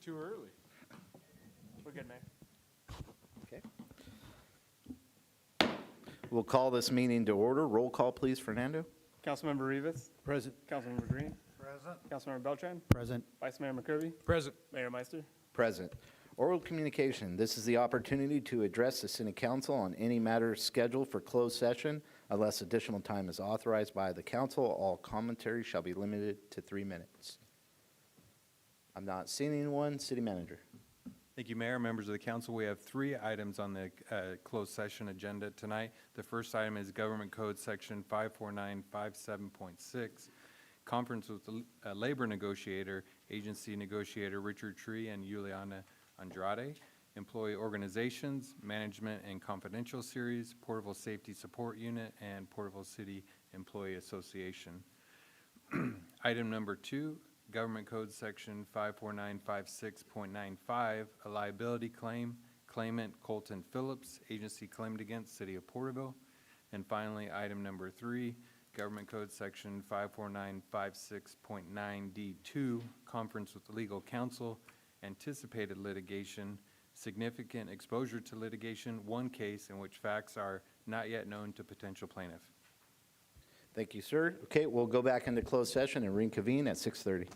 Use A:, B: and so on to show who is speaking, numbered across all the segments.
A: too early. We're good, Mayor.
B: Okay. We'll call this meeting to order. Roll call, please, Fernando.
A: Councilmember Rivas.
C: Present.
A: Councilmember Green.
C: Present.
A: Councilmember Beltran.
C: Present.
A: Vice Mayor McCurvey.
C: Present.
A: Mayor Meister.
B: Present. Oral communication. This is the opportunity to address the City Council on any matter scheduled for closed session. Unless additional time is authorized by the council, all commentary shall be limited to 3 minutes. I'm not seeing anyone. City Manager.
D: Thank you, Mayor. Members of the council, we have 3 items on the closed session agenda tonight. The first item is Government Code Section 54957.6, conference with the labor negotiator, agency negotiator Richard Tree and Juliana Andrade, employee organizations, management and confidential series, Porterville Safety Support Unit, and Porterville City Employee Association. Item number 2, Government Code Section 54956.95, a liability claim, claimant Colton Phillips, agency claimed against City of Porterville. And finally, item number 3, Government Code Section 54956.9D2, conference with legal counsel, anticipated litigation, significant exposure to litigation, 1 case in which facts are not yet known to potential plaintiff.
B: Thank you, sir. Okay, we'll go back into closed session and reconvene at 6:30.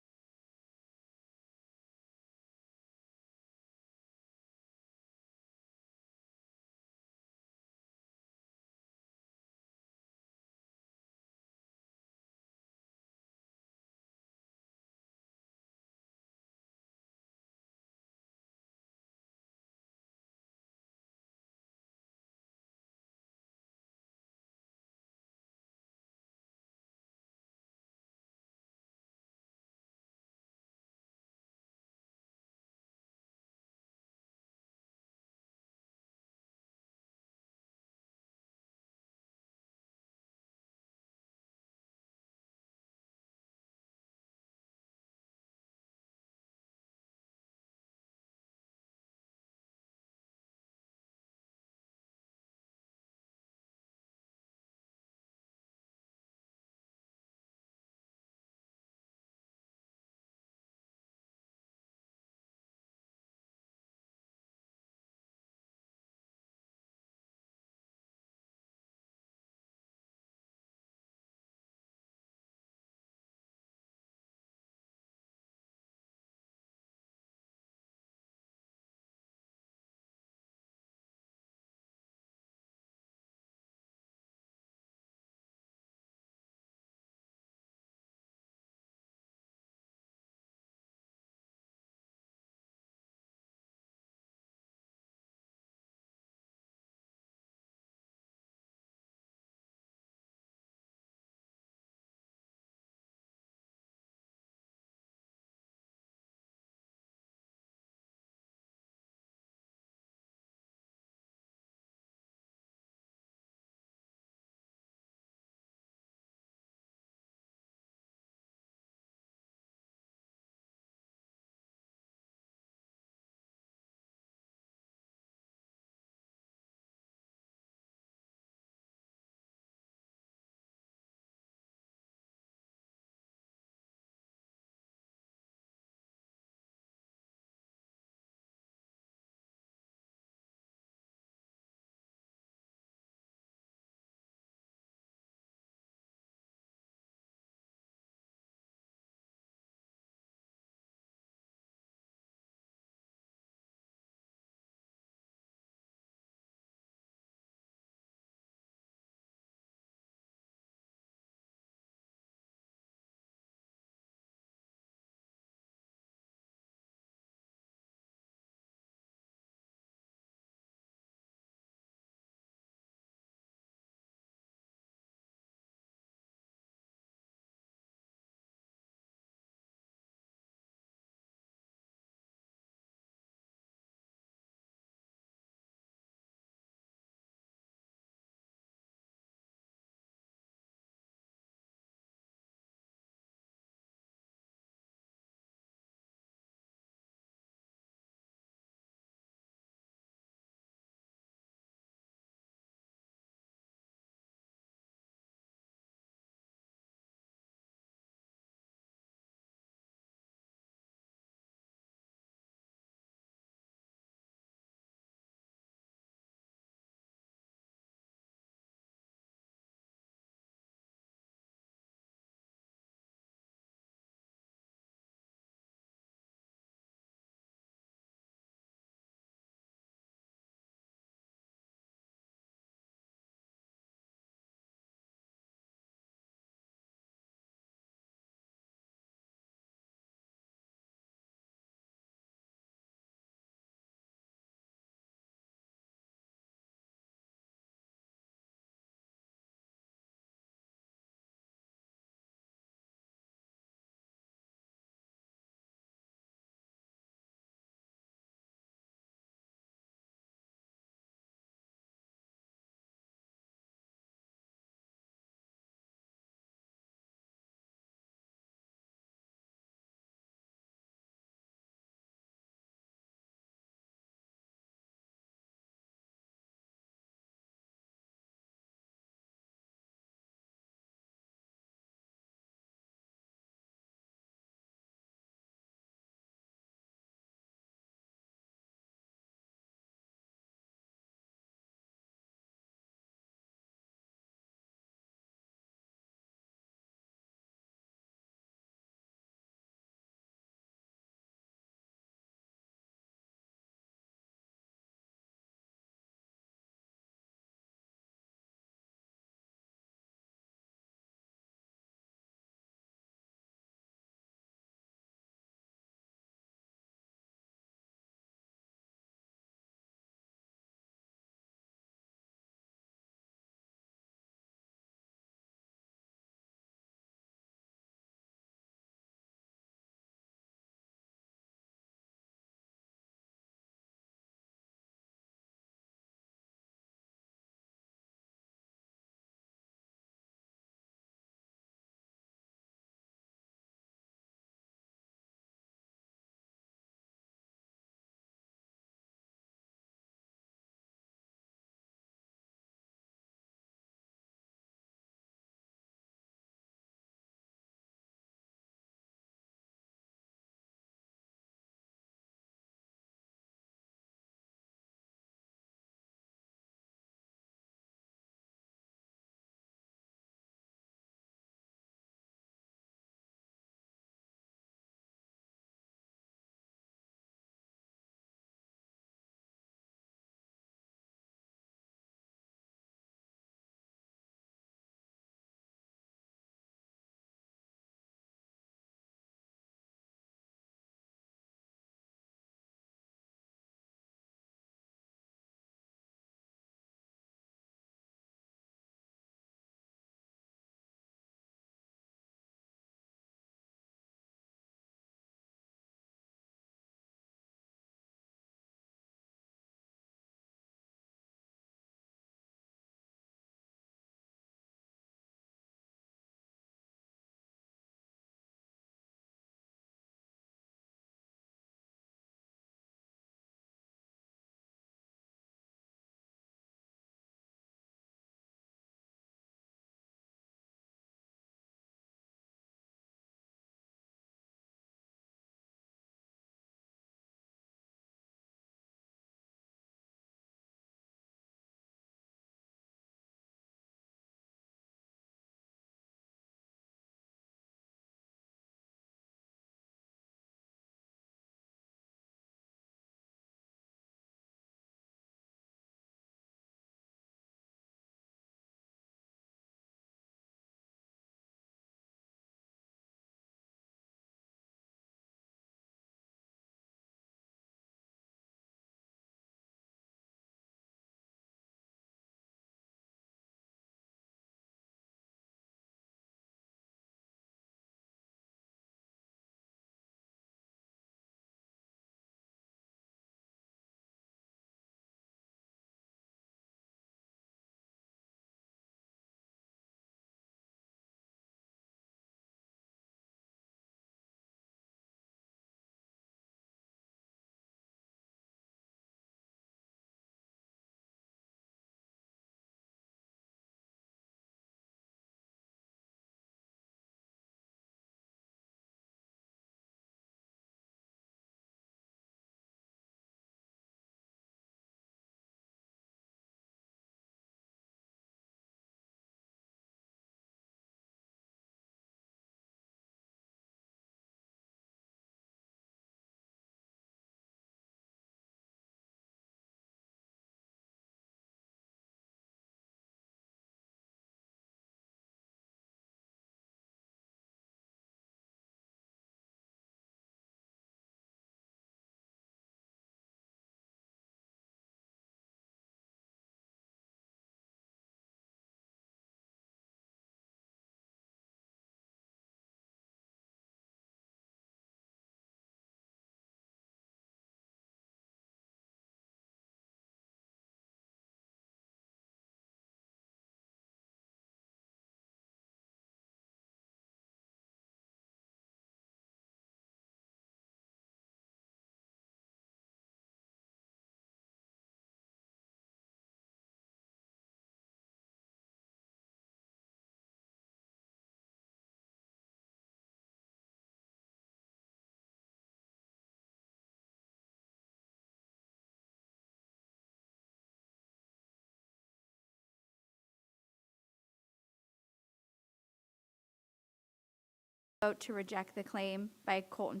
C: Vote to reject the claim by Colton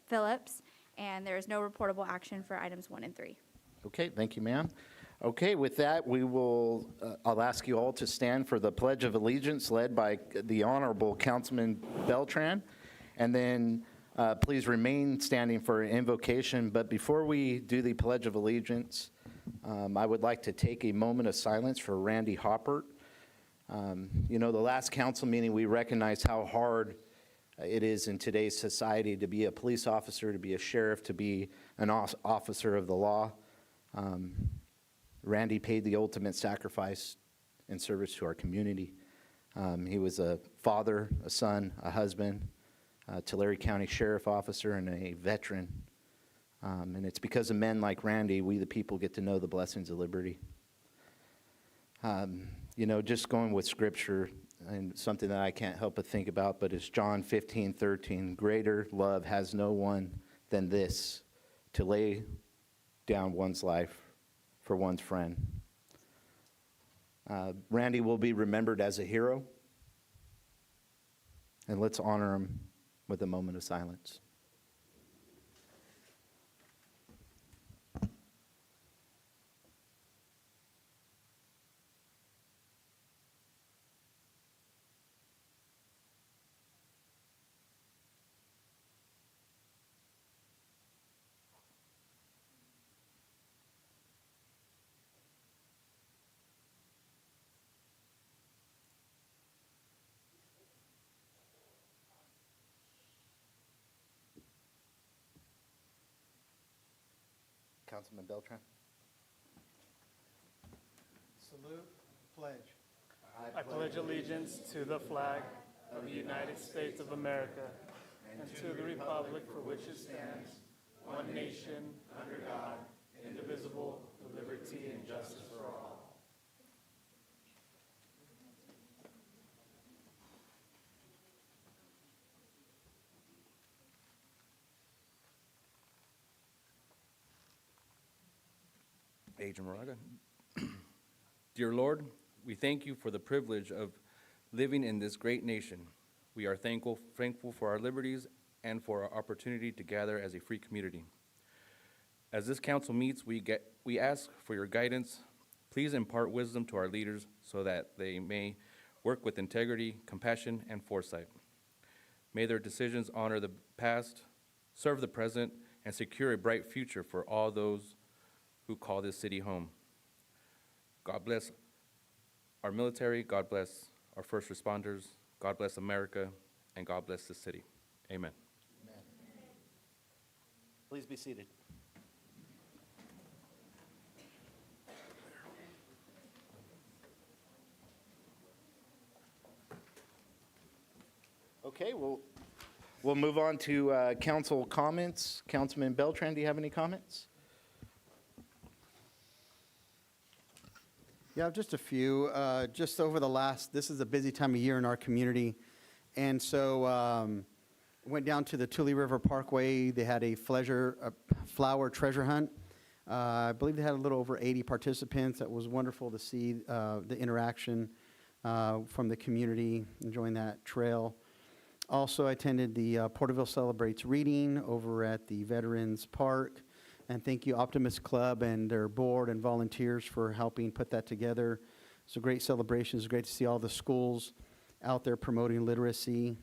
C: Phillips, and there is no reportable action for items 1 and 3.
B: Okay, thank you, ma'am. Okay, with that, I'll ask you all to stand for the Pledge of Allegiance led by the Honorable Councilman Beltran. And then please remain standing for invocation. But before we do the Pledge of Allegiance, I would like to take a moment of silence for Randy Hoppert. The last council meeting, we recognized how hard it is in today's society to be a police officer, to be a sheriff, to be an officer of the law. Randy paid the ultimate sacrifice in service to our community. He was a father, a son, a husband, Tulare County Sheriff Officer, and a veteran. And it's because of men like Randy, we the people get to know the blessings of liberty. Just going with Scripture, and something that I can't help but think about, but it's John 15:13. Greater love has no one than this, to lay down one's life for one's friend. Randy will be remembered as a hero, and let's honor him with a moment of silence. Councilman Beltran.
E: Salute, pledge.
A: I pledge allegiance to the flag of the United States of America and to the republic for which it stands, one nation, under God, indivisible, with liberty and justice for all.
F: Agent Moraga. Dear Lord, we thank you for the privilege of living in this great nation. We are thankful for our liberties and for our opportunity to gather as a free community. As this council meets, we ask for your guidance. Please impart wisdom to our leaders so that they may work with integrity, compassion, and foresight. May their decisions honor the past, serve the present, and secure a bright future for all those who call this city home. God bless our military, God bless our first responders, God bless America, and God bless this city. Amen.
B: Amen. Please be seated. Okay, we'll move on to council comments. Councilman Beltran, do you have any comments?
E: Yeah, just a few. Just over the this is a busy time of year in our community. And so went down to the Tule River Parkway. They had a flower treasure hunt. I believe they had a little over 80 participants. It was wonderful to see the interaction from the community, enjoying that trail. Also, I attended the Porterville Celebrates reading over at the Veterans Park. And thank you, Optimist Club and their board and volunteers for helping put that together. It's a great celebration. It's great to see all the schools out there promoting literacy.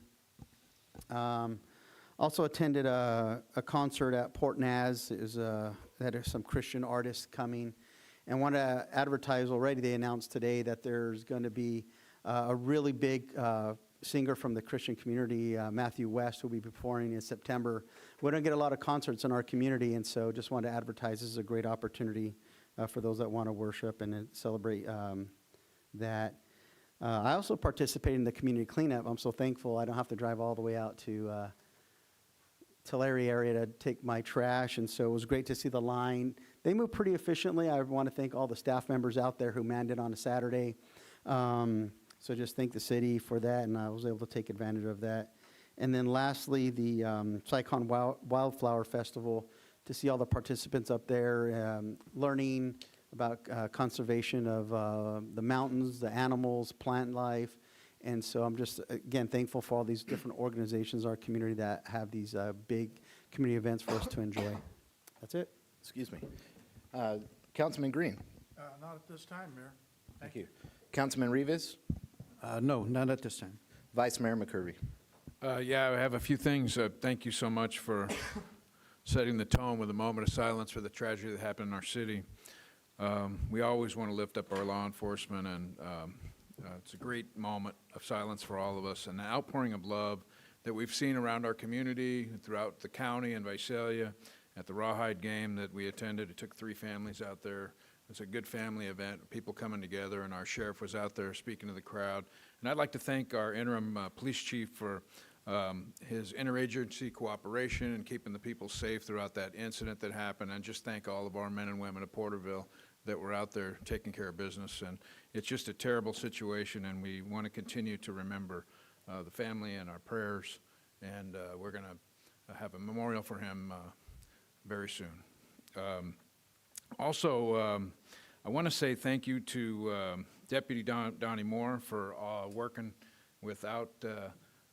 E: Also attended a concert at Port Naz. It was, that are some Christian artists coming. And want to advertise already, they announced today that there's going to be a really big singer from the Christian community, Matthew West, who will be performing in September. We don't get a lot of concerts in our community, and so just wanted to advertise this is a great opportunity for those that want to worship and celebrate that. I also participated in the community cleanup. I'm so thankful I don't have to drive all the way out to Tulare area to take my trash, and so it was great to see the line. They move pretty efficiently. I want to thank all the staff members out there who manned it on a Saturday. So just thank the city for that, and I was able to take advantage of that. And then lastly, the Sycon Wildflower Festival, to see all the participants up there learning about conservation of the mountains, the animals, plant life, And so I'm just, again, thankful for all these different organizations in our community that have these big community events for us to enjoy. That's it.
B: Excuse me. Councilman Green.
G: Not at this time, Mayor.
B: Thank you. Councilman Rivas.
G: No, not at this time.
B: Vice Mayor McCurry.
H: Yeah, I have a few things. Thank you so much for setting the tone with a moment of silence for the tragedy that happened in our city. We always want to lift up our law enforcement, and it's a great moment of silence for all of us, and the outpouring of love that we've seen around our community, throughout the county and Visalia, at the Rawhide game that we attended. It took 3 families out there. It was a good family event, people coming together, and our sheriff was out there speaking to the crowd. And I'd like to thank our interim police chief for his interagency cooperation and keeping the people safe throughout that incident that happened, and just thank all of our men and women of Porterville that were out there taking care of business. And it's just a terrible situation, and we want to continue to remember the family in our prayers, and we're going to have a memorial for him very soon. Also, I want to say thank you to Deputy Donnie Moore for working without,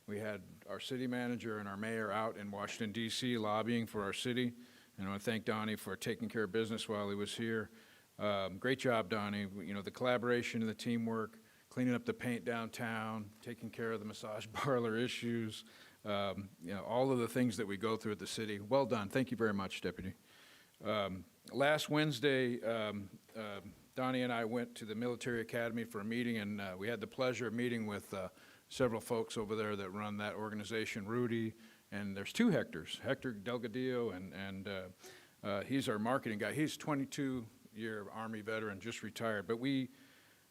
H: we had our city manager and our mayor out in Washington, D.C. lobbying for our city. And I want to thank Donnie for taking care of business while he was here. Great job, Donnie. You know, the collaboration and the teamwork, cleaning up the paint downtown, taking care of the massage parlor issues, you know, all of the things that we go through at the city. Well done. Thank you very much, Deputy. Last Wednesday, Donnie and I went to the military academy for a meeting, and we had the pleasure of meeting with several folks over there that run that organization, Rudy, and there's 2 Hectors, Hector Delgadillo, and he's our marketing guy. He's 22-year Army veteran, just retired, but we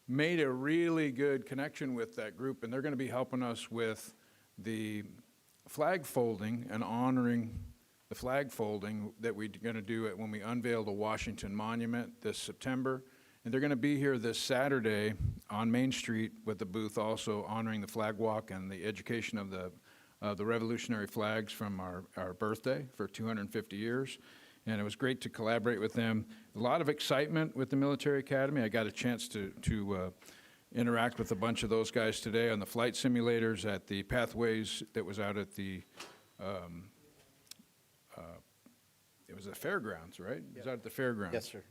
H: made a really good connection with that group, and they're going to be helping us with the flag folding and honoring the flag folding that we're going to do when we unveil the Washington Monument this September. And they're going to be here this Saturday on Main Street with the booth also honoring the flag walk and the education of the revolutionary flags from our birthday for 250 years. And it was great to collaborate with them. A lot of excitement with the military academy. I got a chance to interact with a bunch of those guys today on the flight simulators at the Pathways that was out at the, it was the fairgrounds, right? It was out at the fairgrounds.
B: Yes, sir.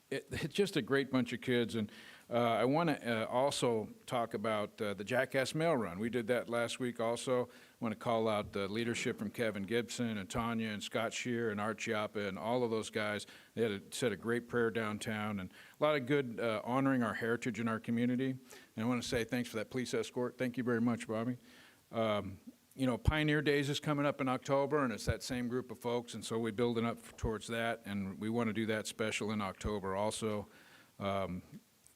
H: It's just a great bunch of kids, and I want to also talk about the Jackass Mail Run. We did that last week also. I want to call out the leadership from Kevin Gibson and Tanya and Scott Shear and Art Chiappa and all of those guys. They had said a great prayer downtown, and a lot of good honoring our heritage in our community. And I want to say thanks for that police escort. Thank you very much, Bobby. You know, Pioneer Days is coming up in October, and it's that same group of folks, and so we're building up towards that, and we want to do that special in October also.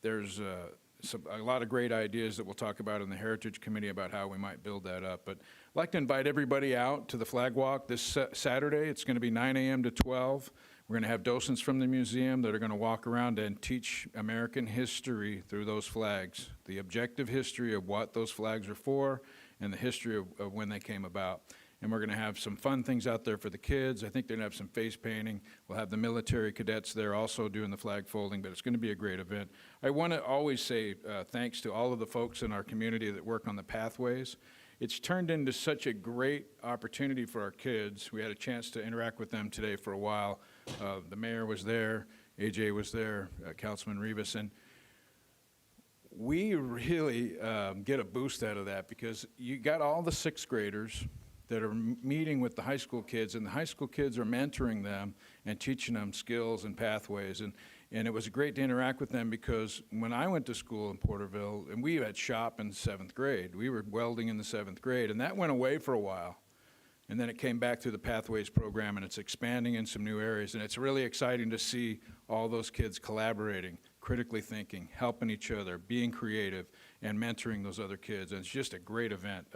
H: There's a lot of great ideas that we'll talk about in the Heritage Committee about how we might build that up. But I'd like to invite everybody out to the flag walk this Saturday. It's going to be 9 a.m. to 12. We're going to have docents from the museum that are going to walk around and teach American history through those flags, the objective history of what those flags are for, and the history of when they came about. And we're going to have some fun things out there for the kids. I think they're going to have some face painting. We'll have the military cadets there also doing the flag folding, but it's going to be a great event. I want to always say thanks to all of the folks in our community that work on the pathways. It's turned into such a great opportunity for our kids. We had a chance to interact with them today for a while. The mayor was there, AJ was there, Councilman Rivas, and we really get a boost out of that because you got all the 6th graders that are meeting with the high school kids, and the high school kids are mentoring them and teaching them skills and pathways. And it was great to interact with them because when I went to school in Porterville, and we had shop in 7th grade, we were welding in the 7th grade, and that went away for a while. And then it came back through the Pathways program, and it's expanding in some new areas. And it's really exciting to see all those kids collaborating, critically thinking, helping each other, being creative, and mentoring those other kids. And it's just a great event.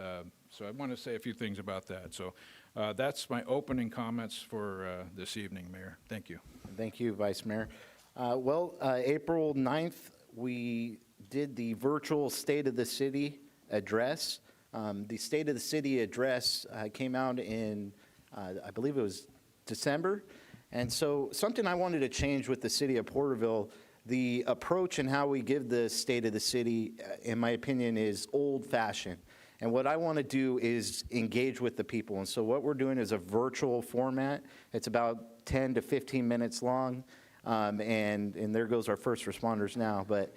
H: So I want to say a few things about that. So that's my opening comments for this evening, Mayor. Thank you.
B: Thank you, Vice Mayor. April 9th, we did the virtual State of the City address. The State of the City address came out in, I believe it was December. And so something I wanted to change with the city of Porterville, the approach and how we give the state of the city, in my opinion, is old-fashioned. And what I want to do is engage with the people. And so what we're doing is a virtual format. It's about 10 to 15 minutes long. And there goes our first responders now. But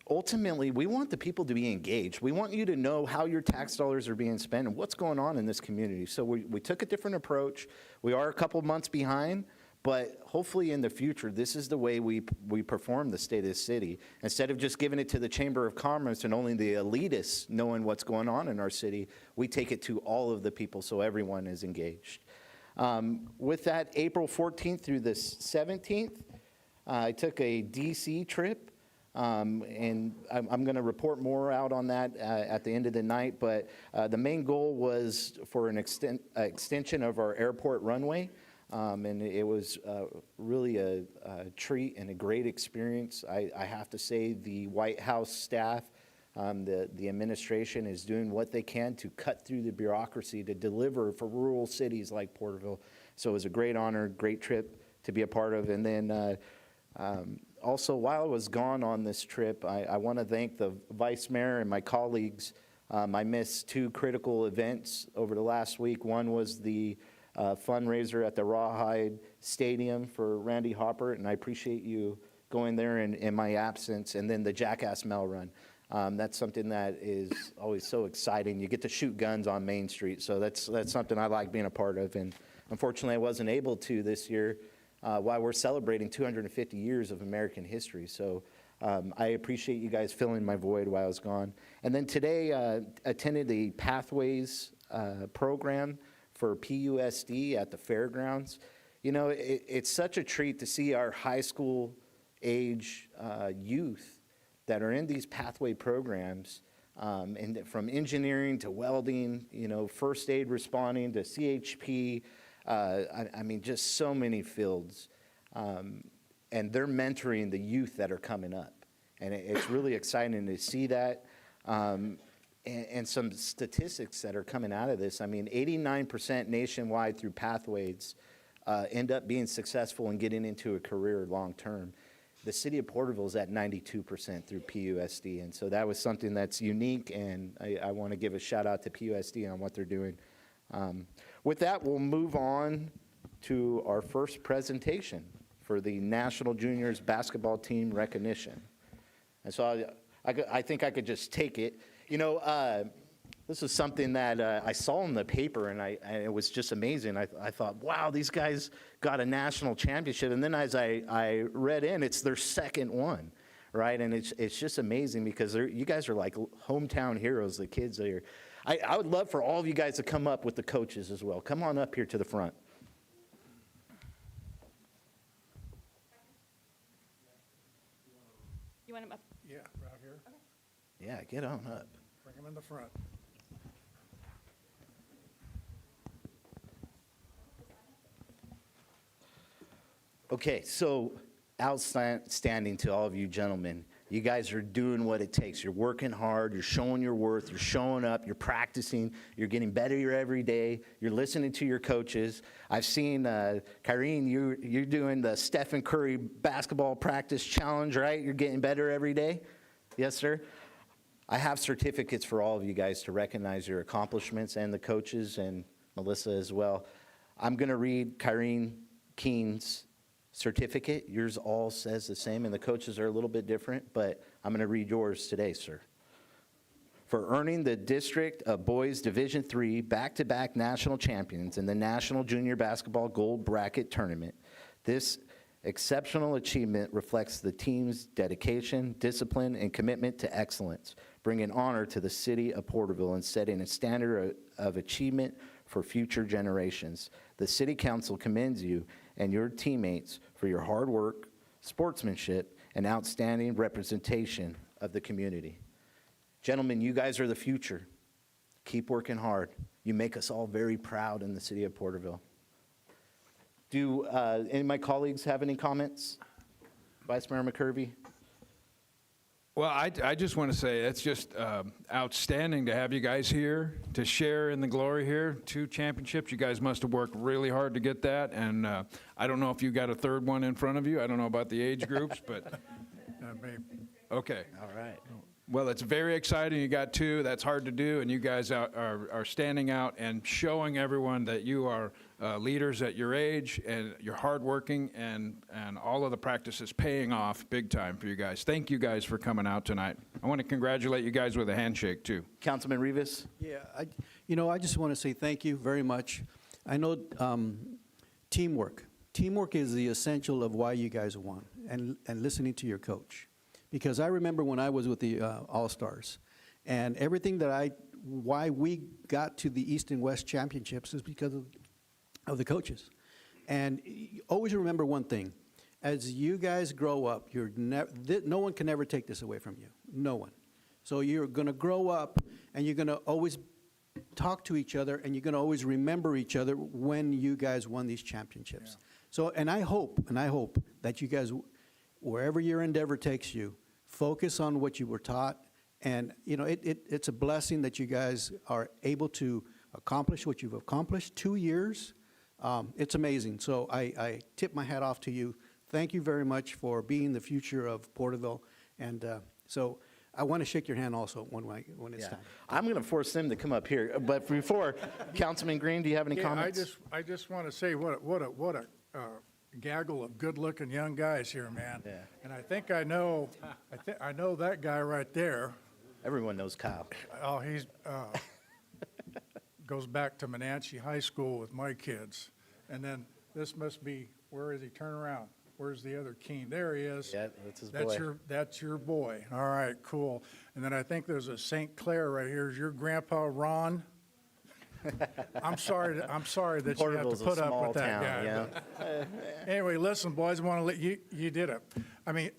B: ultimately, we want the people to be engaged. We want you to know how your tax dollars are being spent and what's going on in this community. So we took a different approach. We are a couple months behind. But hopefully in the future, this is the way we perform the state of the city. Instead of just giving it to the Chamber of Commerce and only the elitists knowing what's going on in our city, we take it to all of the people so everyone is engaged. With that, April 14th through the 17th, I took a DC trip. And I'm going to report more out on that at the end of the night. But the main goal was for an extension of our airport runway. And it was really a treat and a great experience. I have to say the White House staff, the administration is doing what they can to cut through the bureaucracy to deliver for rural cities like Porterville. So it was a great honor, great trip to be a part of. And then also, while I was gone on this trip, I want to thank the vice mayor and my colleagues. I missed two critical events over the last week. One was the fundraiser at the Rawhide Stadium for Randy Hopper, and I appreciate you going there in my absence, and then the Jackass Mail Run. That's something that is always so exciting. You get to shoot guns on Main Street, so that's something I like being a part of, and unfortunately I wasn't able to this year while we're celebrating 250 years of American history. So I appreciate you guys filling my void while I was gone. And then today attended the Pathways program for PUSD at the fairgrounds. You know, it's such a treat to see our high school age youth that are in these pathway programs, and from engineering to welding, you know, first aid responding to CHP, I mean, just so many fields. And they're mentoring the youth that are coming up. And it's really exciting to see that. And some statistics that are coming out of this. I mean, 89% nationwide through Pathways end up being successful in getting into a career long term. The city of Porterville is at 92% through PUSD, and so that was something that's unique, and I want to give a shout out to PUSD on what they're doing. With that, we'll move on to our first presentation for the National Juniors Basketball Team recognition. And so I think I could just take it. You know, this is something that I saw in the paper, and it was just amazing. I thought, wow, these guys got a national championship. And then as I read in, it's their second one, right? And it's just amazing because you guys are like hometown heroes, the kids there. I would love for all of you guys to come up with the coaches as well. Come on up here to the front.
I: You want him up?
G: Yeah, right here.
B: Yeah, get on up.
G: Bring them in the front.
B: Okay, so outstanding to all of you gentlemen. You guys are doing what it takes. You're working hard. You're showing your worth. You're showing up. You're practicing. You're getting better every day. You're listening to your coaches. I've seen, Kyrene, you're doing the Stephen Curry basketball practice challenge, right? You're getting better every day? Yes, sir? I have certificates for all of you guys to recognize your accomplishments and the coaches and Melissa as well. I'm going to read Kyrene Keene's certificate. Yours all says the same, and the coaches are a little bit different, but I'm going to read yours today, sir. For earning the District of Boys Division III back-to-back national champions in the National Junior Basketball Gold Bracket Tournament, this exceptional achievement reflects the team's dedication, discipline, and commitment to excellence, bringing honor to the city of Porterville and setting a standard of achievement for future generations. The City Council commends you and your teammates for your hard work, sportsmanship, and outstanding representation of the community. Gentlemen, you guys are the future. Keep working hard. You make us all very proud in the city of Porterville. Do any of my colleagues have any comments? Vice Mayor McCurvey?
H: Well, I just want to say it's just outstanding to have you guys here to share in the glory here. 2 championships. You guys must have worked really hard to get that. And I don't know if you got a third one in front of you. I don't know about the age groups, but okay.
B: All right.
H: Well, it's very exciting. You got 2. That's hard to do, and you guys are standing out and showing everyone that you are leaders at your age, and you're hardworking, and all of the practice is paying off big time for you guys. Thank you guys for coming out tonight. I want to congratulate you guys with a handshake, too.
B: Councilman Rivas?
G: Yeah, I just want to say thank you very much. I know teamwork. Teamwork is the essential of why you guys won, and listening to your coach. Because I remember when I was with the All-Stars, and everything why we got to the East and West championships is because of the coaches. And always remember one thing: as you guys grow up, no one can ever take this away from you. No one. So you're going to grow up, and you're going to always talk to each other, and you're going to always remember each other when you guys won these championships. Yeah. So, and I hope that you guys, wherever your endeavor takes you, focus on what you were taught. And, it's a blessing that you guys are able to accomplish what you've accomplished. 2 years, it's amazing. So I tip my hat off to you. Thank you very much for being the future of Porterville. And so I want to shake your hand also when it's time.
B: I'm going to force them to come up here. But before, Councilman Green, do you have any comments?
G: I just want to say what a gaggle of good-looking young guys here, man.
B: Yeah.
G: And I think I know that guy right there.
B: Everyone knows Kyle.
G: Oh, he's goes back to Menanche High School with my kids. And then this must be, where is he? Turn around. Where's the other Keen? There he is.
B: Yeah, that's his boy.
G: That's your boy. All right, cool. And then I think there's a St. Clair right here. Is your grandpa Ron? I'm sorry that you have to put up with that guy.
B: Yeah.
G: Anyway, listen, boys, I want to let you did it. I mean,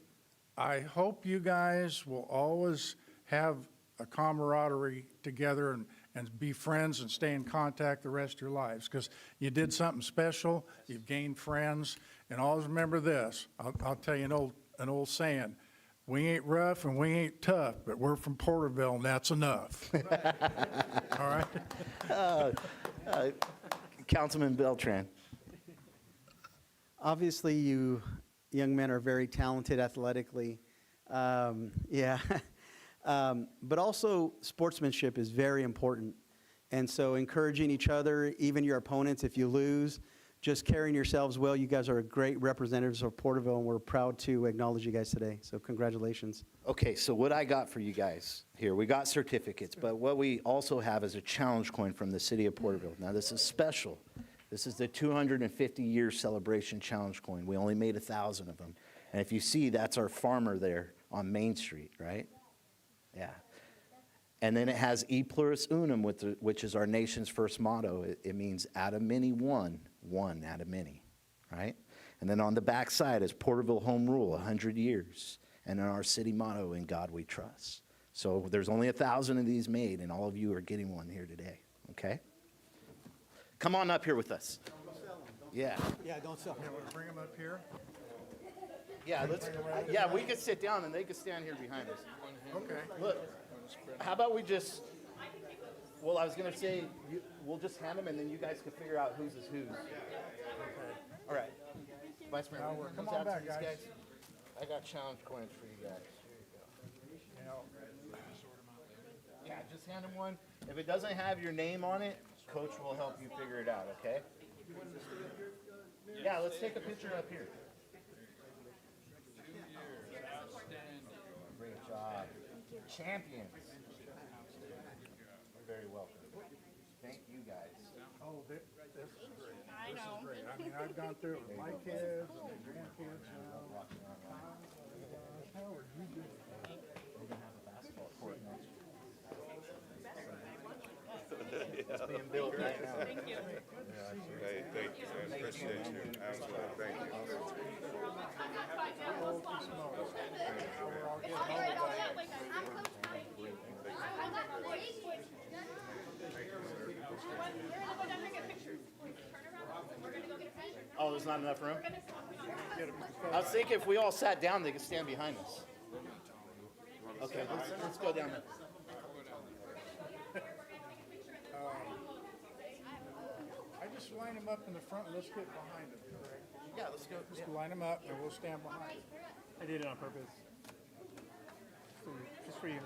G: I hope you guys will always have a camaraderie together and be friends and stay in contact the rest of your lives, because you did something special, you've gained friends, and always remember this. I'll tell you an old saying: we ain't rough and we ain't tough, but we're from Porterville, and that's enough. All right?
B: Councilman Beltran.
E: Obviously, you young men are very talented athletically. But also, sportsmanship is very important. And so encouraging each other, even your opponents, if you lose, just carrying yourselves well. You guys are great representatives of Porterville, and we're proud to acknowledge you guys today. So congratulations.
B: Okay, so what I got for you guys here, we got certificates, but what we also have is a challenge coin from the city of Porterville. Now, this is special. This is the 250-year celebration challenge coin. We only made 1,000 of them. And if you see, that's our farmer there on Main Street, right? Yeah. And then it has E Pluribus Unum, which is our nation's first motto. It means out of many, one out of many, right? And then on the back side is Porterville Home Rule, 100 years. And then our city motto, in God we trust. So there's only 1,000 of these made, and all of you are getting one here today, okay? Come on up here with us. Yeah.
G: Yeah, don't sell. Yeah, we'll bring them up here.
B: Yeah, we could sit down, and they could stand here behind us.
G: Okay.
B: Look, how about we just, well, I was going to say, we'll just hand them, and then you guys can figure out whose is whose. Okay. All right. Vice Mayor,
G: come on back, guys.
B: I got challenge coins for you guys. Here you go. Yeah, just hand them one. If it doesn't have your name on it, Coach will help you figure it out, okay? Yeah, let's take a picture up here. Great job. Champions. You're very welcome. Thank you, guys.
G: Oh, this is great. This is great. I mean, I've gone through it with my kids and my grandkids now. How are you doing?
B: We're going to have a basketball court next week. It's being built right now.
I: Thank you. Hey, thank you. I appreciate you. Absolutely. Thank you.
B: Oh, there's not enough room? I was thinking if we all sat down, they could stand behind us. Okay, let's go down there.
H: I just line them up in the front and let's get behind them, correct?
B: Yeah, let's go.
H: Just line them up and we'll stand behind them.
A: I did it on purpose. Just for you.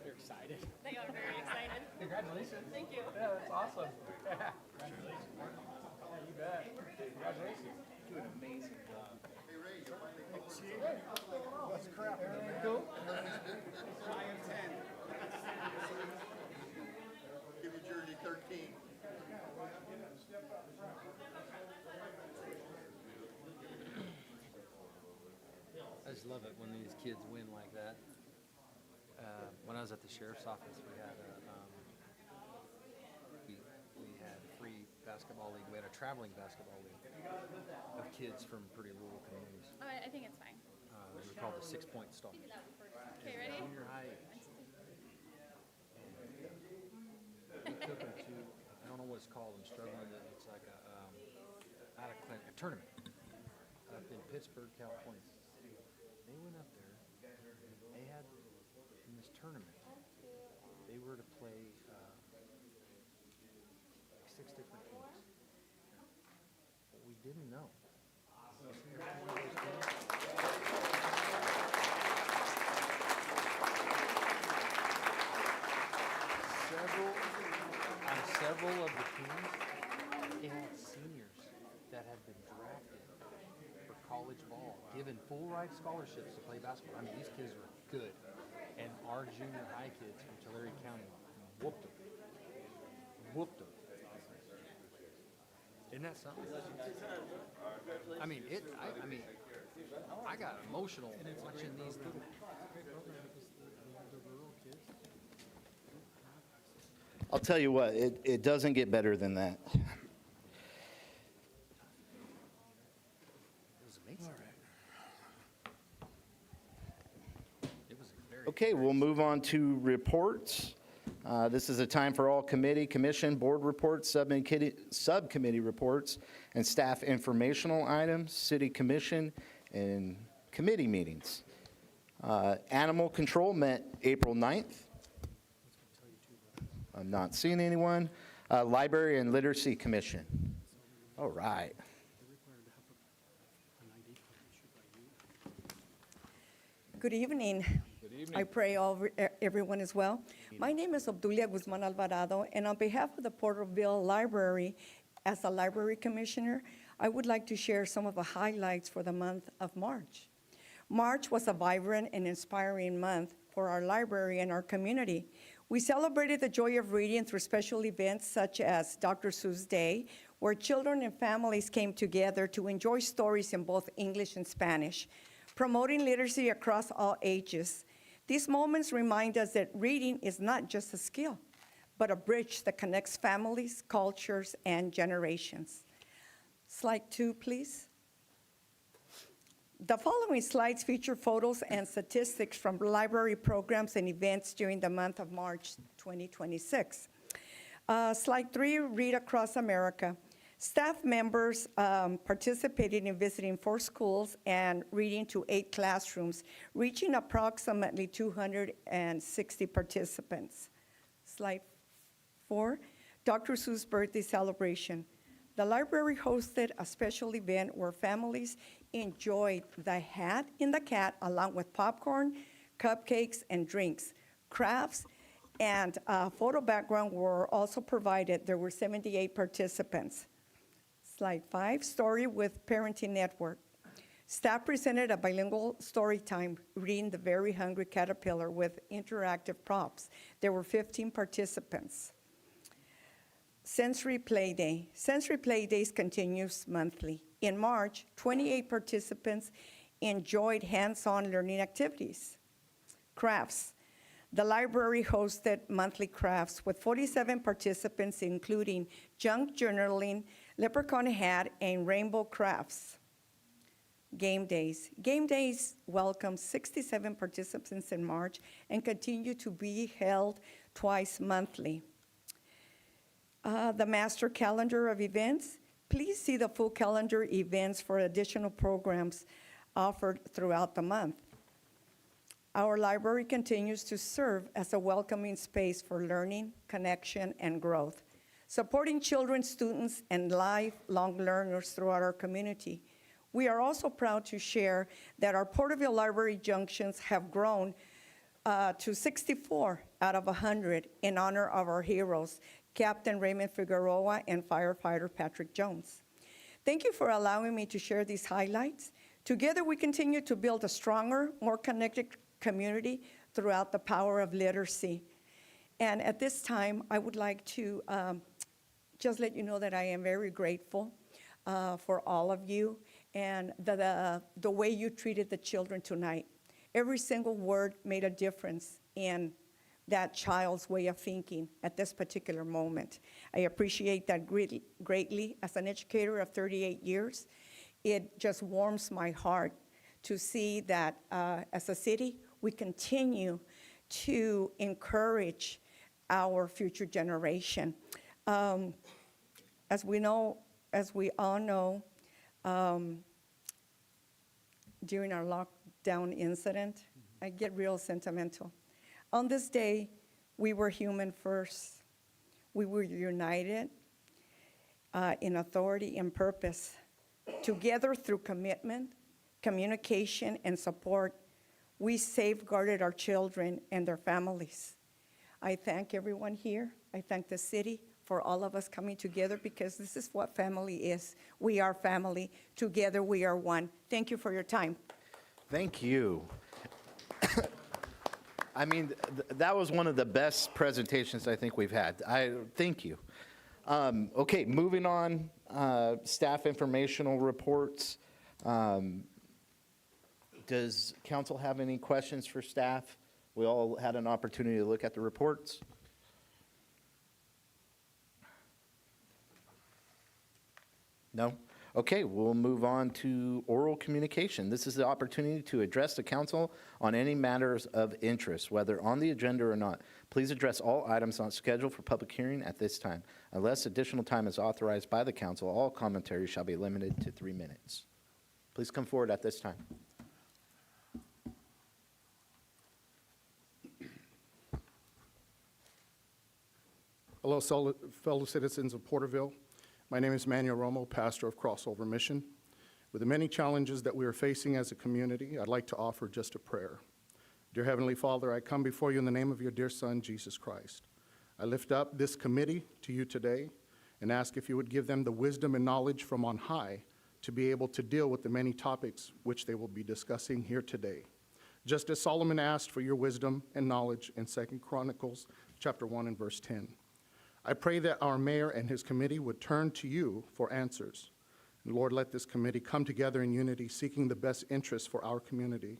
A: They're excited.
J: They are very excited.
A: Congratulations.
J: Thank you.
A: Yeah, that's awesome. Congratulations. Yeah, you bet. Congratulations. You do an amazing job.
H: Let's crap.
A: Everything cool?
I: Give me jersey 13.
K: I just love it when these kids win like that. When I was at the sheriff's office, we had we had a free basketball league. We had a traveling basketball league of kids from pretty rural communities.
J: Oh, I think it's fine.
K: We were called the 6 Point Stars.
J: Okay, ready?
K: Junior high. We took them to, I don't know what it's called. I'm struggling with it. It's like a tournament up in Pittsburgh, California. They went up there. They had in this tournament. They were to play like 6 different teams. What we didn't know. Several of the teams, they had seniors that had been drafted for college ball, given full ride scholarships to play basketball. I mean, these kids were good. And our junior high kids from Tulare County whooped them. Whooped them. Isn't that something? I mean, I got emotional watching these little the rural kids.
B: I'll tell you what, it doesn't get better than that.
K: It was amazing. It was very.
B: Okay, we'll move on to reports. This is a time for all committee, commission, board reports, subcommittee reports, and staff informational items, city commission, and committee meetings. Animal control met April 9th. I'm not seeing anyone. Library and Literacy Commission. All right.
L: Good evening.
H: Good evening.
L: I pray everyone is well. My name is Obdulia Guzman Alvarado, and on behalf of the Porterville Library, as a library commissioner, I would like to share some of the highlights for the month of March. March was a vibrant and inspiring month for our library and our community. We celebrated the joy of reading through special events such as Dr. Seuss Day, where children and families came together to enjoy stories in both English and Spanish, promoting literacy across all ages. These moments remind us that reading is not just a skill, but a bridge that connects families, cultures, and generations. Slide 2, please. The following slides feature photos and statistics from library programs and events during the month of March 2026. Slide 3, Read Across America. Staff members participated in visiting 4 schools and reading to 8 classrooms, reaching approximately 260 participants. Slide 4, Dr. Seuss birthday celebration. The library hosted a special event where families enjoyed the Hat in the Cat along with popcorn, cupcakes, and drinks. Crafts and photo background were also provided. There were 78 participants. Slide 5, Story with Parenting Network. Staff presented a bilingual story time reading The Very Hungry Caterpillar with interactive props. There were 15 participants. Sensory Play Day. Sensory Play Days continues monthly. In March, 28 participants enjoyed hands-on learning activities. Crafts. The library hosted monthly crafts with 47 participants, including junk journaling, leprechaun hat, and rainbow crafts. Game Days. Game Days welcomed 67 participants in March and continue to be held twice monthly. The master calendar of events. Please see the full calendar events for additional programs offered throughout the month. Our library continues to serve as a welcoming space for learning, connection, and growth, supporting children, students, and lifelong learners throughout our community. We are also proud to share that our Porterville Library junctions have grown to 64 out of 100 in honor of our heroes, Captain Raymond Figueroa and firefighter Patrick Jones. Thank you for allowing me to share these highlights. Together, we continue to build a stronger, more connected community throughout the power of literacy. And at this time, I would like to just let you know that I am very grateful for all of you and the way you treated the children tonight. Every single word made a difference in that child's way of thinking at this particular moment. I appreciate that greatly. As an educator of 38 years, it just warms my heart to see that as a city, we continue to encourage our future generation. As we all know, during our lockdown incident, I get real sentimental. On this day, we were human first. We were united in authority and purpose. Together through commitment, communication, and support, we safeguarded our children and their families. I thank everyone here. I thank the city for all of us coming together because this is what family is. We are family. Together we are one. Thank you for your time.
B: Thank you. I mean, that was one of the best presentations I think we've had. Thank you. Okay, moving on, staff informational reports. Does council have any questions for staff? We all had an opportunity to look at the reports. No? Okay, we'll move on to oral communication. This is the opportunity to address the council on any matters of interest, whether on the agenda or not. Please address all items not scheduled for public hearing at this time. Unless additional time is authorized by the council, all commentary shall be limited to 3 minutes. Please come forward at this time.
M: Hello, fellow citizens of Porterville. My name is Manuel Romo, pastor of Crossover Mission. With the many challenges that we are facing as a community, I'd like to offer just a prayer. Dear Heavenly Father, I come before you in the name of your dear Son, Jesus Christ. I lift up this committee to you today and ask if you would give them the wisdom and knowledge from on high to be able to deal with the many topics which they will be discussing here today. Just as Solomon asked for your wisdom and knowledge in 2 Chronicles chapter 1 and verse 10. I pray that our mayor and his committee would turn to you for answers. And Lord, let this committee come together in unity, seeking the best interests for our community.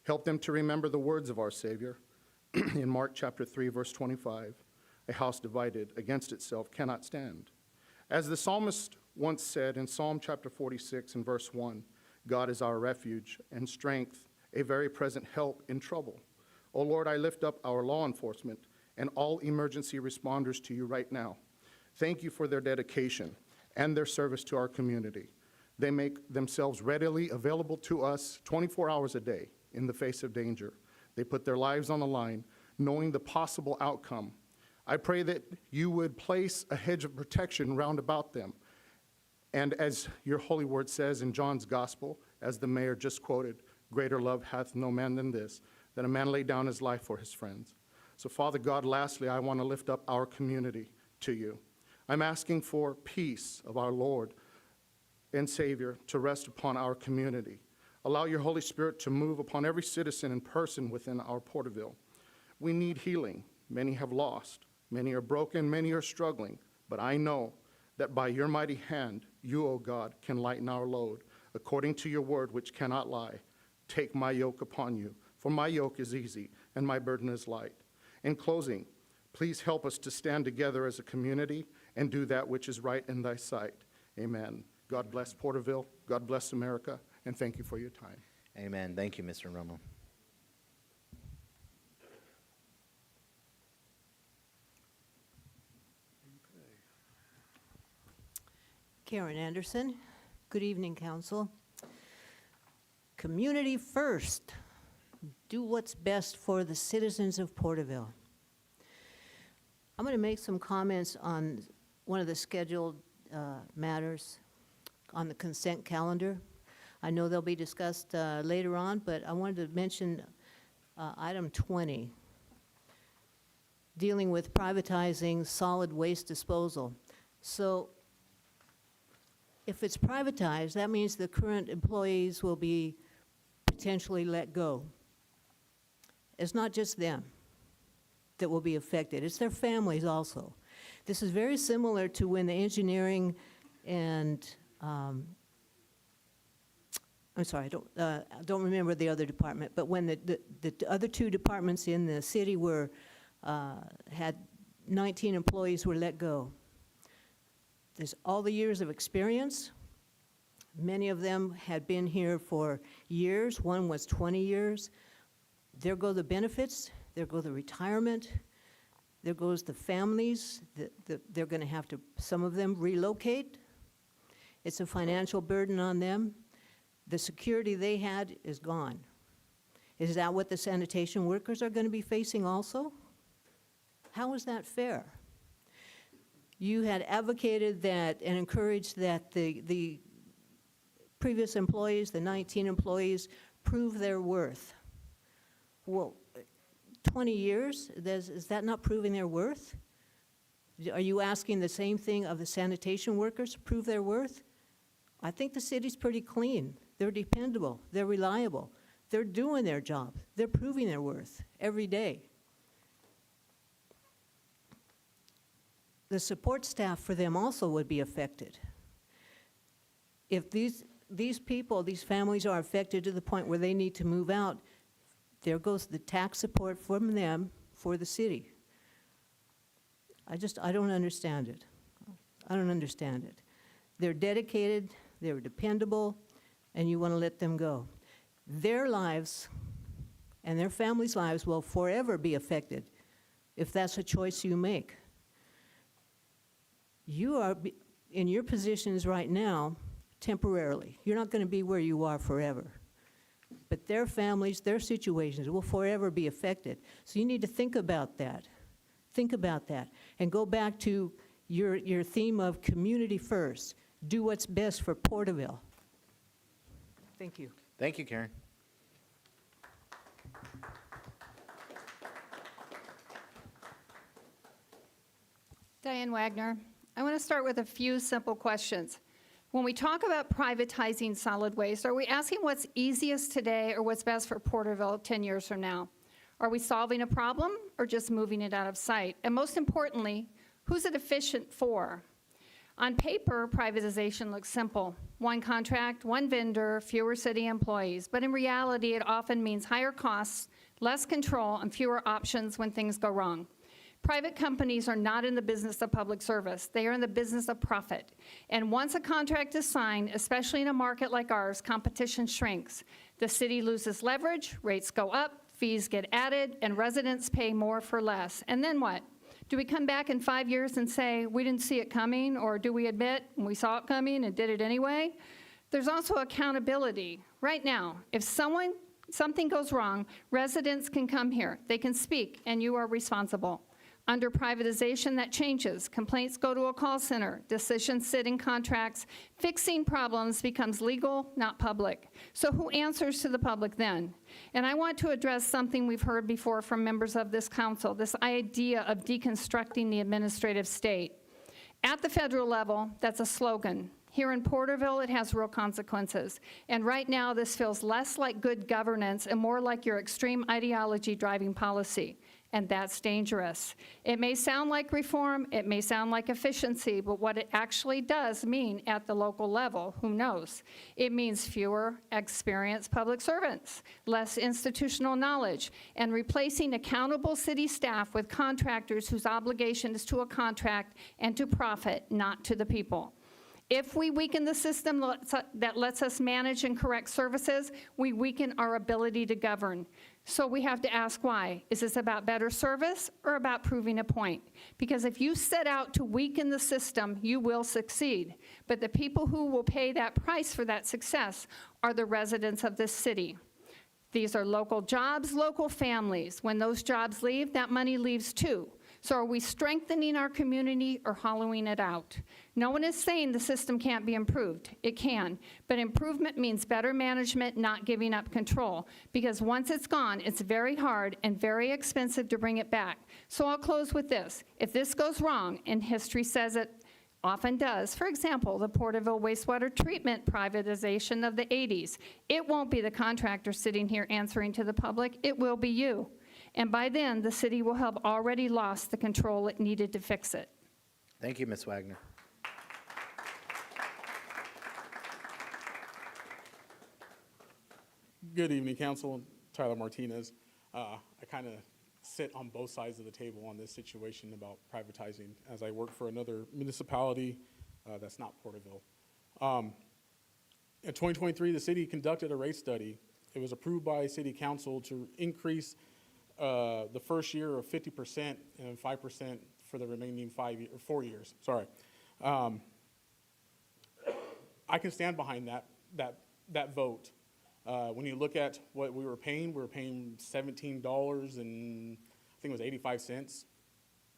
M: Help them to remember the words of our Savior in Mark chapter 3, verse 25, a house divided against itself cannot stand. As the psalmist once said in Psalm chapter 46 and verse 1, God is our refuge and strength, a very present help in trouble. O Lord, I lift up our law enforcement and all emergency responders to you right now. Thank you for their dedication and their service to our community. They make themselves readily available to us 24 hours a day in the face of danger. They put their lives on the line, knowing the possible outcome. I pray that you would place a hedge of protection round about them. And as your holy word says in John's gospel, as the mayor just quoted, greater love hath no man than this, that a man lay down his life for his friends. So, Father God, lastly, I want to lift up our community to you. I'm asking for peace of our Lord and Savior to rest upon our community. Allow your Holy Spirit to move upon every citizen and person within our Porterville. We need healing. Many have lost. Many are broken. Many are struggling. But I know that by your mighty hand, you, O God, can lighten our load. According to your word, which cannot lie, take my yoke upon you. For my yoke is easy and my burden is light. In closing, please help us to stand together as a community and do that which is right in thy sight. Amen. God bless Porterville. God bless America. And thank you for your time.
B: Amen. Thank you, Mr. Romo.
N: Karen Anderson. Good evening, Council. Community first. do what's best for the citizens of Porterville. I'm going to make some comments on one of the scheduled matters on the consent calendar. I know they'll be discussed later on, but I wanted to mention item 20, dealing with privatizing solid waste disposal. So if it's privatized, that means the current employees will be potentially let go. It's not just them that will be affected, it's their families also. This is very similar to when the engineering and, I'm sorry, I don't remember the other department, but when the other two departments in the city were, had 19 employees were let go. There's all the years of experience. Many of them had been here for years. One was 20 years. There go the benefits. There go the retirement. There goes the families. They're going to have to, some of them, relocate. It's a financial burden on them. The security they had is gone. Is that what the sanitation workers are going to be facing also? How is that fair? You had advocated that and encouraged that the previous employees, the 19 employees, prove their worth. Well, 20 years, is that not proving their worth? Are you asking the same thing of the sanitation workers, prove their worth? I think the city's pretty clean. They're dependable. They're reliable. They're doing their job. They're proving their worth every day. The support staff for them also would be affected. If these people, these families are affected to the point where they need to move out, there goes the tax support from them for the city. I don't understand it. I don't understand it. They're dedicated, they're dependable, and you want to let them go. Their lives and their families' lives will forever be affected if that's a choice you make. You are in your positions right now temporarily. You're not going to be where you are forever. But their families, their situations will forever be affected. So you need to think about that. Think about that. And go back to your theme of community first. Do what's best for Porterville. Thank you.
B: Thank you, Karen.
O: Diane Wagner. I want to start with a few simple questions. When we talk about privatizing solid waste, are we asking what's easiest today or what's best for Porterville 10 years from now? Are we solving a problem or just moving it out of sight? And most importantly, who's it efficient for? On paper, privatization looks simple. One contract, one vendor, fewer city employees. But in reality, it often means higher costs, less control, and fewer options when things go wrong. Private companies are not in the business of public service. They are in the business of profit. And once a contract is signed, especially in a market like ours, competition shrinks. The city loses leverage, rates go up, fees get added, and residents pay more for less. And then what? Do we come back in 5 years and say, we didn't see it coming, or do we admit we saw it coming and did it anyway? There's also accountability. Right now, if something goes wrong, residents can come here. They can speak, and you are responsible. Under privatization, that changes. Complaints go to a call center. Decisions sit in contracts. Fixing problems becomes legal, not public. So who answers to the public then? And I want to address something we've heard before from members of this council, this idea of deconstructing the administrative state. At the federal level, that's a slogan. Here in Porterville, it has real consequences. And right now, this feels less like good governance and more like your extreme ideology driving policy. And that's dangerous. It may sound like reform, it may sound like efficiency, but what it actually does mean at the local level, who knows? It means fewer experienced public servants, less institutional knowledge, and replacing accountable city staff with contractors whose obligation is to a contract and to profit, not to the people. If we weaken the system that lets us manage and correct services, we weaken our ability to govern. So we have to ask why. Is this about better service or about proving a point? Because if you set out to weaken the system, you will succeed. But the people who will pay that price for that success are the residents of this city. These are local jobs, local families. When those jobs leave, that money leaves too. So are we strengthening our community or hollowing it out? No one is saying the system can't be improved. It can. But improvement means better management, not giving up control. Because once it's gone, it's very hard and very expensive to bring it back. So I'll close with this. If this goes wrong, and history says it often does, for example, the Porterville wastewater treatment privatization of the 80s, it won't be the contractor sitting here answering to the public. It will be you. And by then, the city will have already lost the control it needed to fix it.
B: Thank you, Ms. Wagner.
P: Good evening, Council. Tyler Martinez. I kind of sit on both sides of the table on this situation about privatizing, as I work for another municipality that's not Porterville. In 2023, the city conducted a rate study. It was approved by City Council to increase the first year of 50% and 5% for the remaining 4 years. Sorry. I can stand behind that vote. When you look at what we were paying $17 and I think it was 85 cents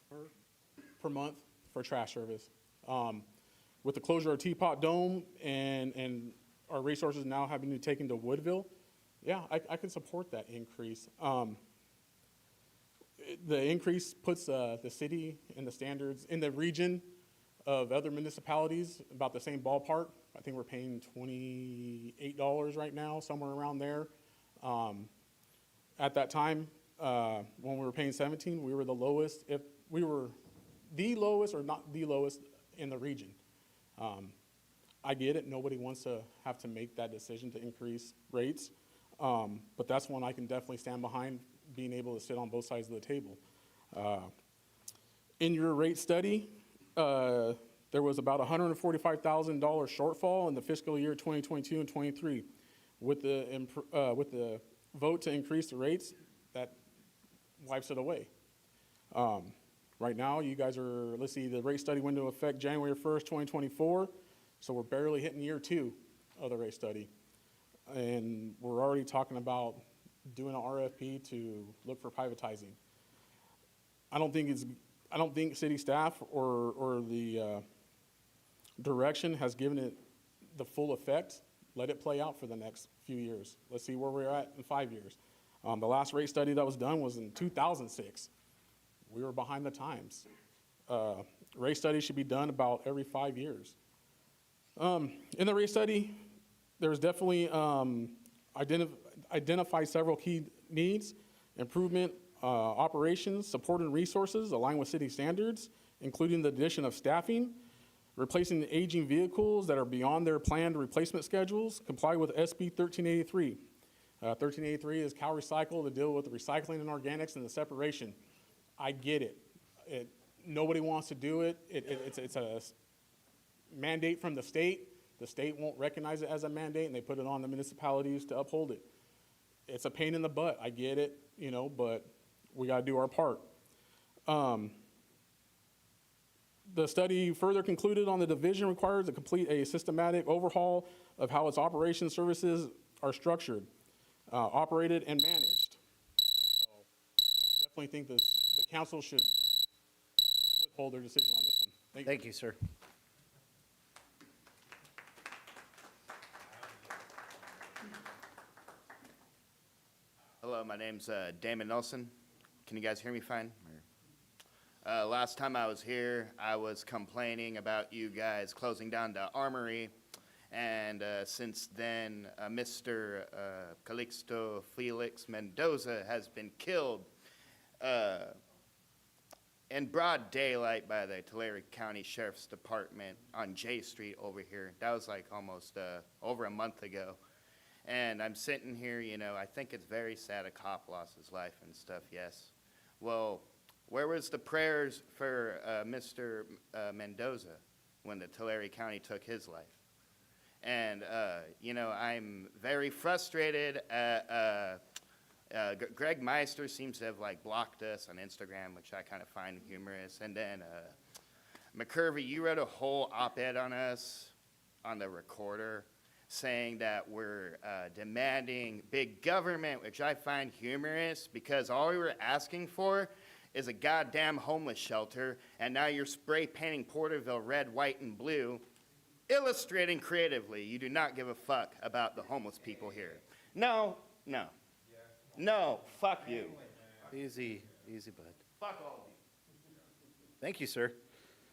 P: per month for trash service. With the closure of Teapot Dome and our resources now having to be taken to Woodville, yeah, I can support that increase. The increase puts the city and the standards in the region of other municipalities about the same ballpark. I think we're paying $28 right now, somewhere around there. At that time, when we were paying 17, we were the lowest. If we were the lowest or not the lowest in the region. I get it. Nobody wants to have to make that decision to increase rates. But that's one I can definitely stand behind, being able to sit on both sides of the table. In your rate study, there was about $145,000 shortfall in the fiscal year 2022 and 23. With the vote to increase the rates, that wipes it away. Right now, you guys are, let's see, the rate study went into effect January 1st, 2024, so we're barely hitting year 2 of the rate study. And we're already talking about doing an RFP to look for privatizing. I don't think city staff or the direction has given it the full effect. Let it play out for the next few years. Let's see where we're at in 5 years. The last rate study that was done was in 2006. We were behind the times. Rate studies should be done about every 5 years. In the rate study, there was definitely identify several key needs: improvement, operations, support and resources aligned with city standards, including the addition of staffing, replacing the aging vehicles that are beyond their planned replacement schedules, comply with SB 1383. 1383 is Cal Recycle to deal with the recycling and organics and the separation. I get it. Nobody wants to do it. It's a mandate from the state. The state won't recognize it as a mandate, and they put it on the municipalities to uphold it. It's a pain in the butt. I get it, but we got to do our part. The study further concluded on the division required to complete a systematic overhaul of how its operation services are structured, operated, and managed. So definitely think the council should withhold their decision on this one.
B: Thank you, sir.
Q: Hello, my name's Damon Nelson. Can you guys hear me fine? Last time I was here, I was complaining about you guys closing down the armory, and since then, Mr. Calixto Felix Mendoza has been killed in broad daylight by the Tulare County Sheriff's Department on J Street over here. That was like almost over a month ago. And I'm sitting here, I think it's very sad a cop lost his life and stuff, yes. Well, where was the prayers for Mr. Mendoza when the Tulare County took his life? And, I'm very frustrated. Greg Meister seems to have, blocked us on Instagram, which I kind of find humorous. And then McCurvey, you wrote a whole op-ed on us on the recorder saying that we're demanding big government, which I find humorous because all we were asking for is a goddamn homeless shelter, and now you're spray painting Porterville red, white, and blue, illustrating creatively you do not give a fuck about the homeless people here. No, no. No, fuck you.
B: Easy, easy, bud.
Q: Fuck all of you.
B: Thank you, sir.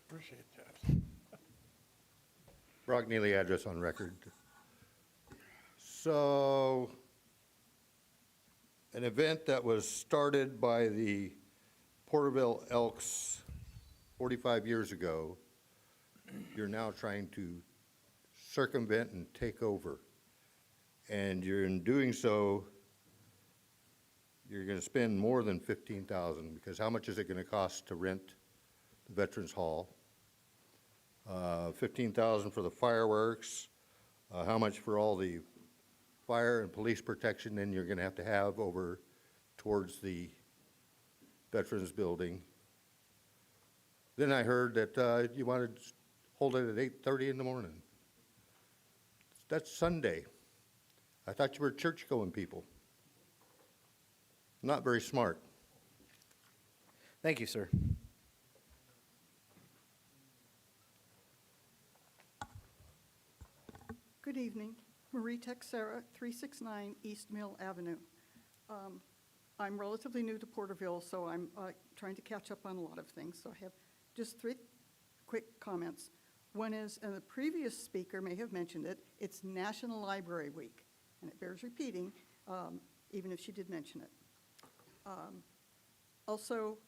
H: Appreciate that.
R: Brock Neely, address on record. So, an event that was started by the Porterville Elks 45 years ago, you're now trying to circumvent and take over. And you're in doing so, you're going to spend more than $15,000, because how much is it going to cost to rent the Veterans Hall? $15,000 for the fireworks. How much for all the fire and police protection then you're going to have over towards the Veterans Building. Then I heard that you wanted to hold it at 8:30 in the morning. That's Sunday. I thought you were church-going people. Not very smart.
B: Thank you, sir.
S: Good evening. Marie Texera, 369 East Mill Avenue. I'm relatively new to Porterville, so I'm trying to catch up on a lot of things. So I have just 3 quick comments. One is, and the previous speaker may have mentioned it, it's National Library Week, and it bears repeating, even if she did mention it. Also,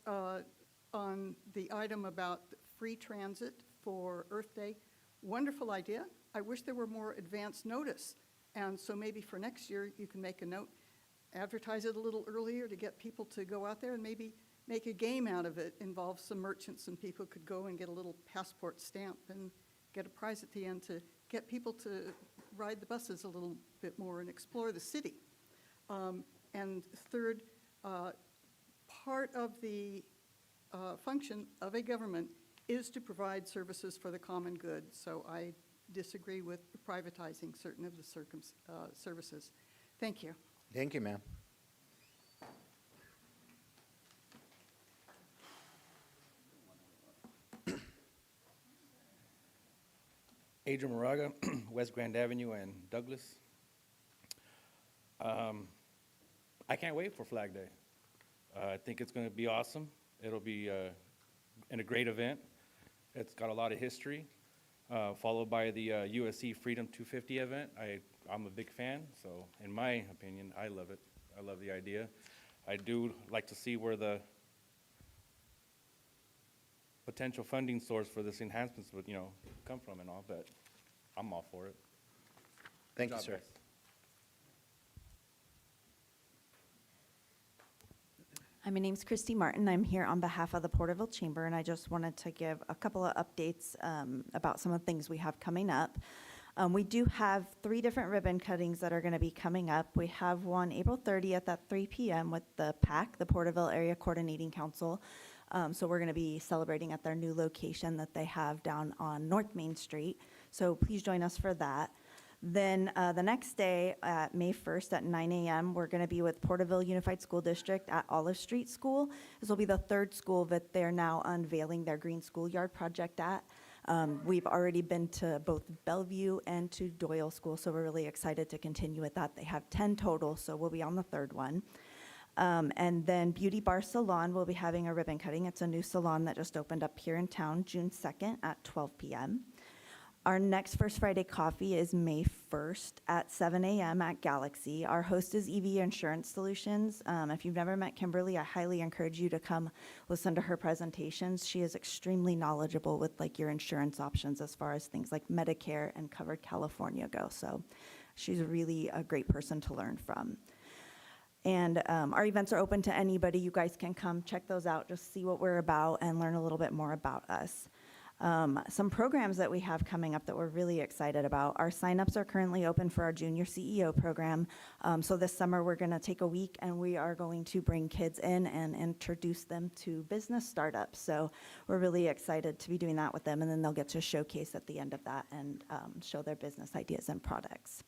S: on the item about free transit for Earth Day, wonderful idea. I wish there were more advance notice, and so maybe for next year you can make a note, advertise it a little earlier to get people to go out there and maybe make a game out of it, involve some merchants, and people could go and get a little passport stamp and get a prize at the end to get people to ride the buses a little bit more and explore the city. And third, part of the function of a government is to provide services for the common good. So I disagree with privatizing certain of the services. Thank you.
B: Thank you, ma'am.
F: Adrian Moraga, West Grand Avenue and Douglas. I can't wait for Flag Day. I think it's going to be awesome. It'll be a great event. It's got a lot of history, followed by the USC Freedom 250 event. I'm a big fan, so in my opinion, I love it. I love the idea. I do like to see where the potential funding source for this enhancements would, come from and all, but I'm all for it.
B: Thank you,
F: Good job,
B: sir.
F: guys.
T: Hi, my name's Christy Martin. I'm here on behalf of the Porterville Chamber, and I just wanted to give a couple of updates about some of the things we have coming up. We do have 3 different ribbon cuttings that are going to be coming up. We have one April 30th at 3 p.m. with the PAC, the Porterville Area Coordinating Council. So we're going to be celebrating at their new location that they have down on North Main Street. So please join us for that. Then the next day, at May 1st at 9 a.m., we're going to be with Porterville Unified School District at Olive Street School. This will be the 3rd school that they're now unveiling their green schoolyard project at. We've already been to both Bellevue and to Doyle School, so we're really excited to continue with that. They have 10 total, so we'll be on the 3rd one. And then Beauty Bar Salon will be having a ribbon cutting. It's a new salon that just opened up here in town, June 2nd at 12 p.m. Our next First Friday Coffee is May 1st at 7 a.m. at Galaxy. Our host is EV Insurance Solutions. If you've never met Kimberly, I highly encourage you to come listen to her presentations. She is extremely knowledgeable with your insurance options as far as things like Medicare and Covered California go. So she's really a great person to learn from. And our events are open to anybody. You guys can come check those out, just see what we're about and learn a little bit more about us. Some programs that we have coming up that we're really excited about. Our signups are currently open for our junior CEO program. So this summer, we're going to take a week and we are going to bring kids in and introduce them to business startups. So we're really excited to be doing that with them, and then they'll get to showcase at the end of that and show their business ideas and products.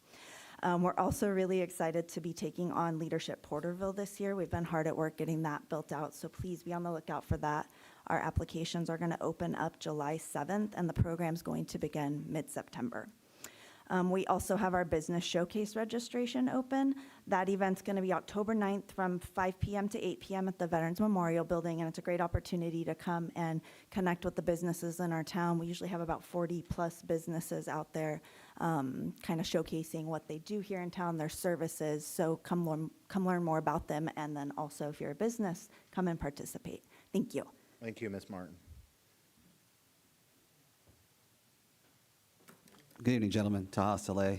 T: We're also really excited to be taking on Leadership Porterville this year. We've been hard at work getting that built out, so please be on the lookout for that. Our applications are going to open up July 7th, and the program's going to begin mid-September. We also have our business showcase registration open. That event's going to be October 9th from 5 p.m. to 8 p.m. at the Veterans Memorial Building, and it's a great opportunity to come and connect with the businesses in our town. We usually have about 40-plus businesses out there kind of showcasing what they do here in town, their services. So come learn more about them, and then also if you're a business, come and participate. Thank you.
B: Thank you, Ms. Martin.
U: Good evening, gentlemen. Taha Saleh,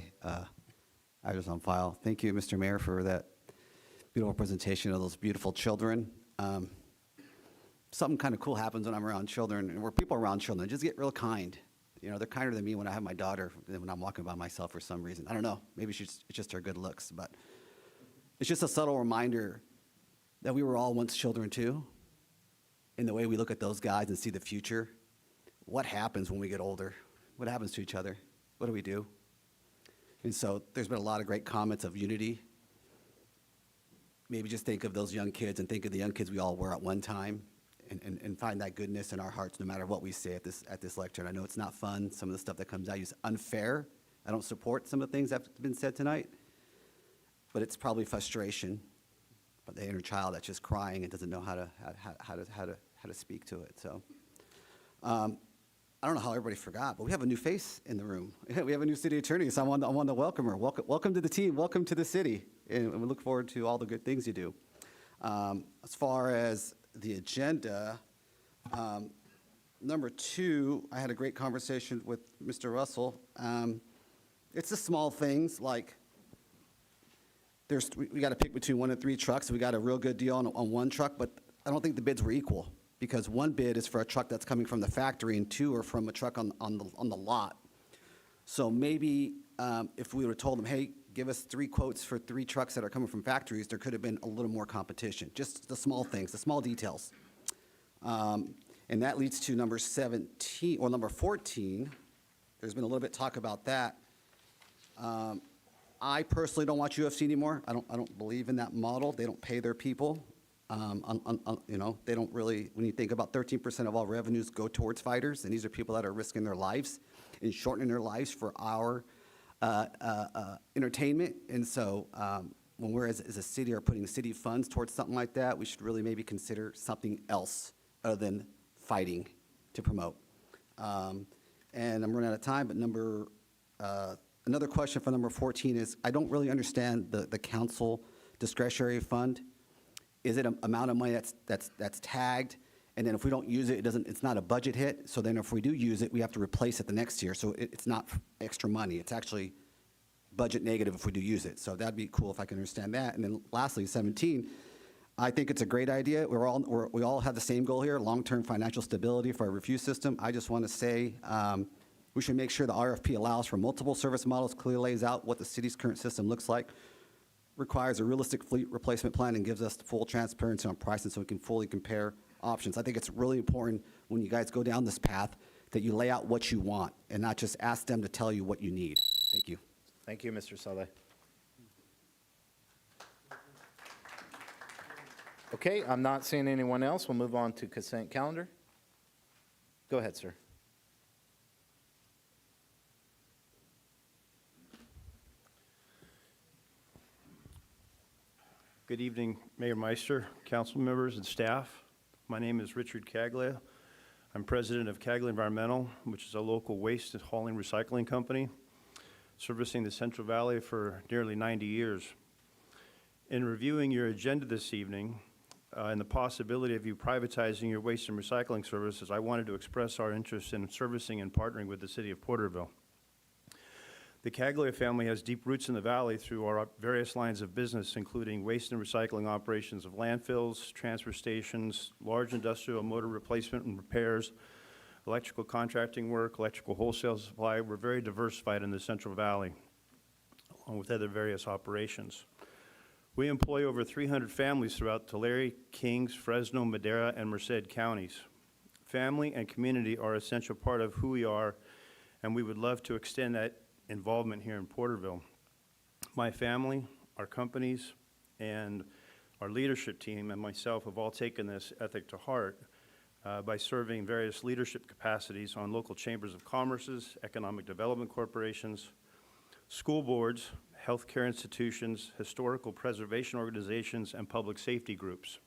U: address on file. Thank you, Mr. Mayor, for that beautiful presentation of those beautiful children. Something kind of cool happens when I'm around children, and where people are around children, they just get real kind. You know, they're kinder than me when I have my daughter than when I'm walking by myself for some reason. I don't know. Maybe it's just her good looks, but it's just a subtle reminder that we were all once children too. In the way we look at those guys and see the future. What happens when we get older? What happens to each other? What do we do? And so there's been a lot of great comments of unity. Maybe just think of those young kids and think of the young kids we all were at one time, and find that goodness in our hearts no matter what we say at this lecture. And I know it's not fun. Some of the stuff that comes out is unfair. I don't support some of the things that have been said tonight, but it's probably frustration. But the inner child that's just crying and doesn't know how to speak to it. So I don't know how everybody forgot, but we have a new face in the room. We have a new city attorney, so I want to welcome her. Welcome to the team. Welcome to the city, and we look forward to all the good things you do. As far as the agenda, number 2, I had a great conversation with Mr. Russell. It's the small things like we got to pick between 1 and 3 trucks. We got a real good deal on one truck, but I don't think the bids were equal, because one bid is for a truck that's coming from the factory and 2 are from a truck on the lot. So maybe if we would have told them, hey, give us 3 quotes for 3 trucks that are coming from factories, there could have been a little more competition. Just the small things, the small details. And that leads to number 17, or number 14. There's been a little bit talk about that. I personally don't watch UFC anymore. I don't believe in that model. They don't pay their people. You know, they don't really, when you think about 13% of all revenues go towards fighters, and these are people that are risking their lives and shortening their lives for our entertainment. And so when we're as a city are putting city funds towards something like that, we should really maybe consider something else other than fighting to promote. And I'm running out of time, but another question for number 14 is, I don't really understand the council discretionary fund. Is it an amount of money that's tagged, and then if we don't use it, it's not a budget hit, so then if we do use it, we have to replace it the next year, so it's not extra money, it's actually budget negative if we do use it, so that'd be cool if I can understand that. And then lastly, 17, I think it's a great idea. We all have the same goal here, long-term financial stability for our review system. I just want to say, we should make sure the RFP allows for multiple service models, clearly lays out what the city's current system looks like, requires a realistic fleet replacement plan, and gives us full transparency on pricing so we can fully compare options. I think it's really important when you guys go down this path that you lay out what you want and not just ask them to tell you what you need. Thank you.
B: Thank you, Mr. Saleh. Okay, I'm not seeing anyone else. We'll move on to consent calendar. Go ahead, sir.
V: Good evening, Mayor Meister, council members, and staff. My name is Richard Caglia. I'm president of Caglia Environmental, which is a local waste and hauling recycling company, servicing the Central Valley for nearly 90 years. In reviewing your agenda this evening and the possibility of you privatizing your waste and recycling services, I wanted to express our interest in servicing and partnering with the city of Porterville. The Caglia family has deep roots in the valley through our various lines of business, including waste and recycling operations of landfills, transfer stations, large industrial motor replacement and repairs, electrical contracting work, electrical wholesale supply. We're very diversified in the Central Valley, along with other various operations. We employ over 300 families throughout Tulare, Kings, Fresno, Madera, and Merced counties. Family and community are an essential part of who we are, and we would love to extend that involvement here in Porterville. My family, our companies, and our leadership team and myself have all taken this ethic to heart by serving various leadership capacities on local chambers of commerces, economic development corporations, school boards, healthcare institutions, historical preservation organizations, and public safety groups.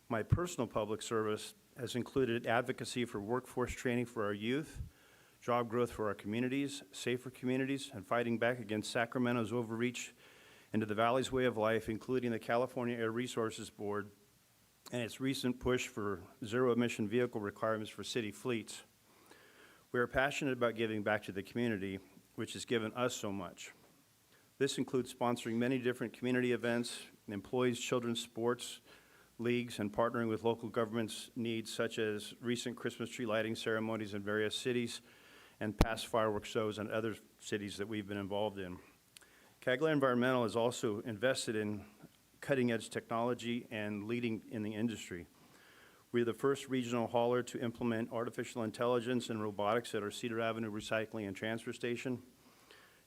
V: My personal public service has included advocacy for workforce training for our youth, job growth for our communities, safer communities, and fighting back against Sacramento's overreach into the Valley's way of life, including the California Air Resources Board and its recent push for zero-emission vehicle requirements for city fleets. We are passionate about giving back to the community, which has given us so much. This includes sponsoring many different community events, employees, children's sports, leagues, and partnering with local governments' needs, such as recent Christmas tree lighting ceremonies in various cities and past fireworks shows in other cities that we've been involved in. Cagler Environmental is also invested in cutting-edge technology and leading in the industry. We're the first regional hauler to implement artificial intelligence and robotics at our Cedar Avenue Recycling and Transfer Station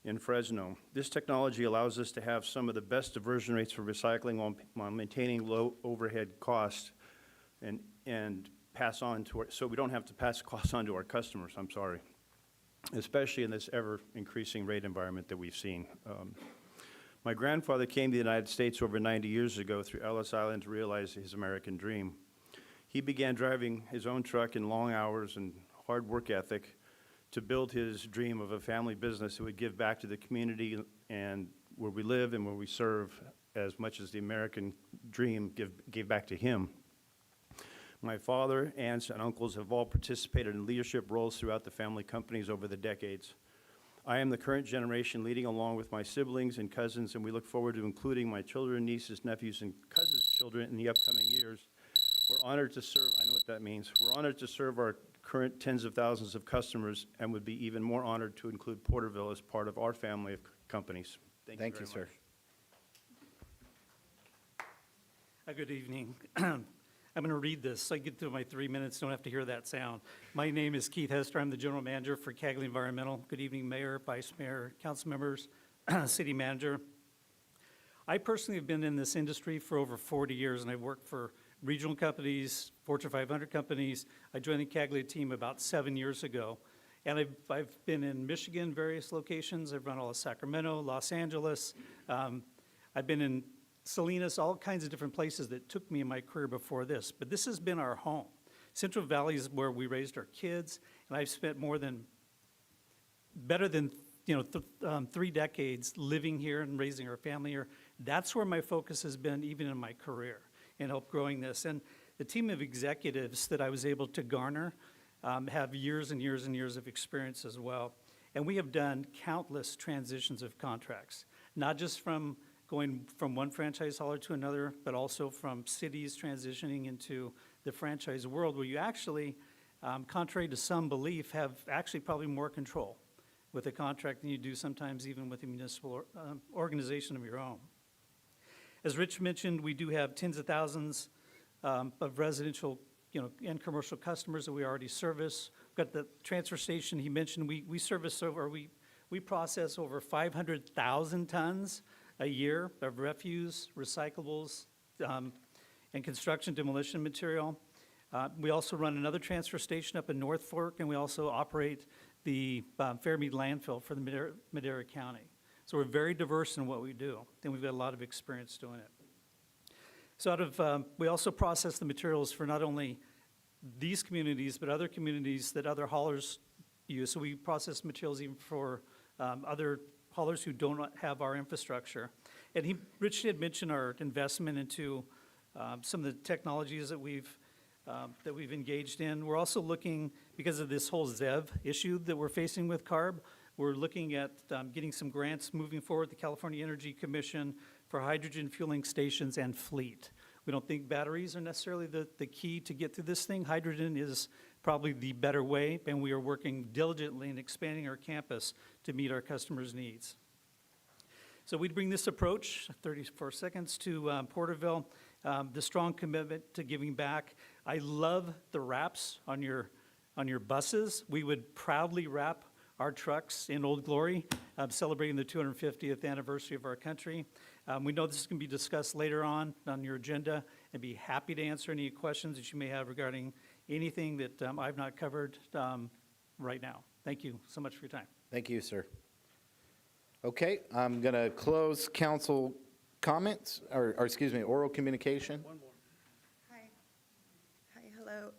V: in Fresno. This technology allows us to have some of the best diversion rates for recycling while maintaining low overhead costs and pass on to so we don't have to pass costs on to our customers, I'm sorry, especially in this ever-increasing rate environment that we've seen. My grandfather came to the United States over 90 years ago through Ellis Island to realize his American dream. He began driving his own truck in long hours and hard work ethic to build his dream of a family business that would give back to the community and where we live and where we serve as much as the American dream gave back to him. My father, aunts, and uncles have all participated in leadership roles throughout the family companies over the decades. I am the current generation leading along with my siblings and cousins, and we look forward to including my children, nieces, nephews, and cousins' children in the upcoming years. We're honored to serve, I know what that means, we're honored to serve our current tens of thousands of customers and would be even more honored to include Porterville as part of our family of companies. Thank you, sir.
C: Good evening. I'm going to read this so I get through my 3 minutes, don't have to hear that sound. My name is Keith Hester. I'm the general manager for Cagler Environmental. Good evening, Mayor, Vice Mayor, council members, city manager. I personally have been in this industry for over 40 years, and I've worked for regional companies, Fortune 500 companies. I joined the Cagler team about 7 years ago. And I've been in Michigan, various locations. I've run all of Sacramento, Los Angeles. I've been in Salinas, all kinds of different places that took me in my career before this. But this has been our home. Central Valley is where we raised our kids, and I've spent better than 3 decades living here and raising our family here. That's where my focus has been, even in my career, and help growing this. And the team of executives that I was able to garner have years and years and years of experience as well. And we have done countless transitions of contracts, not just from going from one franchise hauler to another, but also from cities transitioning into the franchise world, where you actually, contrary to some belief, have actually probably more control with a contract than you do sometimes even with a municipal organization of your own. As Rich mentioned, we do have tens of thousands of residential and commercial customers that we already service. We've got the transfer station he mentioned. We service we process over 500,000 tons a year of refuse, recyclables, and construction demolition material. We also run another transfer station up in North Fork, and we also operate the Fairmead landfill for the Madera County. So we're very diverse in what we do, and we've got a lot of experience doing it. So we also process the materials for not only these communities, but other communities that other haulers use. So we process materials even for other haulers who don't have our infrastructure. And Rich did mention our investment into some of the technologies that we've engaged in. We're also looking, because of this whole ZEV issue that we're facing with CARB, we're looking at getting some grants moving forward, the California Energy Commission, for hydrogen fueling stations and fleet. We don't think batteries are necessarily the key to get through this thing. Hydrogen is probably the better way, and we are working diligently in expanding our campus to meet our customers' needs. So we'd bring this approach, 34 seconds, to Porterville, the strong commitment to giving back. I love the wraps on your buses. We would proudly wrap our trucks in Old Glory, celebrating the 250th anniversary of our country. We know this is going to be discussed later on your agenda, and be happy to answer any questions that you may have regarding anything that I've not covered right now. Thank you so much for your time.
B: Thank you, sir. Okay, I'm going to close council comments, or excuse me, oral communication.
D: Hi, hello.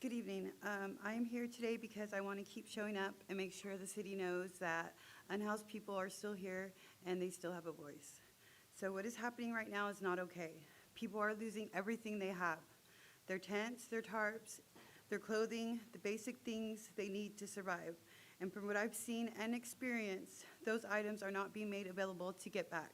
D: Good evening. I am here today because I want to keep showing up and make sure the city knows that unhoused people are still here and they still have a voice. So what is happening right now is not okay. People are losing everything they have. Their tents, their tarps, their clothing, the basic things they need to survive. And from what I've seen and experienced, those items are not being made available to get back.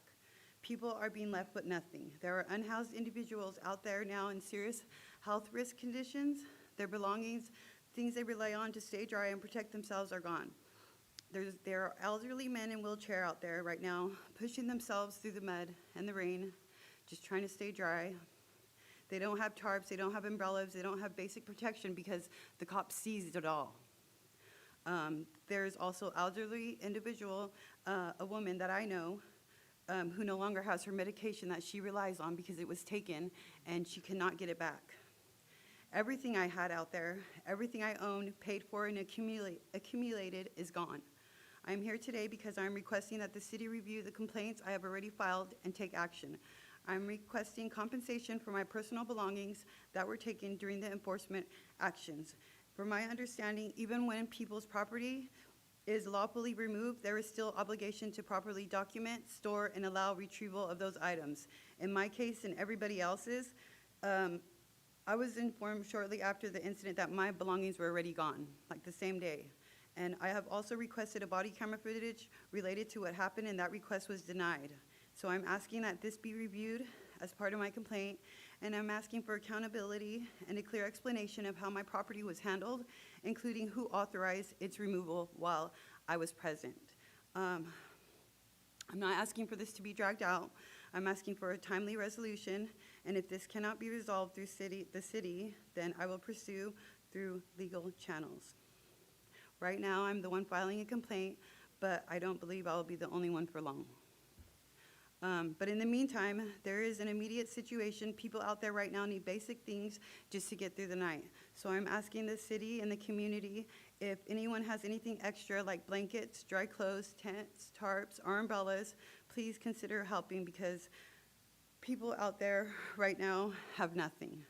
D: People are being left with nothing. There are unhoused individuals out there now in serious health risk conditions. Their belongings, things they rely on to stay dry and protect themselves, are gone. There are elderly men in wheelchair out there right now, pushing themselves through the mud and the rain, just trying to stay dry. They don't have tarps, they don't have umbrellas, they don't have basic protection because the cops seized it all. There's also elderly individual, a woman that I know, who no longer has her medication that she relies on because it was taken and she cannot get it back. Everything I had out there, everything I owned, paid for, and accumulated is gone. I'm here today because I'm requesting that the city review the complaints I have already filed and take action. I'm requesting compensation for my personal belongings that were taken during the enforcement actions. From my understanding, even when people's property is lawfully removed, there is still obligation to properly document, store, and allow retrieval of those items. In my case and everybody else's, I was informed shortly after the incident that my belongings were already gone, like the same day. And I have also requested a body camera footage related to what happened, and that request was denied. So I'm asking that this be reviewed as part of my complaint, and I'm asking for accountability and a clear explanation of how my property was handled, including who authorized its removal while I was present. I'm not asking for this to be dragged out. I'm asking for a timely resolution, and if this cannot be resolved through the city, then I will pursue through legal channels. Right now, I'm the one filing a complaint, but I don't believe I'll be the only one for long. But in the meantime, there is an immediate situation. People out there right now need basic things just to get through the night. So I'm asking the city and the community if anyone has anything extra like blankets, dry clothes, tents, tarps, or umbrellas, please consider helping, because people out there right now have nothing.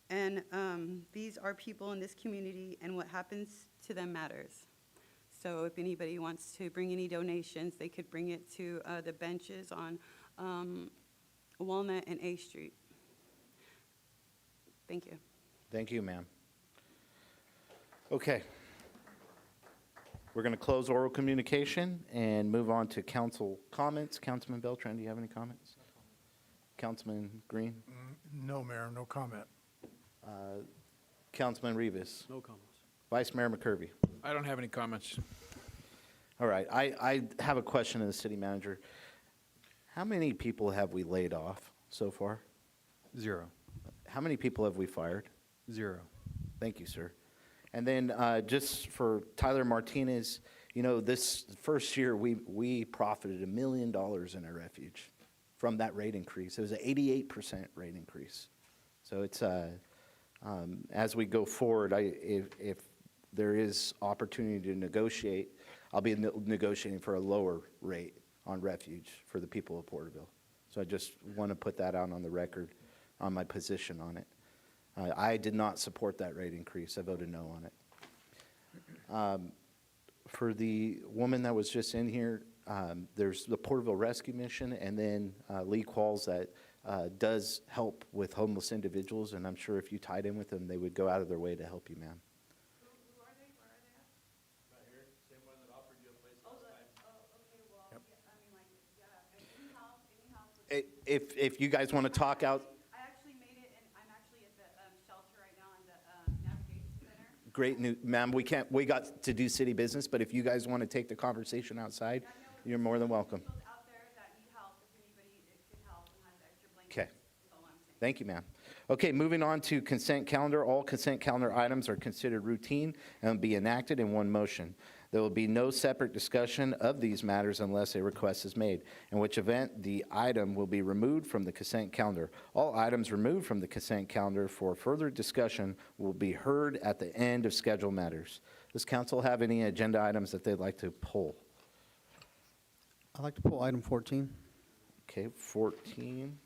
D: And these are people in this community, and what happens to them matters. So if anybody wants to bring any donations, they could bring it to the benches on Walnut and A Street. Thank you.
B: Thank you, ma'am. Okay. We're going to close oral communication and move on to council comments. Councilman Beltran, do you have any comments? Councilman Green?
E: No, Mayor, no comment.
B: Councilman Rivas?
G: No comments.
B: Vice Mayor McCurvey?
H: I don't have any comments.
B: All right, I have a question to the city manager. How many people have we laid off so far?
V: 0.
B: How many people have we fired?
V: 0.
B: Thank you, sir. And then just for Tyler Martinez, you know, this first year we profited $1 million in our refuge from that rate increase. It was an 88% rate increase. So it's as we go forward, if there is opportunity to negotiate, I'll be negotiating for a lower rate on refuge for the people of Porterville. So I just want to put that out on the record on my position on it. I did not support that rate increase. I voted no on it. For the woman that was just in here, there's the Porterville Rescue Mission, and then Lee Qualls that does help with homeless individuals, and I'm sure if you tied in with them, they would go out of their way to help you, ma'am.
D: Who are they? Where are they at?
F: Right here, same one that offered you a place last time.
D: Oh, okay, well,
E: Yep.
D: yeah, I mean, like, yeah, any house
B: If you guys want to talk out,
D: I actually made it, and I'm actually at the shelter right now in the navigation center.
B: great news, ma'am, we got to do city business, but if you guys want to take the conversation outside, you're more than welcome.
D: People out there that need help, if anybody could help and has extra blankets.
B: Okay.
D: That's all I'm saying.
B: Thank you, ma'am. Okay, moving on to consent calendar. All consent calendar items are considered routine and will be enacted in one motion. There will be no separate discussion of these matters unless a request is made, in which event the item will be removed from the consent calendar. All items removed from the consent calendar for further discussion will be heard at the end of scheduled matters. Does council have any agenda items that they'd like to pull?
G: I'd like to pull item 14.
B: Okay, 14.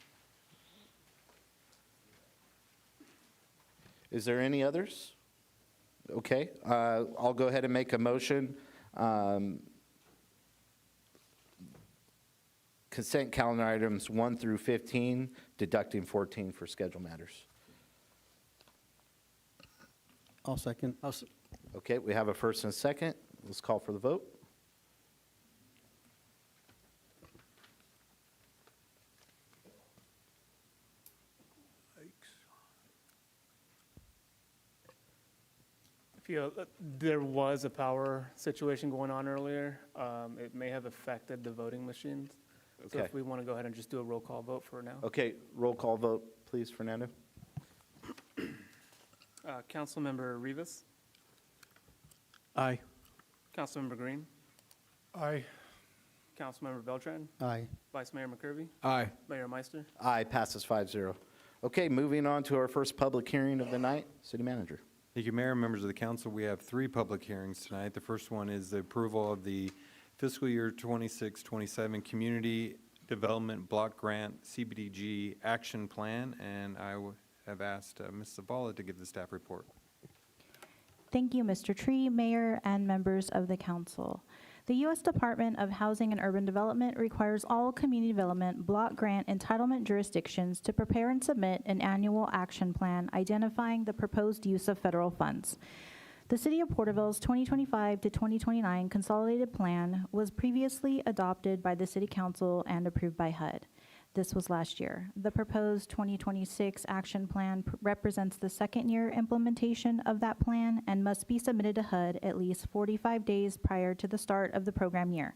B: Is there any others? Okay, I'll go ahead and make a motion. Consent calendar items 1 through 15, deducting 14 for schedule matters.
G: I'll second.
B: Okay, we have a first and a second. Let's call for the vote.
A: There was a power situation going on earlier. It may have affected the voting machines. So
B: Okay.
A: if we want to go ahead and just do a roll call vote for now.
B: Okay, roll call vote, please, Fernando.
A: Councilmember Rivas,
G: Aye.
A: Councilmember Green,
E: Aye.
A: Councilmember Beltran,
G: Aye.
A: Vice Mayor McCurvey,
H: Aye.
A: Mayor Meister.
B: Aye, passes 5-0. Okay, moving on to our first public hearing of the night. City Manager.
I: Thank you, Mayor, members of the council. We have 3 public hearings tonight. The first one is the approval of the fiscal year 26-27 Community Development Block Grant CBDG Action Plan, and I have asked Ms. Zavala to give the staff report.
W: Thank you, Mr. Tree, Mayor, and members of the council. The U.S. Department of Housing and Urban Development requires all community development block grant entitlement jurisdictions to prepare and submit an annual action plan identifying the proposed use of federal funds. The City of Porterville's 2025 to 2029 consolidated plan was previously adopted by the City Council and approved by HUD. This was last year. The proposed 2026 action plan represents the second year implementation of that plan and must be submitted to HUD at least 45 days prior to the start of the program year,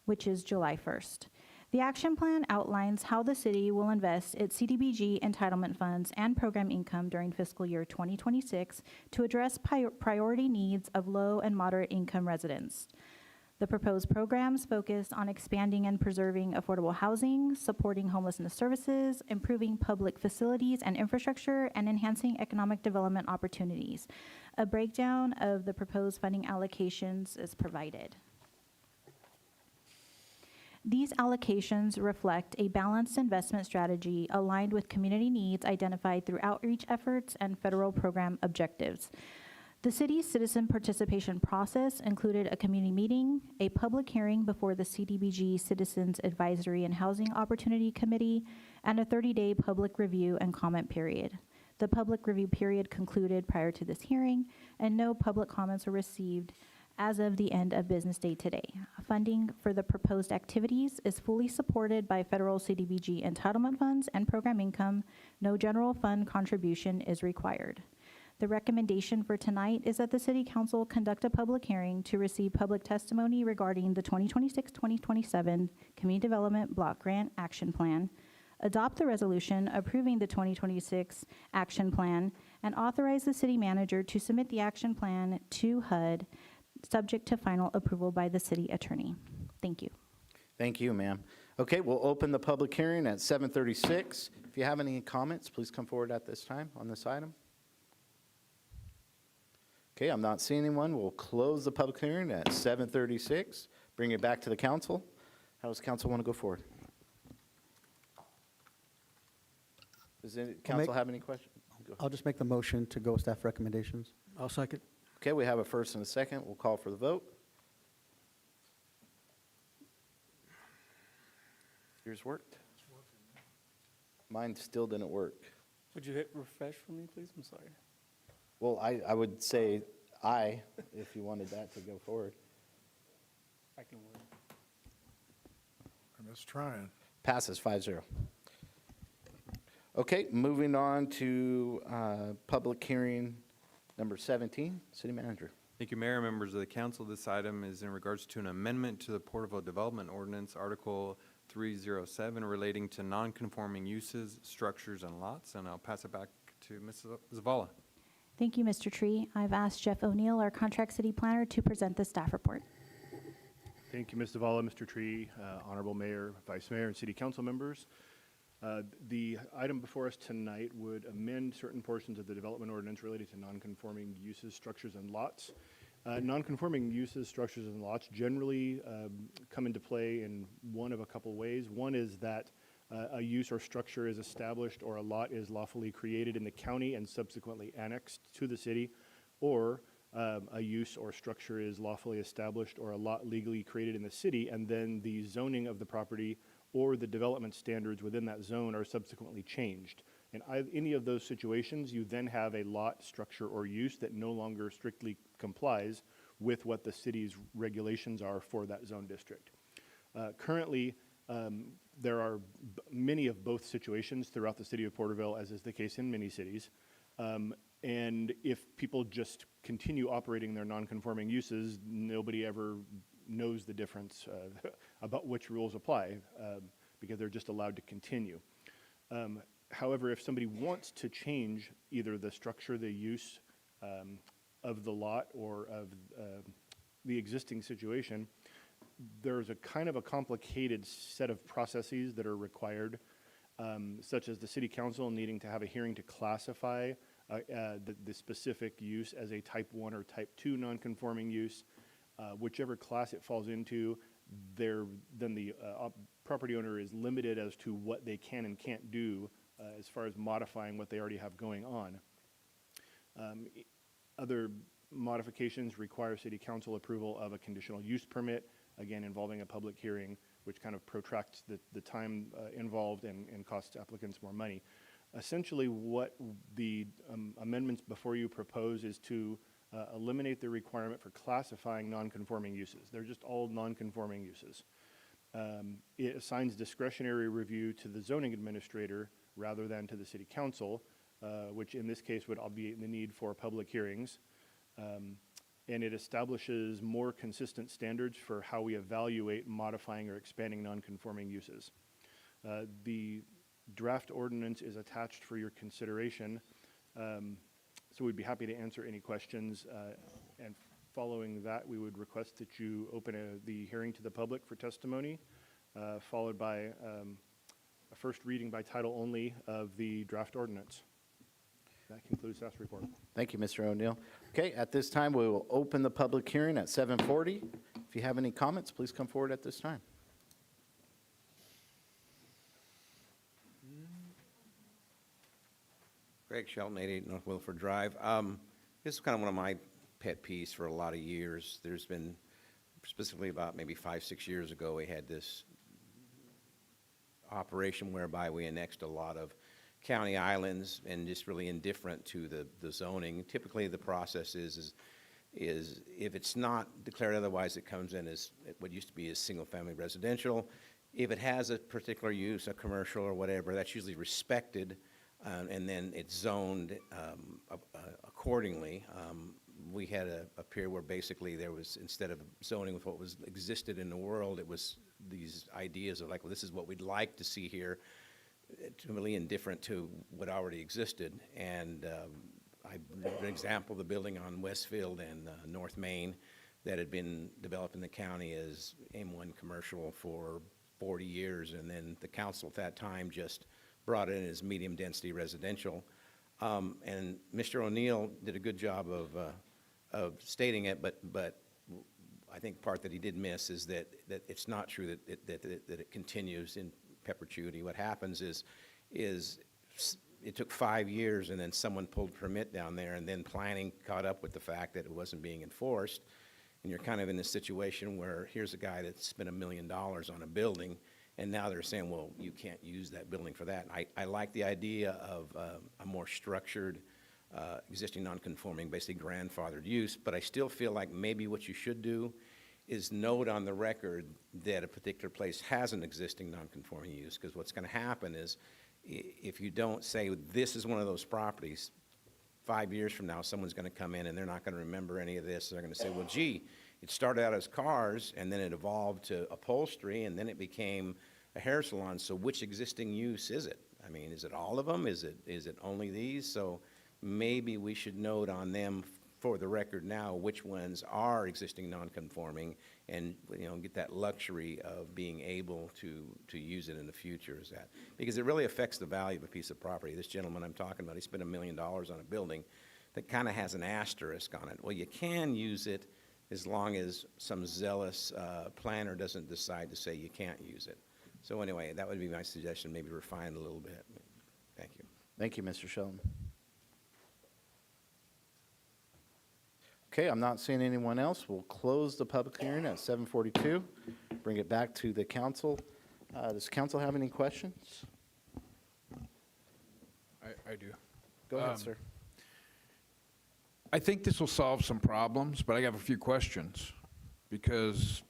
W: which is July 1st. The action plan outlines how the city will invest its CDBG entitlement funds and program income during fiscal year 2026 to address priority needs of low and moderate income residents. The proposed programs focus on expanding and preserving affordable housing, supporting homelessness services, improving public facilities and infrastructure, and enhancing economic development opportunities. A breakdown of the proposed funding allocations is provided. These allocations reflect a balanced investment strategy aligned with community needs identified through outreach efforts and federal program objectives. The city's citizen participation process included a community meeting, a public hearing before the CDBG Citizens Advisory and Housing Opportunity Committee, and a 30-day public review and comment period. The public review period concluded prior to this hearing, and no public comments were received as of the end of business day today. Funding for the proposed activities is fully supported by federal CDBG entitlement funds and program income. No general fund contribution is required. The recommendation for tonight is that the City Council conduct a public hearing to receive public testimony regarding the 2026-2027 Community Development Block Grant Action Plan, adopt the resolution approving the 2026 Action Plan, and authorize the City Manager to submit the action plan to HUD, subject to final approval by the City Attorney. Thank you.
B: Thank you, ma'am. Okay, we'll open the public hearing at 7:36. If you have any comments, please come forward at this time on this item. Okay, I'm not seeing anyone. We'll close the public hearing at 7:36. Bring it back to the council. How does council want to go forward? Does the council have any questions? Go ahead.
G: I'll just make the motion to go with staff recommendations. I'll second.
B: Okay, we have a first and a second. We'll call for the vote. Yours worked? Mine still didn't work.
A: Would you hit refresh for me, please? I'm sorry.
B: Well, I would say aye if you wanted that to go forward.
A: I can work.
E: I'm just trying.
B: Passes 5-0. Okay, moving on to public hearing number 17. City Manager.
I: Thank you, Mayor, members of the council. This item is in regards to an amendment to the Porterville Development Ordinance, Article 307, relating to non-conforming uses, structures, and lots, and I'll pass it back to Ms. Zavala.
W: Thank you, Mr. Tree. I've asked Jeff O'Neill, our contract city planner, to present the staff report.
J: Thank you, Ms. Zavala, Mr. Tree, Honorable Mayor, Vice Mayor, and City Council members. The item before us tonight would amend certain portions of the development ordinance related to non-conforming uses, structures, and lots. Non-conforming uses, structures, and lots generally come into play in one of a couple ways. One is that a use or structure is established or a lot is lawfully created in the county and subsequently annexed to the city, or a use or structure is lawfully established or a lot legally created in the city, and then the zoning of the property or the development standards within that zone are subsequently changed. In any of those situations, you then have a lot, structure, or use that no longer strictly complies with what the city's regulations are for that zone district. Currently, there are many of both situations throughout the city of Porterville, as is the case in many cities. And if people just continue operating their non-conforming uses, nobody ever knows the difference about which rules apply because they're just allowed to continue. However, if somebody wants to change either the structure, the use of the lot, or of the existing situation, there's a kind of a complicated set of processes that are required, such as the city council needing to have a hearing to classify the specific use as a type 1 or type 2 non-conforming use. Whichever class it falls into, then the property owner is limited as to what they can and can't do as far as modifying what they already have going on. Other modifications require city council approval of a conditional use permit, again involving a public hearing, which kind of protracts the time involved and costs applicants more money. Essentially, what the amendments before you propose is to eliminate the requirement for classifying non-conforming uses. They're just all non-conforming uses. It assigns discretionary review to the zoning administrator rather than to the city council, which in this case would obviate the need for public hearings. And it establishes more consistent standards for how we evaluate modifying or expanding non-conforming uses. The draft ordinance is attached for your consideration. So we'd be happy to answer any questions. And following that, we would request that you open the hearing to the public for testimony, followed by a first reading by title only of the draft ordinance. That concludes staff's report.
B: Thank you, Mr. O'Neill. Okay, at this time, we will open the public hearing at 7:40. If you have any comments, please come forward at this time.
K: Greg Shelton, 88 North Wilford Drive. This is kind of one of my pet peeves for a lot of years. There's been, specifically about maybe 5-6 years ago, we had this operation whereby we annexed a lot of county islands and just really indifferent to the zoning. Typically, the process is if it's not declared otherwise, it comes in as what used to be as single-family residential. If it has a particular use, a commercial or whatever, that's usually respected. And then it's zoned accordingly. We had a period where basically there was, instead of zoning with what was existed in the world, it was these ideas of like, well, this is what we'd like to see here, totally indifferent to what already existed. And an example, the building on Westfield and North Main that had been developed in the county as M1 commercial for 40 years, and then the council at that time just brought it in as medium-density residential. And Mr. O'Neill did a good job of stating it, but I think the part that he did miss is that it's not true that it continues in perpetuity. What happens is it took 5 years, and then someone pulled permit down there, and then planning caught up with the fact that it wasn't being enforced. And you're kind of in this situation where here's a guy that spent $1 million on a building, and now they're saying, well, you can't use that building for that. I like the idea of a more structured, existing non-conforming, basically grandfathered use, but I still feel like maybe what you should do is note on the record that a particular place has an existing nonconforming use, because what's going to happen is if you don't say this is one of those properties, 5 years from now, someone's going to come in and they're not going to remember any of this. They're going to say, well, gee, it started out as cars, and then it evolved to upholstery, and then it became a hair salon. So which existing use is it? I mean, is it all of them? Is it only these? So maybe we should note on them for the record now which ones are existing non-conforming, and get that luxury of being able to use it in the future. Is that because it really affects the value of a piece of property. This gentleman I'm talking about, he spent $1 million on a building that kind of has an asterisk on it. Well, you can use it as long as some zealous planner doesn't decide to say you can't use it. So anyway, that would be my suggestion, maybe refine a little bit. Thank you.
B: Thank you, Mr. Shelton. Okay, I'm not seeing anyone else. We'll close the public hearing at 7:42. Bring it back to the council. Does council have any questions?
H: I do.
B: Go ahead, sir.
H: I think this will solve some problems, but I have a few questions because,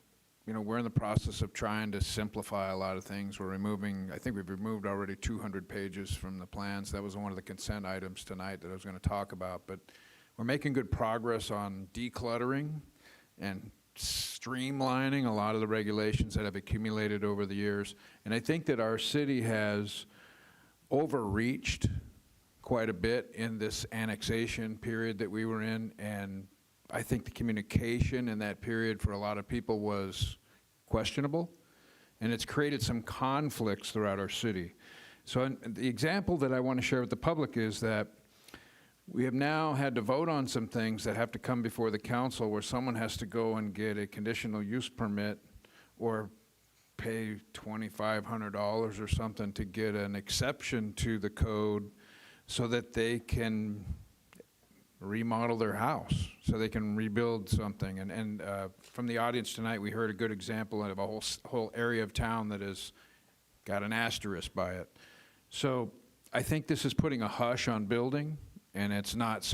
H: we're in the process of trying to simplify a lot of things. I think we've removed already 200 pages from the plans. That was one of the consent items tonight that I was going to talk about, but we're making good progress on decluttering and streamlining a lot of the regulations that have accumulated over the years. And I think that our city has overreached quite a bit in this annexation period that we were in, and I think the communication in that period for a lot of people was questionable, and it's created some conflicts throughout our city. So the example that I want to share with the public is that we have now had to vote on some things that have to come before the council where someone has to go and get a conditional use permit or pay $2,500 or something to get an exception to the code so that they can remodel their house, so they can rebuild something. And from the audience tonight, we heard a good example of a whole area of town that has got an asterisk by it. So I think this is putting a hush on building, and it's not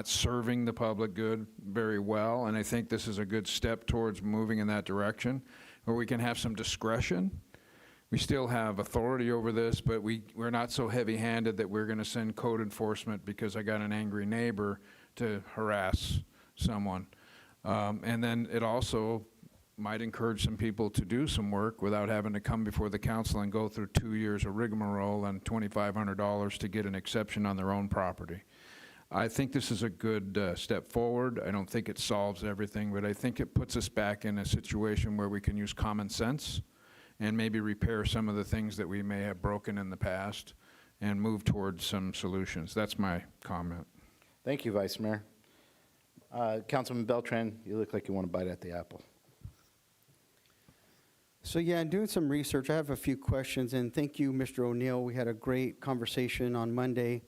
H: serving the public good very well. And I think this is a good step towards moving in that direction, where we can have some discretion. We still have authority over this, but we're not so heavy-handed that we're going to send code enforcement because I got an angry neighbor to harass someone. And then it also might encourage some people to do some work without having to come before the council and go through 2 years of rigmarole and $2,500 to get an exception on their own property. I think this is a good step forward. I don't think it solves everything, but I think it puts us back in a situation where we can use common sense and maybe repair some of the things that we may have broken in the past and move towards some solutions. That's my comment.
B: Thank you, Vice Mayor. Councilman Beltran, you look like you want to bite at the apple.
L: So yeah, in doing some research, I have a few questions, and thank you, Mr. O'Neill. We had a great conversation on Monday.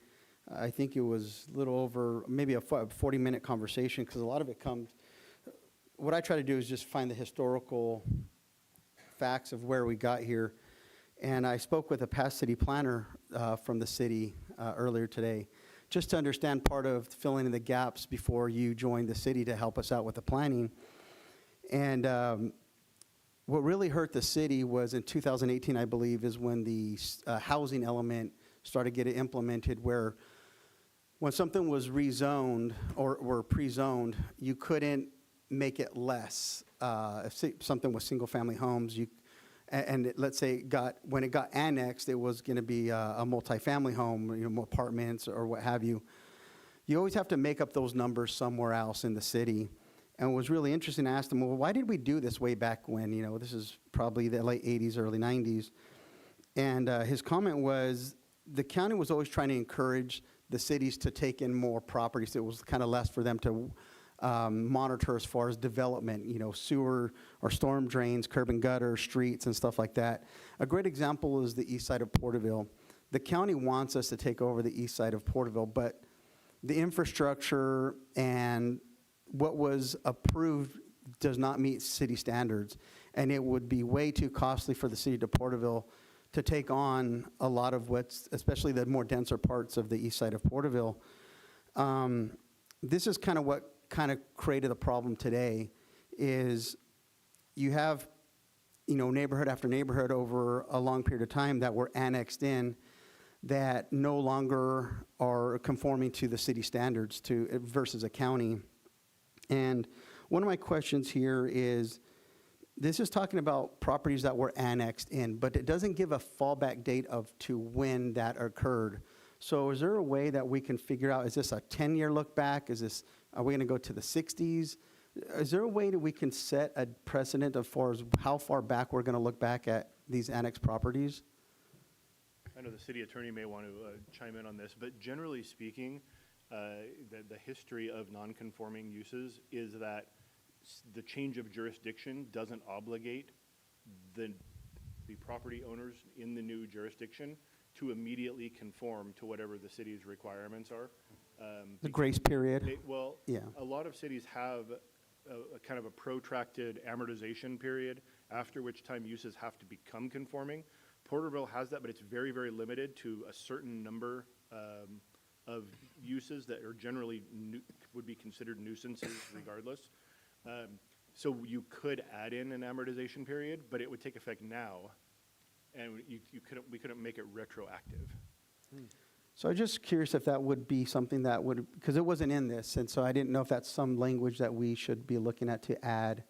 L: I think it was a little over, maybe a 40-minute conversation, because a lot of it comes, what I try to do is just find the historical facts of where we got here. And I spoke with a past city planner from the city earlier today, just to understand part of filling in the gaps before you joined the city to help us out with the planning. And what really hurt the city was in 2018, I believe, is when the housing element started getting implemented, where when something was rezoned or pre-zoned, you couldn't make it less. If something was single-family homes, let's say when it got annexed, it was going to be a multifamily home, apartments or what have you. You always have to make up those numbers somewhere else in the city. And it was really interesting. I asked him, well, why did we do this way back when? This is probably the late 80s, early 90s. And his comment was the county was always trying to encourage the cities to take in more properties. It was kind of less for them to monitor as far as development, sewer or storm drains, curb and gutter, streets, and stuff like that. A great example is the east side of Porterville. The county wants us to take over the east side of Porterville, but the infrastructure and what was approved does not meet city standards, and it would be way too costly for the city of Porterville to take on a lot of especially the more denser parts of the east side of Porterville. This is kind of what created the problem today, is you have, neighborhood after neighborhood over a long period of time that were annexed in that no longer are conforming to the city standards versus a county. And one of my questions here is, this is talking about properties that were annexed in, but it doesn't give a fallback date to when that occurred. So is there a way that we can figure out, is this a 10-year look back? Are we going to go to the 60s? Is there a way that we can set a precedent as far as how far back we're going to look back at these annexed properties?
J: I know the city attorney may want to chime in on this, but generally speaking, the history of non-conforming uses is that the change of jurisdiction doesn't obligate the property owners in the new jurisdiction to immediately conform to whatever the city's requirements are.
L: The grace period?
J: Yeah. A lot of cities have a kind of a protracted amortization period, after which time uses have to become conforming. Porterville has that, but it's very, very limited to a certain number of uses that are generally would be considered nuisances regardless. So you could add in an amortization period, but it would take effect now, and we couldn't make it retroactive.
L: So I'm just curious if that would be something that would, because it wasn't in this, and so I didn't know if that's some language that we should be looking at to add.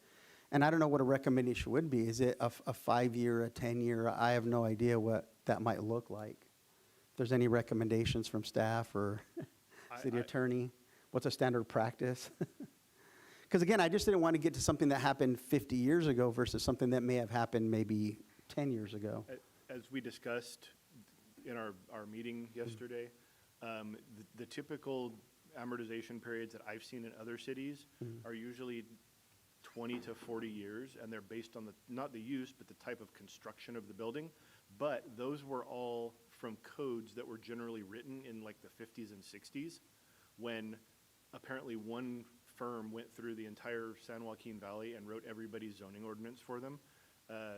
L: And I don't know what a recommendation would be. Is it a 5-year, a 10-year? I have no idea what that might look like. If there's any recommendations from staff or city attorney, what's a standard practice? Because again, I just didn't want to get to something that happened 50 years ago versus something that may have happened maybe 10 years ago.
J: As we discussed in our meeting yesterday, the typical amortization periods that I've seen in other cities are usually 20 to 40 years, and they're based on not the use, but the type of construction of the building. But those were all from codes that were generally written in like the 50s and 60s, when apparently one firm went through the entire San Joaquin Valley and wrote everybody's zoning ordinance for them.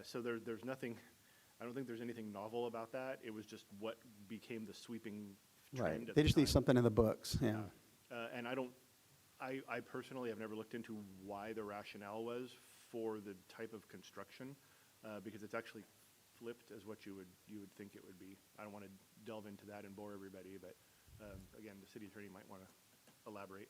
J: So there's nothing, I don't think there's anything novel about that. It was just what became the sweeping trend.
L: Right. They just need something in the books, yeah.
J: And I personally have never looked into why the rationale was for the type of construction, because it's actually flipped as what you would think it would be. I don't want to delve into that and bore everybody, but again, the city attorney might want to elaborate.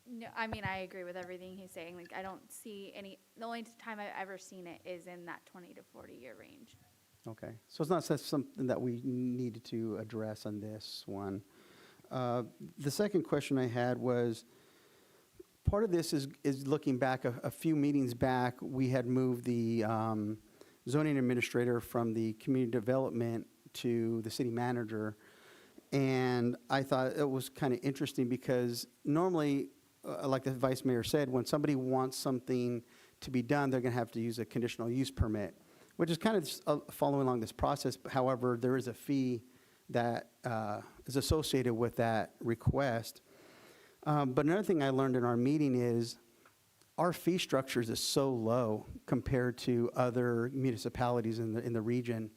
M: No, I mean, I agree with everything he's saying. Like, I don't see the only time I've ever seen it is in that 20 to 40 year range.
L: Okay, so it's not something that we needed to address on this one. The second question I had was, part of this is looking back a few meetings back, we had moved the zoning administrator from the community development to the city manager. And I thought it was kind of interesting because normally, like the vice mayor said, when somebody wants something to be done, they're going to have to use a conditional use permit, which is kind of following along this process. However, there is a fee that is associated with that request. But another thing I learned in our meeting is our fee structures is so low compared to other municipalities in the region.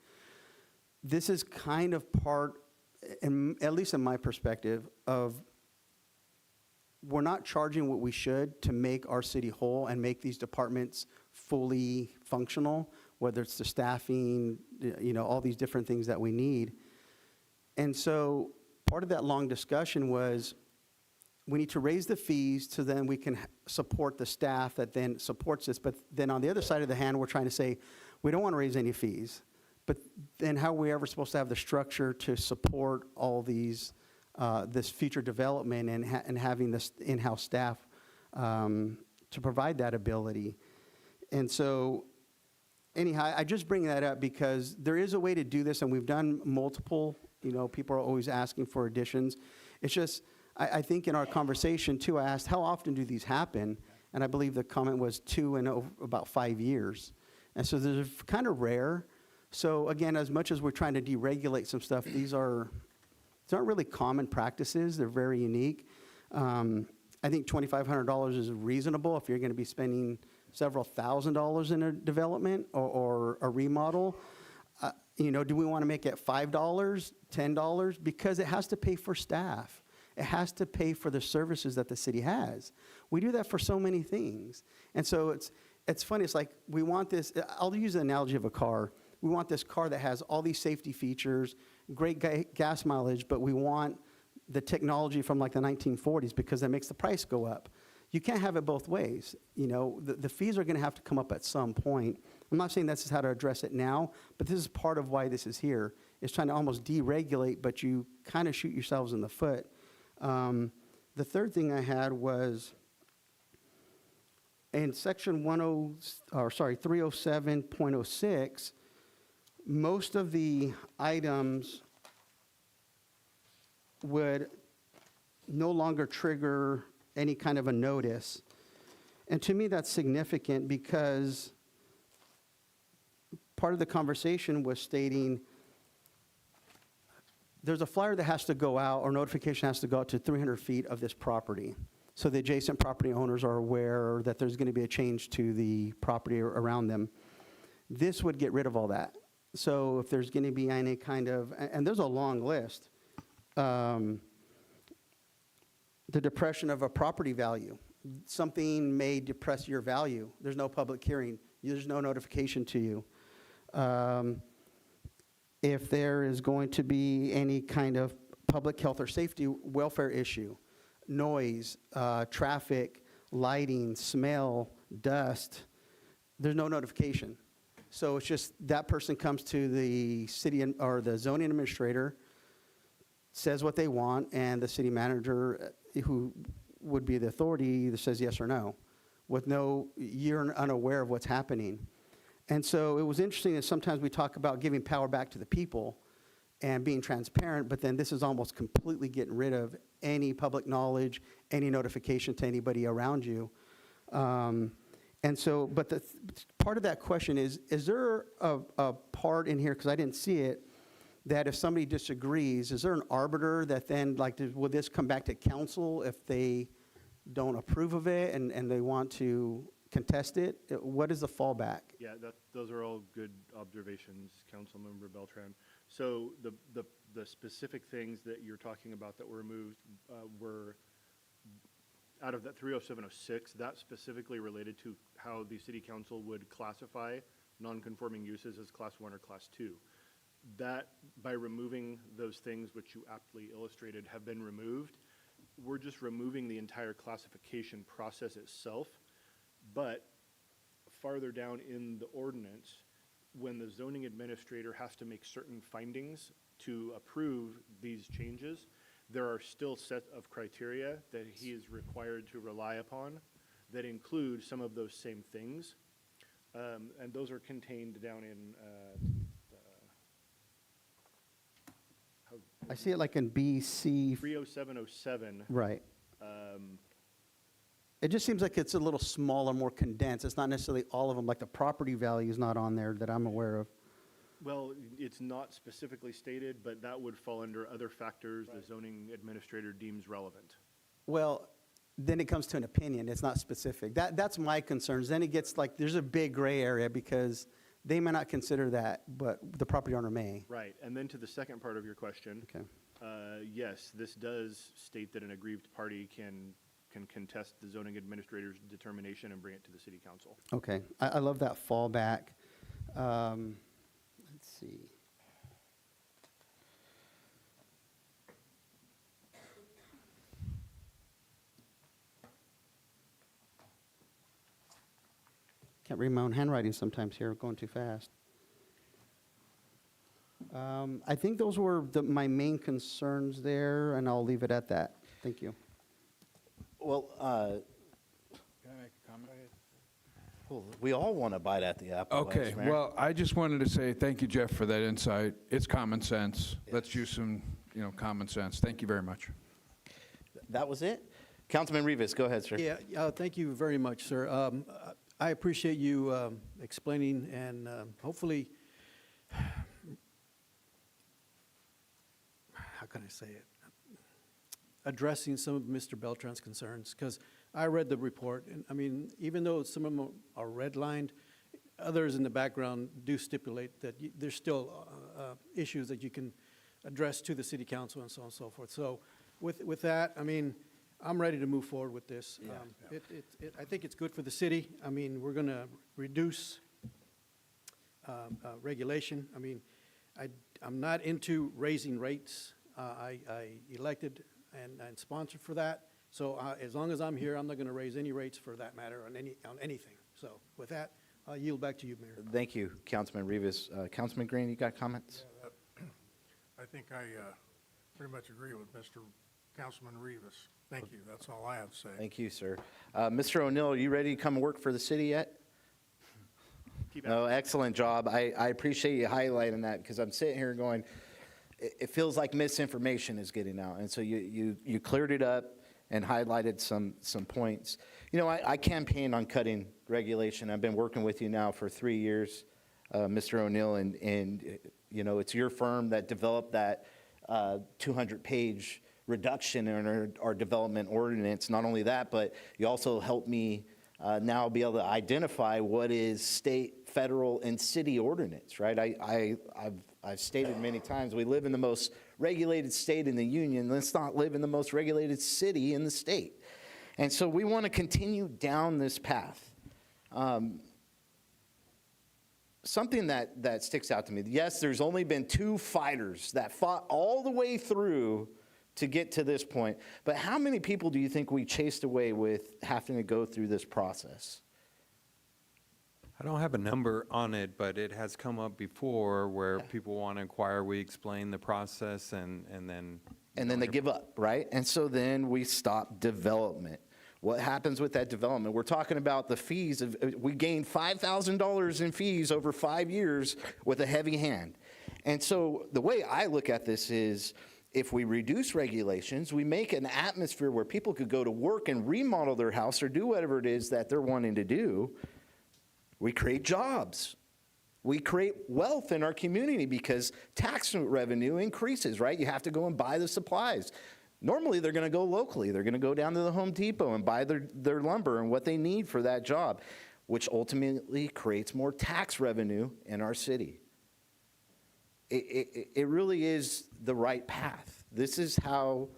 L: This is kind of part, at least in my perspective, of we're not charging what we should to make our city whole and make these departments fully functional, whether it's the staffing, all these different things that we need. And so part of that long discussion was we need to raise the fees so then we can support the staff that then supports this. But then on the other side of the hand, we're trying to say, we don't want to raise any fees. But then how are we ever supposed to have the structure to support all these, this future development and having this in-house staff to provide that ability? And so anyhow, I just bring that up because there is a way to do this, and we've done multiple, people are always asking for additions. It's just, I think in our conversation too, I asked, how often do these happen? And I believe the comment was 2 in about 5 years. And so they're kind of rare. So again, as much as we're trying to deregulate some stuff, these aren't really common practices. They're very unique. I think $2,500 is reasonable if you're going to be spending several $1,000s in a development or a remodel. Do we want to make it $5, $10? Because it has to pay for staff. It has to pay for the services that the city has. We do that for so many things. And so it's funny, it's like, we want this, I'll use the analogy of a car. We want this car that has all these safety features, great gas mileage, but we want the technology from like the 1940s because that makes the price go up. You can't have it both ways. You know, the fees are going to have to come up at some point. I'm not saying this is how to address it now, but this is part of why this is here. It's trying to almost deregulate, but you kind of shoot yourselves in the foot. The third thing I had was in section 307.06, most of the items would no longer trigger any kind of a notice. And to me, that's significant because part of the conversation was stating there's a flyer that has to go out or notification has to go out to 300 feet of this property. So the adjacent property owners are aware that there's going to be a change to the property around them. This would get rid of all that. So if there's going to be any kind of, and there's a long list, the depression of a property value. Something may depress your value. There's no public hearing. There's no notification to you. If there is going to be any kind of public health or safety welfare issue, noise, traffic, lighting, smell, dust, there's no notification. So it's just that person comes to the city or the zoning administrator, says what they want, and the city manager, who would be the authority, either says yes or no, with no, you're unaware of what's happening. And so it was interesting that sometimes we talk about giving power back to the people and being transparent, but then this is almost completely getting rid of any public knowledge, any notification to anybody around you. And so, but the part of that question is there a part in here, because I didn't see it, that if somebody disagrees, is there an arbiter that then, like, will this come back to council if they don't approve of it and they want to contest it? What is the fallback?
J: Yeah, those are all good observations, Councilmember Beltran. So the specific things that you're talking about that were removed were out of that 30706, that specifically related to how the city council would classify non-conforming uses as class 1 or class 2. That, by removing those things which you aptly illustrated have been removed, we're just removing the entire classification process itself. But farther down in the ordinance, when the zoning administrator has to make certain findings to approve these changes, there are still set of criteria that he is required to rely upon that include some of those same things. And those are contained down in
L: I see it like in BC.
J: 30707.
L: Right. It just seems like it's a little smaller, more condensed. It's not necessarily all of them, like the property value is not on there that I'm aware of.
J: Well, it's not specifically stated, but that would fall under other factors the zoning administrator deems relevant.
L: Well, then it comes to an opinion. It's not specific. That's my concerns. Then it gets like, there's a big gray area because they may not consider that, but the property owner may.
J: Right, and then to the second part of your question.
L: Okay.
J: Yes, this does state that an aggrieved party can contest the zoning administrator's determination and bring it to the city council.
L: Okay, I love that fallback. Let's see. Can't read my own handwriting sometimes here, going too fast. I think those were my main concerns there, and I'll leave it at that. Thank you.
B: Well,
H: Can I make a comment?
B: well, we all want to bite at the apple.
H: Okay,
B: Vice Mayor.
H: well, I just wanted to say thank you, Jeff, for that insight. It's common sense. Let's use some, common sense. Thank you very much.
B: That was it? Councilman Rivas, go ahead, sir.
G: Yeah, thank you very much, sir. I appreciate you explaining and hopefully, how can I say it? Addressing some of Mr. Beltran's concerns, because I read the report, and I mean, even though some of them are redlined, others in the background do stipulate that there's still issues that you can address to the city council and so on and so forth. So with that, I mean, I'm ready to move forward with this. I think it's good for the city. I mean, we're going to reduce regulation. I mean, I'm not into raising rates. I elected and sponsored for that. So as long as I'm here, I'm not going to raise any rates for that matter on anything. So with that, I'll yield back to you, Mayor.
B: Thank you, Councilman Rivas. Councilman Green, you got comments?
E: I think I pretty much agree with Mr. Councilman Rivas. Thank you. That's all I have to say.
B: Thank you, sir. Mr. O'Neill, are you ready to come work for the city yet? No, excellent job. I appreciate you highlighting that because I'm sitting here going, it feels like misinformation is getting out. And so you cleared it up and highlighted some points. You know, I campaign on cutting regulation. I've been working with you now for 3 years, Mr. O'Neill, and you know, it's your firm that developed that 200-page reduction in our development ordinance. Not only that, but you also helped me now be able to identify what is state, federal, and city ordinance, right? I've stated many times, we live in the most regulated state in the union. Let's not live in the most regulated city in the state. And so we want to continue down this path. Something that sticks out to me, yes, there's only been 2 fighters that fought all the way through to get to this point. But how many people do you think we chased away with having to go through this process?
I: I don't have a number on it, but it has come up before where people want to inquire, we explain the process, and then...
B: And then they give up, right? And so then we stop development. What happens with that development? We're talking about the fees. We gained $5,000 in fees over 5 years with a heavy hand. And so the way I look at this is, if we reduce regulations, we make an atmosphere where people could go to work and remodel their house or do whatever it is that they're wanting to do. We create jobs. We create wealth in our community because tax revenue increases, right? You have to go and buy the supplies. Normally, they're going to go locally. They're going to go down to the Home Depot and buy their lumber and what they need for that job, which ultimately creates more tax revenue in our city. It really is the right path. This is how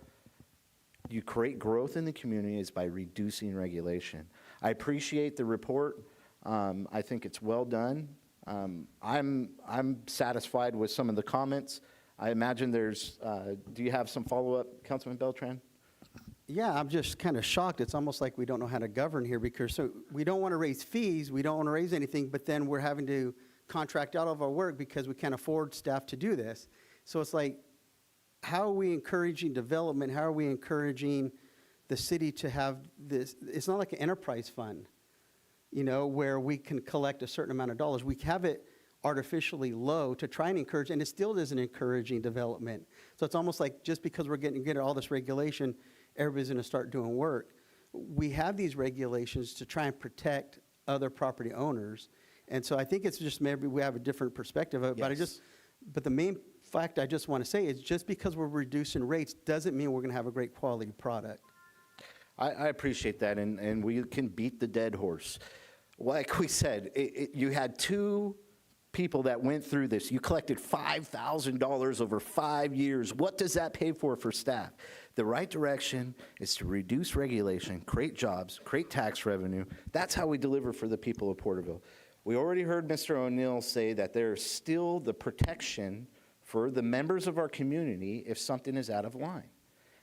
B: you create growth in the community, is by reducing regulation. I appreciate the report. I think it's well done. I'm satisfied with some of the comments. I imagine there's, do you have some follow-up, Councilman Beltran?
L: Yeah, I'm just kind of shocked. It's almost like we don't know how to govern here because so we don't want to raise fees, we don't want to raise anything, but then we're having to contract out of our work because we can't afford staff to do this. So it's like, how are we encouraging development? How are we encouraging the city to have this? It's not like an enterprise fund, you know, where we can collect a certain amount of dollars. We have it artificially low to try and encourage, and it still isn't encouraging development. So it's almost like just because we're getting all this regulation, everybody's going to start doing work. We have these regulations to try and protect other property owners. And so I think it's just maybe we have a different perspective of it.
B: Yes.
L: But the main fact I just want to say is just because we're reducing rates doesn't mean we're going to have a great quality product.
B: I appreciate that, and we can beat the dead horse. Like we said, you had 2 people that went through this. You collected $5,000 over 5 years. What does that pay for staff? The right direction is to reduce regulation, create jobs, create tax revenue. That's how we deliver for the people of Porterville. We already heard Mr. O'Neill say that there's still the protection for the members of our community if something is out of line.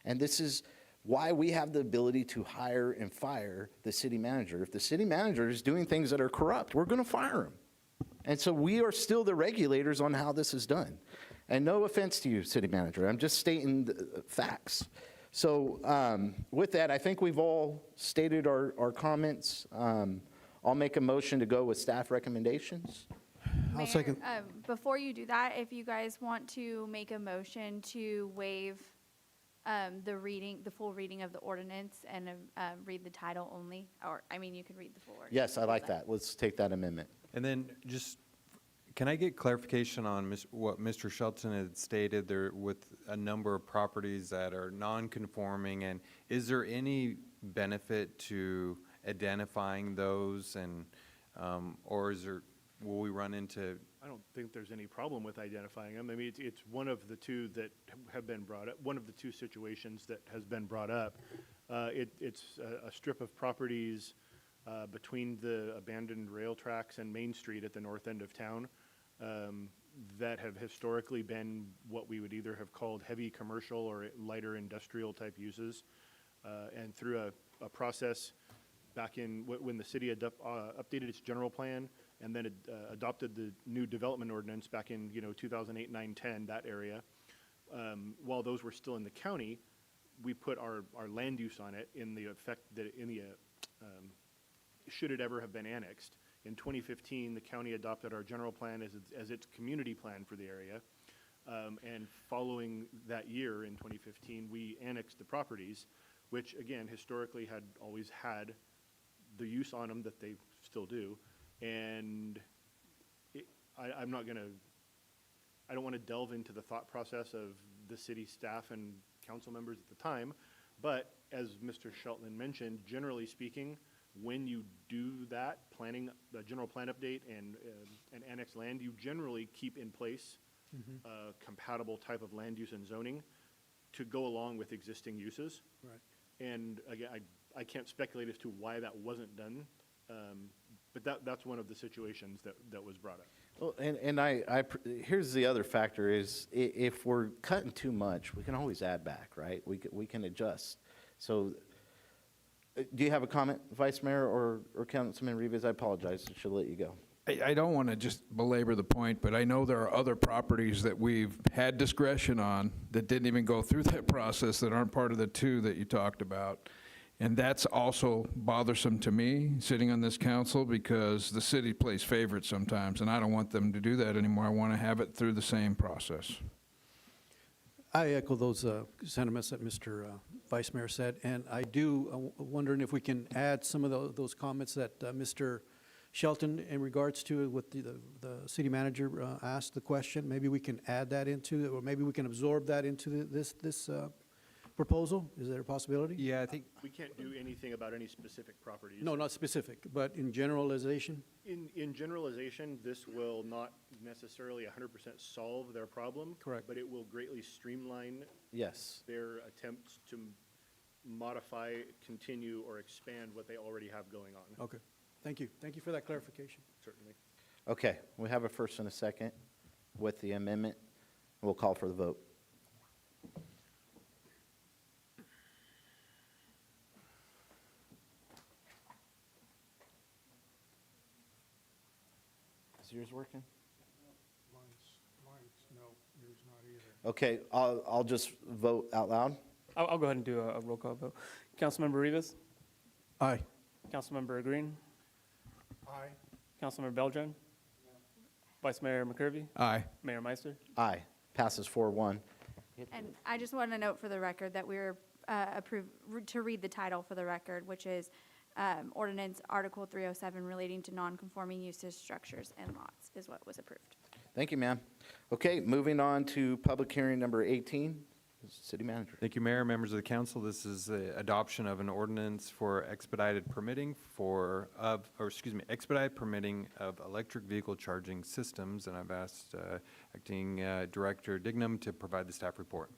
B: And this is why we have the ability to hire and fire the city manager. If the city manager is doing things that are corrupt, we're going to fire him. And so we are still the regulators on how this is done. And no offense to you, city manager, I'm just stating the facts. So with that, I think we've all stated our comments. I'll make a motion to go with staff recommendations.
M: Mayor,
G: second.
M: Before you do that, if you guys want to make a motion to waive the full reading of the ordinance and read the title only, or, I mean, you could read the full ordinance.
B: Yes, I like that. Let's take that amendment.
I: And then just, can I get clarification on what Mr. Shelton had stated there with a number of properties that are non-conforming, and is there any benefit to identifying those, and or will we run into?
J: I don't think there's any problem with identifying them. I mean, it's one of the 2 that have been brought up, one of the 2 situations that has been brought up. It's a strip of properties between the abandoned rail tracks and Main Street at the north end of town that have historically been what we would either have called heavy commercial or lighter industrial type uses. And through a process back in when the city updated its general plan and then adopted the new development ordinance back in 2008, 9, 10, that area, while those were still in the county, we put our land use on it in the effect that should it ever have been annexed. In 2015, the county adopted our general plan as its community plan for the area. And following that year in 2015, we annexed the properties, which again, historically had always had the use on them that they still do. And I don't want to delve into the thought process of the city staff and council members at the time, but as Mr. Shelton mentioned, generally speaking, when you do that, planning the general plan update and annex land, you generally keep in place compatible type of land use and zoning to go along with existing uses.
C: Right.
J: And again, I can't speculate as to why that wasn't done, but that's one of the situations that was brought up.
B: Well, here's the other factor is if we're cutting too much, we can always add back, right? We can adjust. So do you have a comment, Vice Mayor or Councilman Rivas? I apologize. I should let you go.
H: I don't want to just belabor the point, but I know there are other properties that we've had discretion on that didn't even go through that process that aren't part of the two that you talked about. And that's also bothersome to me, sitting on this council, because the city plays favorites sometimes, and I don't want them to do that anymore. I want to have it through the same process.
G: I echo those sentiments that Mr. Vice Mayor said, and I do wondering if we can add some of those comments that Mr. Shelton, in regards to what the city manager asked the question. Maybe we can add that into, or maybe we can absorb that into this proposal. Is there a possibility?
I: Yeah, I think
J: We can't do anything about any specific properties.
G: No, not specific, but in generalization.
J: In generalization, this will not necessarily 100% solve their problem.
G: Correct.
J: But it will greatly streamline
B: Yes.
J: their attempts to modify, continue, or expand what they already have going on.
G: Okay, thank you. Thank you for that clarification.
J: Certainly.
B: Okay, we have a first and a second with the amendment. We'll call for the vote. Is yours working?
E: No, yours not either.
B: Okay, I'll just vote out loud.
A: I'll go ahead and do a roll call vote. Councilmember Rivas,
G: Aye.
A: Councilmember Green,
E: Aye.
A: Councilmember Beltran, Vice Mayor McCurvey,
H: Aye.
A: Mayor Meister.
B: Aye. Passes 4-1.
M: And I just want to note for the record that we were approved to read the title for the record, which is Ordinance Article 307 relating to non-conforming uses, structures, and lots is what was approved.
B: Thank you, ma'am. Okay, moving on to public hearing number 18. City Manager.
I: Thank you, Mayor, members of the council. This is the adoption of an ordinance for expedited permitting expedited permitting of electric vehicle charging systems, and I've asked Acting Director Dignam to provide the staff report.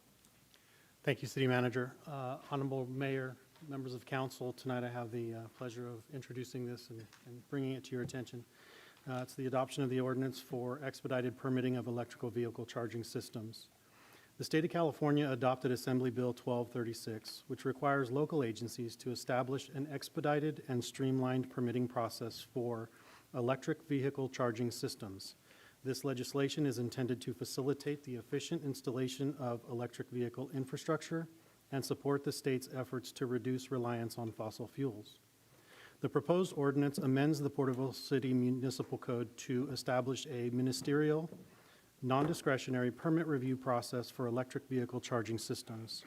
N: Thank you, City Manager. Honorable Mayor, members of council, tonight I have the pleasure of introducing this and bringing it to your attention. It's the adoption of the ordinance for expedited permitting of electrical vehicle charging systems. The state of California adopted Assembly Bill 1236, which requires local agencies to establish an expedited and streamlined permitting process for electric vehicle charging systems. This legislation is intended to facilitate the efficient installation of electric vehicle infrastructure and support the state's efforts to reduce reliance on fossil fuels. The proposed ordinance amends the Porterville City Municipal Code to establish a ministerial, non-discretionary permit review process for electric vehicle charging systems.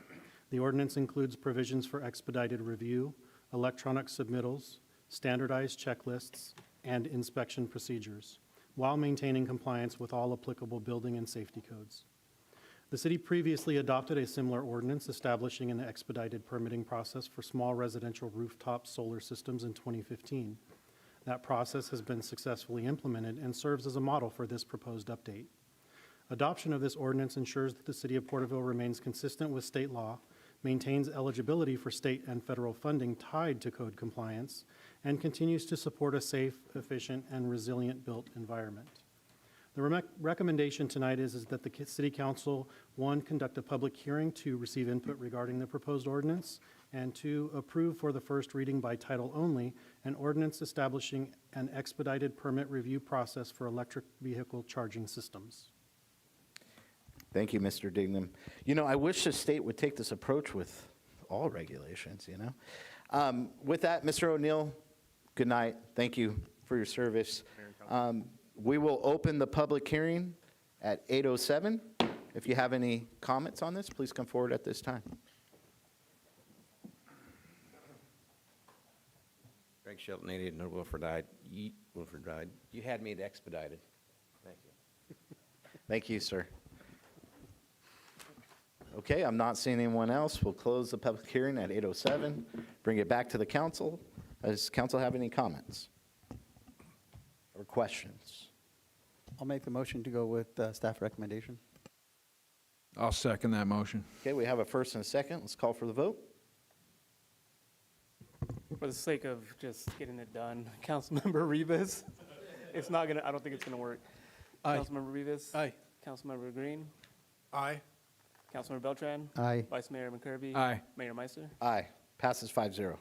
N: The ordinance includes provisions for expedited review, electronic submittals, standardized checklists, and inspection procedures, while maintaining compliance with all applicable building and safety codes. The city previously adopted a similar ordinance establishing an expedited permitting process for small residential rooftop solar systems in 2015. That process has been successfully implemented and serves as a model for this proposed update. Adoption of this ordinance ensures that the City of Porterville remains consistent with state law maintains eligibility for state and federal funding tied to code compliance, and continues to support a safe, efficient, and resilient built environment. The recommendation tonight is that the City Council, 1, conduct a public hearing to receive input regarding the proposed ordinance, and 2, approve for the first reading by title only an ordinance establishing an expedited permit review process for electric vehicle charging systems.
B: Thank you, Mr. Dignam. You know, I wish the state would take this approach with all regulations, you know? With that, Mr. O'Neill, good night. Thank you for your service. We will open the public hearing at 8:07. If you have any comments on this, please come forward at this time.
K: Greg Shelton, 88 North Wilford Drive. You had me at expedited. Thank you.
B: Thank you, sir. Okay, I'm not seeing anyone else. We'll close the public hearing at 8:07. Bring it back to the council. Does council have any comments or questions?
L: I'll make the motion to go with staff recommendation.
H: I'll second that motion.
B: Okay, we have a first and a second. Let's call for the vote.
A: For the sake of just getting it done, Councilmember Rivas, it's not gonna, I don't think it's gonna work.
G: Aye.
A: Councilmember Rivas.
G: Aye.
A: Councilmember Green.
E: Aye.
A: Councilmember Beltran.
L: Aye.
A: Vice Mayor McCurby.
H: Aye.
A: Mayor Meister.
B: Aye. Passes 5-0.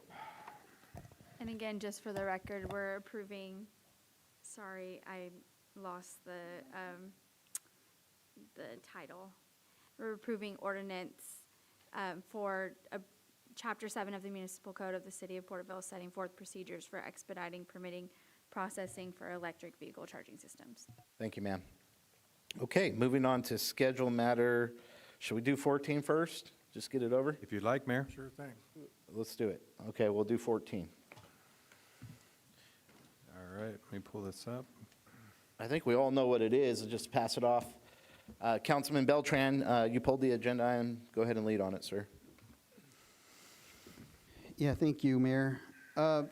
M: And again, just for the record, we're approving, sorry, I lost the title. We're approving ordinance for Chapter 7 of the Municipal Code of the City of Porterville, setting forth procedures for expediting permitting processing for electric vehicle charging systems.
B: Thank you, ma'am. Okay, moving on to schedule matter. Should we do 14 first? Just get it over?
I: If you'd like, Mayor.
E: Sure thing.
B: Let's do it. Okay, we'll do 14.
I: All right, let me pull this up.
B: I think we all know what it is. I'll just pass it off. Councilman Beltran, you pulled the agenda item. Go ahead and lead on it, sir.
L: Yeah, thank you, Mayor.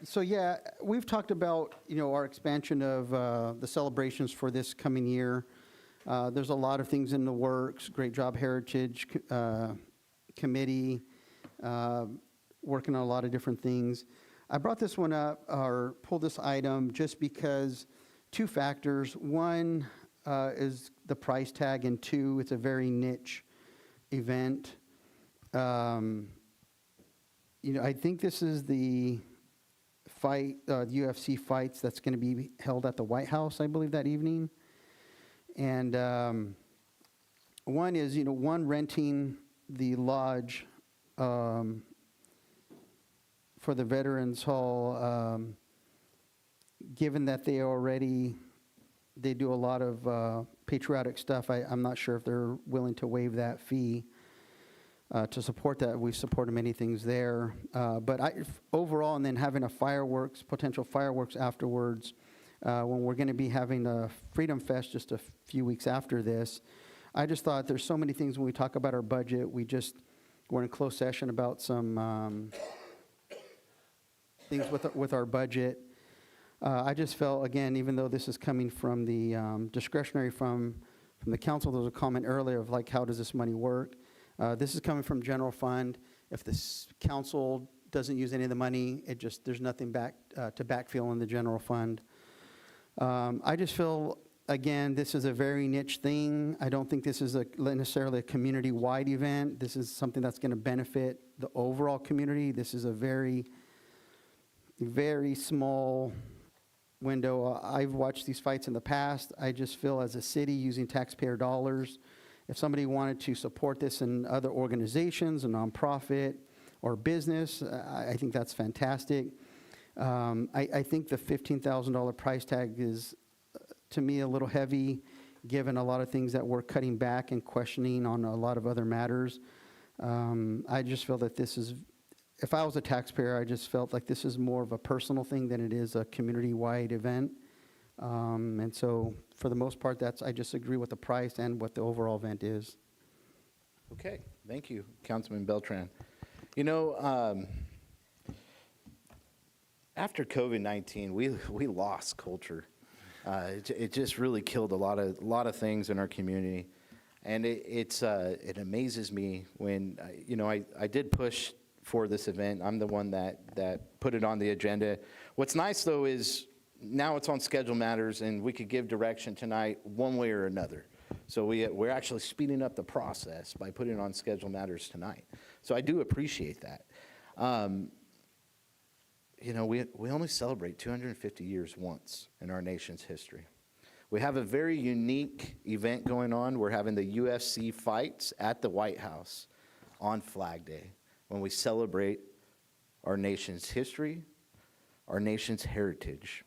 L: So yeah, we've talked about, our expansion of the celebrations for this coming year. There's a lot of things in the works. Great Job Heritage Committee, working on a lot of different things. I brought this one up, or pulled this item, just because 2 factors. One is the price tag, and 2, it's a very niche event. I think this is the fight, UFC fights that's going to be held at the White House, I believe, that evening. And one is, renting the lodge for the Veterans Hall, given that they do a lot of patriotic stuff. I'm not sure if they're willing to waive that fee. To support that, we support many things there. But overall, and then having potential fireworks afterwards, when we're going to be having the Freedom Fest just a few weeks after this, I just thought there's so many things when we talk about our budget. We're in closed session about some things with our budget. I just felt, again, even though this is coming from the discretionary from the council, there was a comment earlier of how does this money work? This is coming from general fund. If the council doesn't use any of the money, there's nothing to backfill in the general fund. I just feel, again, this is a very niche thing. I don't think this is necessarily a community-wide event. This is something that's going to benefit the overall community. This is a very, very small window. I've watched these fights in the past. I just feel as a city using taxpayer dollars, if somebody wanted to support this in other organizations, a nonprofit or business, I think that's fantastic. I think the $15,000 price tag is, to me, a little heavy, given a lot of things that we're cutting back and questioning on a lot of other matters. I just feel that this is, if I was a taxpayer, I just felt like this is more of a personal thing than it is a community-wide event. And so, for the most part, I just agree with the price and what the overall event is.
B: Okay, thank you, Councilman Beltran. After COVID-19, we lost culture. It just really killed a lot of things in our community. And it amazes me when, I did push for this event. I'm the one that put it on the agenda. What's nice, though, is now it's on Schedule Matters, and we could give direction tonight one way or another. So we're actually speeding up the process by putting it on Schedule Matters tonight. So I do appreciate that. We only celebrate 250 years once in our nation's history. We have a very unique event going on. We're having the UFC fights at the White House on Flag Day, when we celebrate our nation's history, our nation's heritage.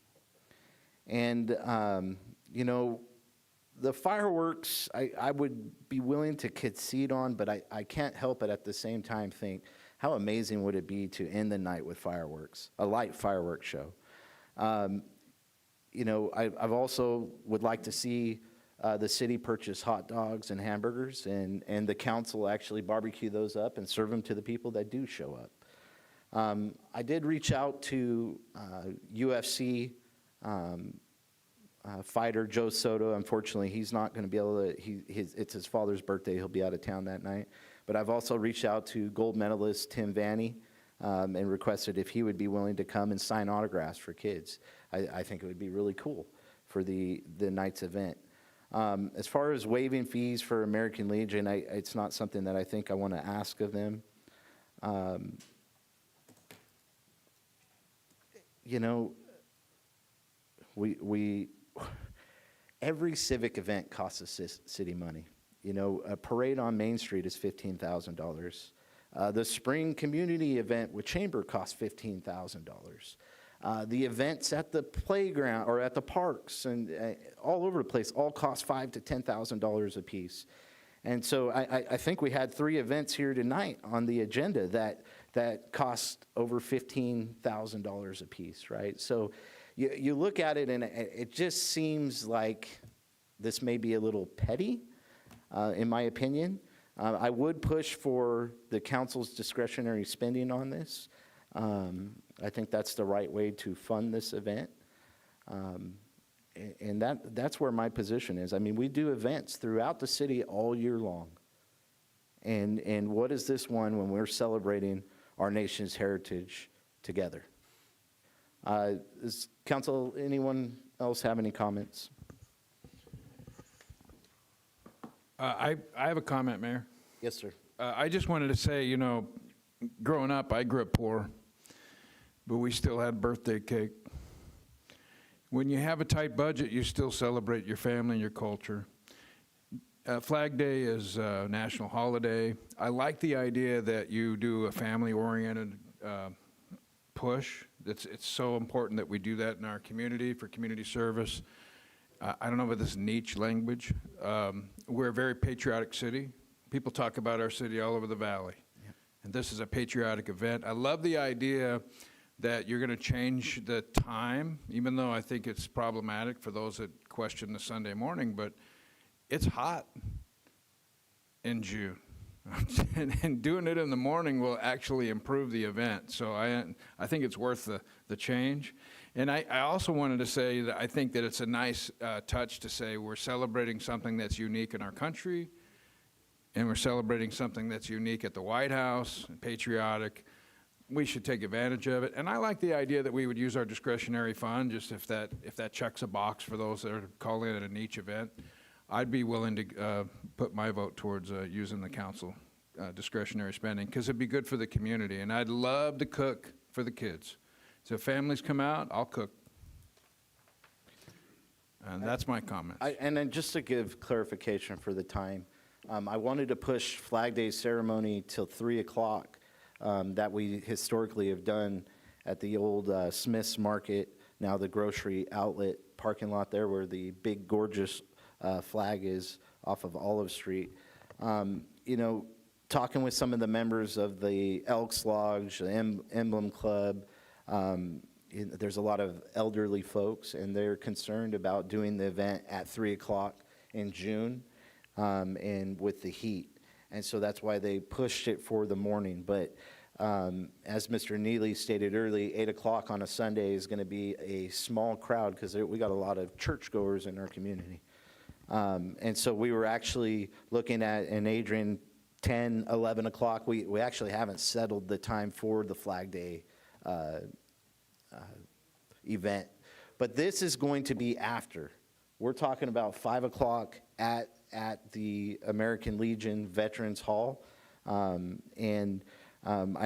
B: And, the fireworks, I would be willing to concede on, but I can't help but at the same time think, how amazing would it be to end the night with fireworks, a light fireworks show? I've also would like to see the city purchase hot dogs and hamburgers, and the council actually barbecue those up and serve them to the people that do show up. I did reach out to UFC fighter Joe Soto. Unfortunately, he's not going to be able to. It's his father's birthday. He'll be out of town that night. But I've also reached out to gold medalist Tim Vanny and requested if he would be willing to come and sign autographs for kids. I think it would be really cool for the night's event. As far as waiving fees for American Legion, it's not something that I think I want to ask of them. Every civic event costs the city money. A parade on Main Street is $15,000. The spring community event with Chamber costs $15,000. The events at the playground or at the parks and all over the place all cost $5,000 to $10,000 a piece. And so I think we had 3 events here tonight on the agenda that cost over $15,000 a piece, right? So you look at it and it just seems like this may be a little petty, in my opinion. I would push for the council's discretionary spending on this. I think that's the right way to fund this event. And that's where my position is. I mean, we do events throughout the city all year long. And what is this one when we're celebrating our nation's heritage together? Does council, anyone else have any comments?
H: I have a comment, Mayor.
B: Yes, sir.
H: I just wanted to say, growing up, I grew up poor, but we still had birthday cake. When you have a tight budget, you still celebrate your family and your culture. Flag Day is a national holiday. I like the idea that you do a family-oriented push. It's so important that we do that in our community for community service. I don't know about this niche language. We're a very patriotic city. People talk about our city all over the valley. Yep. And this is a patriotic event. I love the idea that you're going to change the time, even though I think it's problematic for those that question the Sunday morning, but it's hot in June. And doing it in the morning will actually improve the event. So I think it's worth the change. And I also wanted to say that I think that it's a nice touch to say we're celebrating something that's unique in our country, and we're celebrating something that's unique at the White House and patriotic. We should take advantage of it. And I like the idea that we would use our discretionary fund, just if that checks a box for those that are calling it a niche event. I'd be willing to put my vote towards using the council discretionary spending, because it'd be good for the community. And I'd love to cook for the kids. So if families come out, I'll cook. And that's my comments.
B: And then just to give clarification for the time, I wanted to push Flag Day ceremony till 3 o'clock that we historically have done at the old Smith's Market, now the grocery outlet parking lot there where the big gorgeous flag is off of Olive Street. Talking with some of the members of the Elks Lodge, the Emblem Club, there's a lot of elderly folks, and they're concerned about doing the event at 3 o'clock in June and with the heat. And so that's why they pushed it for the morning. But as Mr. Neely stated early, 8 o'clock on a Sunday is going to be a small crowd because we got a lot of churchgoers in our community. And so we were actually looking at, and Adrian, 10, 11 o'clock. We actually haven't settled the time for the Flag Day event. But this is going to be after. We're talking about 5 o'clock at the American Legion Veterans Hall. I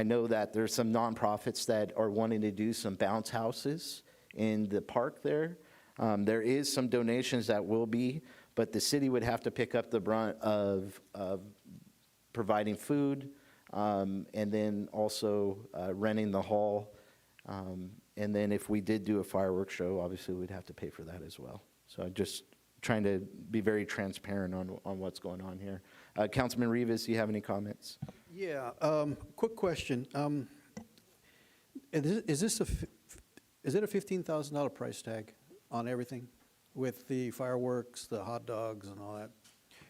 B: know that there's some nonprofits that are wanting to do some bounce houses in the park there. There is some donations that will be, but the city would have to pick up the brunt of providing food, and then also renting the hall. And then if we did do a fireworks show, obviously we'd have to pay for that as well. So I'm just trying to be very transparent on what's going on here. Councilman Rivas, do you have any comments?
G: Yeah, quick question. Is it a $15,000 price tag on everything with the fireworks, the hot dogs and all that?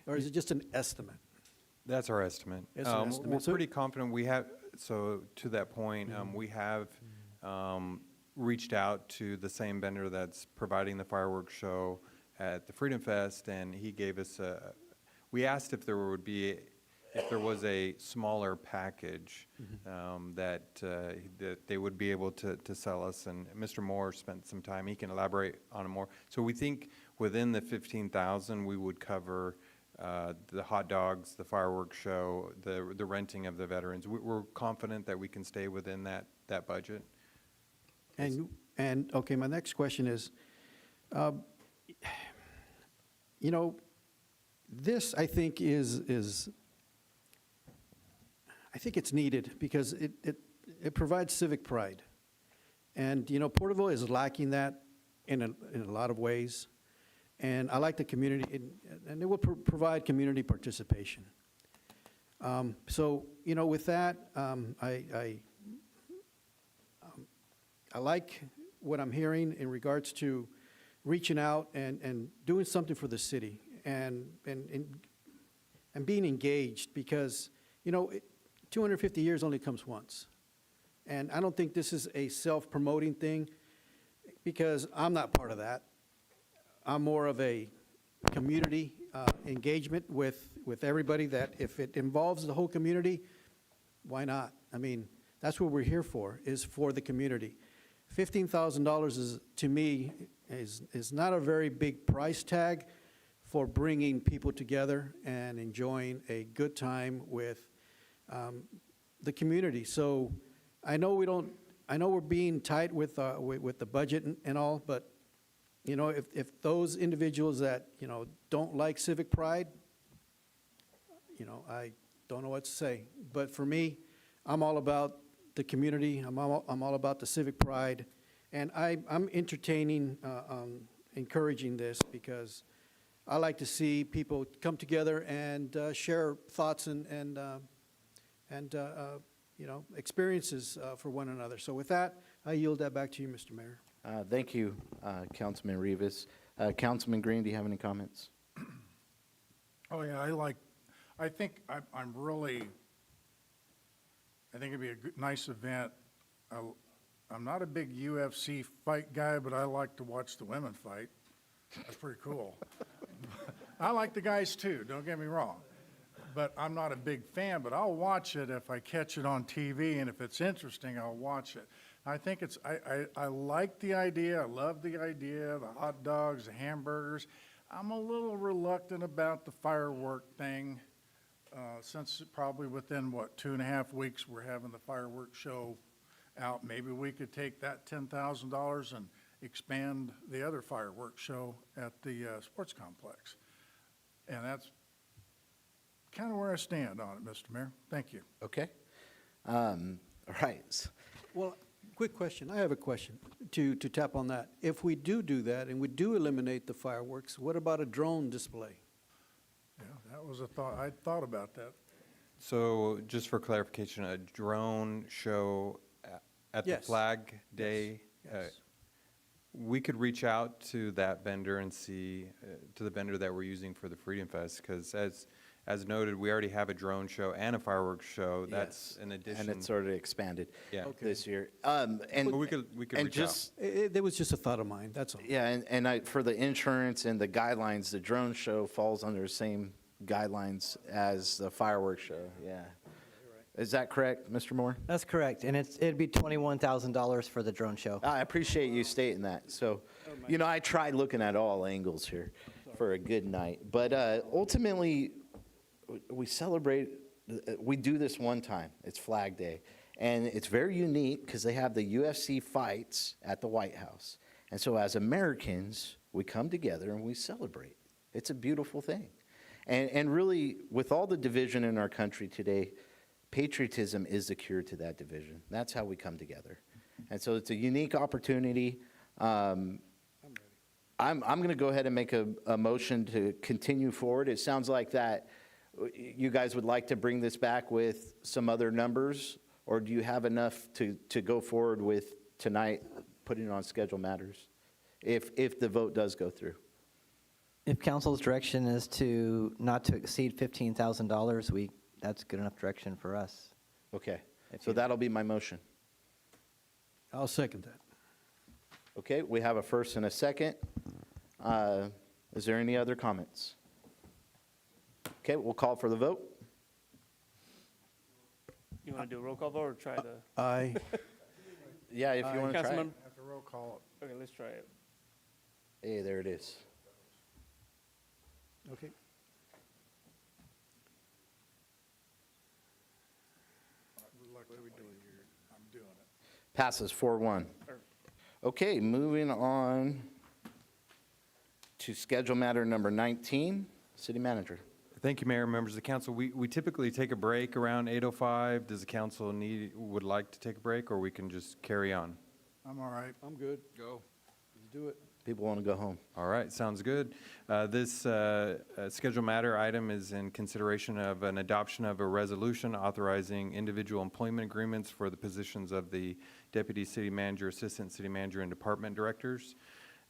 G: Or is it just an estimate?
I: That's our estimate.
G: It's an estimate.
I: We're
G: So-
I: pretty confident we have, so to that point, we have reached out to the same vendor that's providing the fireworks show at the Freedom Fest, and he gave us we asked if there was a smaller package that they would be able to sell us, and Mr. Moore spent some time, he can elaborate on it more. So we think within the 15,000, we would cover the hot dogs, the fireworks show, the renting of the veterans. We're confident that we can stay within that budget.
G: And okay, my next question is, this I think I think it's needed because it provides civic pride. And, Porterville is lacking that in a lot of ways. And I like the community, and it will provide community participation. So, with that, I like what I'm hearing in regards to reaching out and doing something for the city and being engaged because, 250 years only comes once. And I don't think this is a self-promoting thing because I'm not part of that. I'm more of a community engagement with everybody that if it involves the whole community, why not? I mean, that's what we're here for, is for the community. $15,000 is, to me, is not a very big price tag for bringing people together and enjoying a good time with the community. So I know we're being tight with the budget and all, but if those individuals that don't like civic pride, I don't know what to say. But for me, I'm all about the community. I'm all about the civic pride, and I'm entertaining, encouraging this because I like to see people come together and share thoughts and experiences for one another. So with that, I yield that back to you, Mr. Mayor.
B: Thank you, Councilman Rivas. Councilman Green, do you have any comments?
E: Oh, yeah, I think it'd be a nice event. I'm not a big UFC fight guy, but I like to watch the women fight. That's pretty cool. I like the guys too, don't get me wrong. But I'm not a big fan, but I'll watch it if I catch it on TV, and if it's interesting, I'll watch it. I think I like the idea, I love the idea, the hot dogs, the hamburgers. I'm a little reluctant about the firework thing, since probably within, 2.5 weeks, we're having the fireworks show out. Maybe we could take that $10,000 and expand the other fireworks show at the sports complex. And that's kind of where I stand on it, Mr. Mayor. Thank you.
B: Okay. All right.
G: Well, quick question. I have a question to tap on that. If we do that and we do eliminate the fireworks, what about a drone display?
E: Yeah, that was a thought. I thought about that.
I: So just for clarification, a drone show at the
G: Yes.
I: Flag Day?
G: Yes.
I: We could reach out to that vendor and see, to the vendor that we're using for the Freedom Fest, because as noted, we already have a drone show and a fireworks show. That's
B: Yes,
I: an addition.
B: And it's already expanded
I: Yeah.
B: this year. And
I: But we could
B: and
I: reach out.
B: just
G: There was just a thought of mine, that's all.
B: Yeah, for the insurance and the guidelines, the drone show falls under the same guidelines as the fireworks show, yeah. Is that correct, Mr. Moore?
O: That's correct, and it'd be $21,000 for the drone show.
B: I appreciate you stating that. So, I tried looking at all angles here for a good night. But ultimately, we celebrate, we do this one time. It's Flag Day. And it's very unique because they have the UFC fights at the White House. And so as Americans, we come together and we celebrate. It's a beautiful thing. And really, with all the division in our country today, patriotism is the cure to that division. That's how we come together. And so it's a unique opportunity. I'm going to go ahead and make a motion to continue forward. It sounds like that you guys would like to bring this back with some other numbers, or do you have enough to go forward with tonight, putting it on schedule matters, if the vote does go through?
O: If council's direction is not to exceed $15,000, that's good enough direction for us.
B: Okay, so that'll be my motion.
G: I'll second that.
B: Okay, we have a first and a second. Is there any other comments? Okay, we'll call for the vote.
A: You want to do a roll call vote or try the?
G: Aye.
B: Yeah, if you want to try it.
E: Have to roll call it.
A: Okay, let's try it.
B: Hey, there it is.
N: Okay.
E: Luckily, we do it here. I'm doing it.
B: Passes 4-1. Okay, moving on to schedule matter number 19, City Manager.
I: Thank you, Mayor, members of the council. We typically take a break around 8:05. Does the council would like to take a break, or we can just carry on?
E: I'm all right.
N: I'm good.
H: Go.
N: Let's do it.
B: People want to go home.
I: All right, sounds good. This scheduled matter item is in consideration of an adoption of a resolution authorizing individual employment agreements for the positions of the Deputy City Manager, Assistant City Manager, and Department Directors.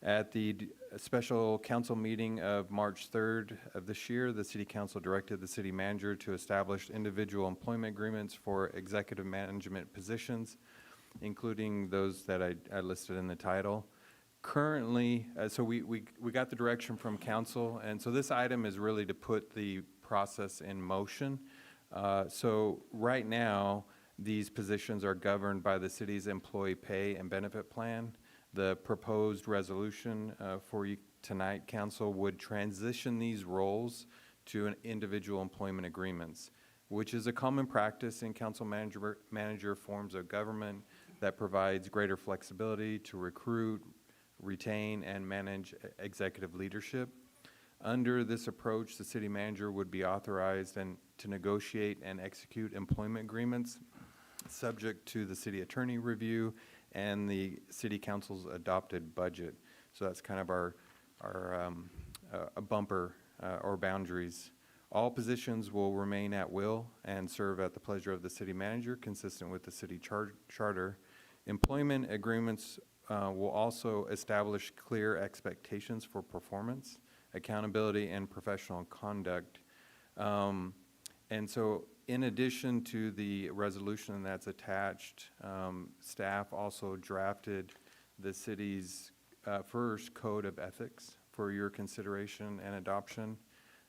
I: At the special council meeting of March 3rd of this year, the City Council directed the City Manager to establish individual employment agreements for executive management positions, including those that I listed in the title. Currently, so we got the direction from council, and so this item is really to put the process in motion. So right now, these positions are governed by the city's employee pay and benefit plan. The proposed resolution for you tonight, council, would transition these roles to an individual employment agreements, which is a common practice in council manager forms of government that provides greater flexibility to recruit, retain, and manage executive leadership. Under this approach, the city manager would be authorized to negotiate and execute employment agreements subject to the city attorney review and the city council's adopted budget. So that's kind of our bumper or boundaries. All positions will remain at will and serve at the pleasure of the city manager, consistent with the city charter. Employment agreements will also establish clear expectations for performance, accountability, and professional conduct. And so in addition to the resolution that's attached, staff also drafted the city's first code of ethics for your consideration and adoption.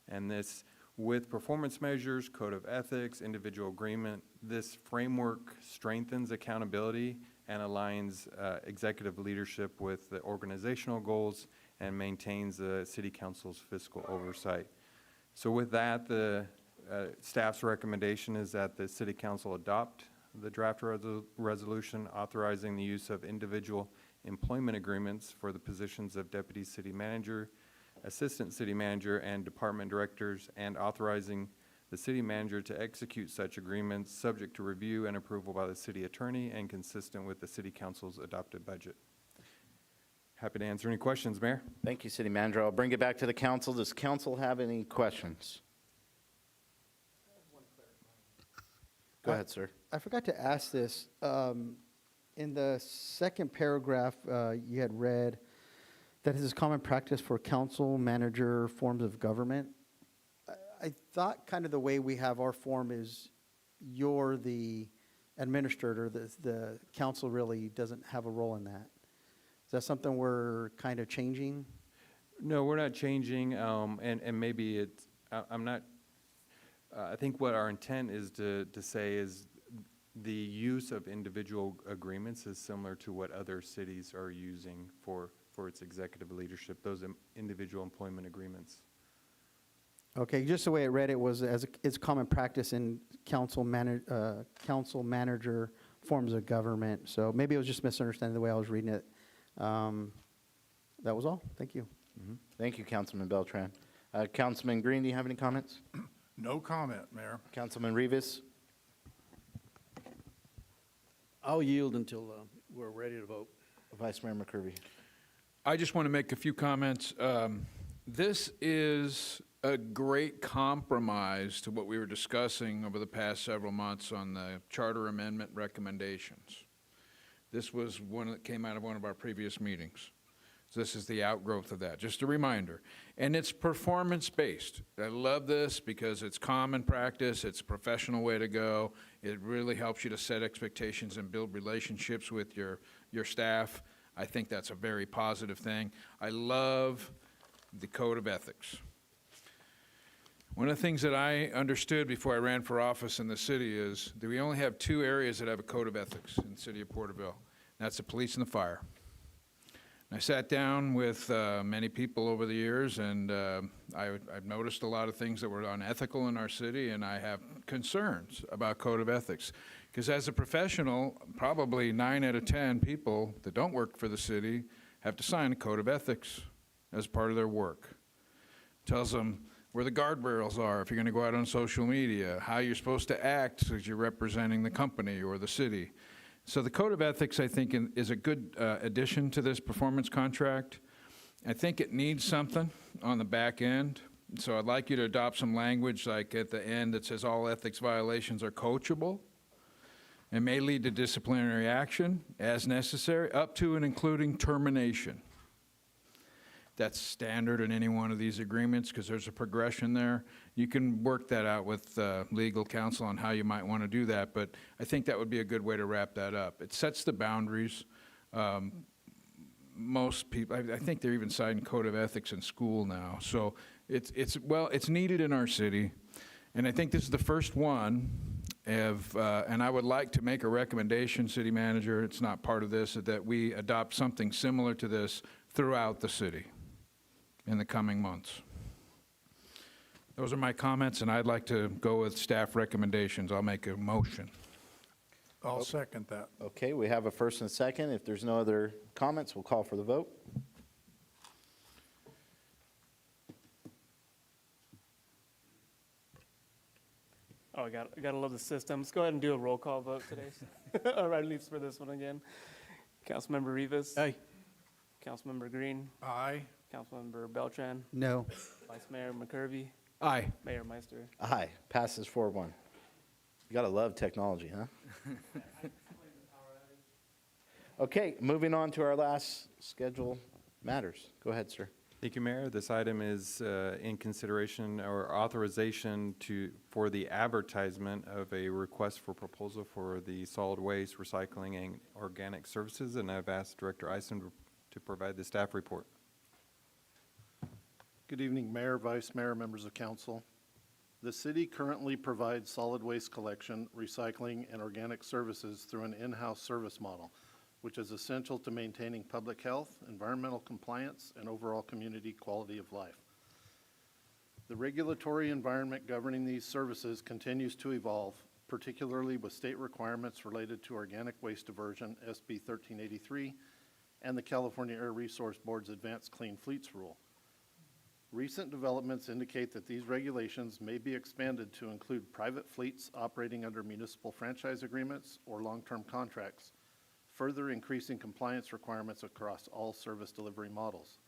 I: And this, with performance measures, code of ethics, individual agreement, this framework strengthens accountability and aligns executive leadership with the organizational goals and maintains the city council's fiscal oversight. So with that, the staff's recommendation is that the city council adopt the draft resolution authorizing the use of individual employment agreements for the positions of deputy city manager, assistant city manager, and department directors, and authorizing the city manager to execute such agreements subject to review and approval by the city attorney and consistent with the city council's adopted budget. Happy to answer any questions, Mayor.
B: Thank you, City Manager. I'll bring it back to the council. Does council have any questions? Go ahead, sir.
L: I forgot to ask this. In the second paragraph, you had read that it is common practice for council manager forms of government. I thought kind of the way we have our form is you're the administrator, the council really doesn't have a role in that. Is that something we're kind of changing?
I: No, we're not changing, and maybe it's, I'm not, I think what our intent is to say is the use of individual agreements is similar to what other cities are using for its executive leadership, those individual employment agreements.
L: Okay, just the way I read it was as it's common practice in council manager forms of government. So maybe it was just misunderstanding the way I was reading it. That was all. Thank you.
B: Thank you, Councilman Beltran. Councilman Green, do you have any comments?
E: No comment, Mayor.
B: Councilman Rivas?
G: I'll yield until we're ready to vote.
B: Vice Mayor McCurvey?
H: I just want to make a few comments. This is a great compromise to what we were discussing over the past several months on the charter amendment recommendations. This was one that came out of one of our previous meetings. So this is the outgrowth of that, just a reminder. And it's performance-based. I love this because it's common practice, it's a professional way to go. It really helps you to set expectations and build relationships with your staff. I think that's a very positive thing. I love the code of ethics. One of the things that I understood before I ran for office in the city is that we only have 2 areas that have a code of ethics in the city of Porterville. That's the police and the fire. And I sat down with many people over the years, and I've noticed a lot of things that were unethical in our city, and I have concerns about code of ethics. Because as a professional, probably 9 out of 10 people that don't work for the city have to sign a code of ethics as part of their work. It tells them where the guardrails are if you're going to go out on social media, how you're supposed to act as you're representing the company or the city. So the code of ethics, I think, is a good addition to this performance contract. I think it needs something on the back end. So I'd like you to adopt some language like at the end that says all ethics violations are coachable and may lead to disciplinary action as necessary, up to and including termination. That's standard in any one of these agreements because there's a progression there. You can work that out with legal counsel on how you might want to do that, but I think that would be a good way to wrap that up. It sets the boundaries. Most people, I think they're even citing code of ethics in school now. So it's needed in our city, and I think this is the first one. And I would like to make a recommendation, City Manager, it's not part of this, that we adopt something similar to this throughout the city in the coming months. Those are my comments, and I'd like to go with staff recommendations. I'll make a motion.
E: I'll second that.
B: Okay, we have a first and a second. If there's no other comments, we'll call for the vote.
A: Oh, I gotta love the system. Let's go ahead and do a roll call vote today. All right, at least for this one again. Councilmember Rivas.
G: Aye.
A: Councilmember Green.
E: Aye.
A: Councilmember Beltran.
L: No.
A: Vice Mayor McCurvey.
H: Aye.
A: Mayor Meister.
B: Aye, passes 4-1. You gotta love technology, huh? Okay, moving on to our last schedule matters. Go ahead, sir.
I: Thank you, Mayor. This item is in consideration or authorization for the advertisement of a request for proposal for the solid waste, recycling, and organic services, and I've asked Director Eisen to provide the staff report.
P: Good evening, Mayor, Vice Mayor, members of council. The city currently provides solid waste collection, recycling, and organic services through an in-house service model, which is essential to maintaining public health, environmental compliance, and overall community quality of life. The regulatory environment governing these services continues to evolve, particularly with state requirements related to organic waste diversion, SB 1383, and the California Air Resource Board's Advanced Clean Fleets Rule. Recent developments indicate that these regulations may be expanded to include private fleets operating under municipal franchise agreements or long-term contracts, further increasing compliance requirements across all service delivery models.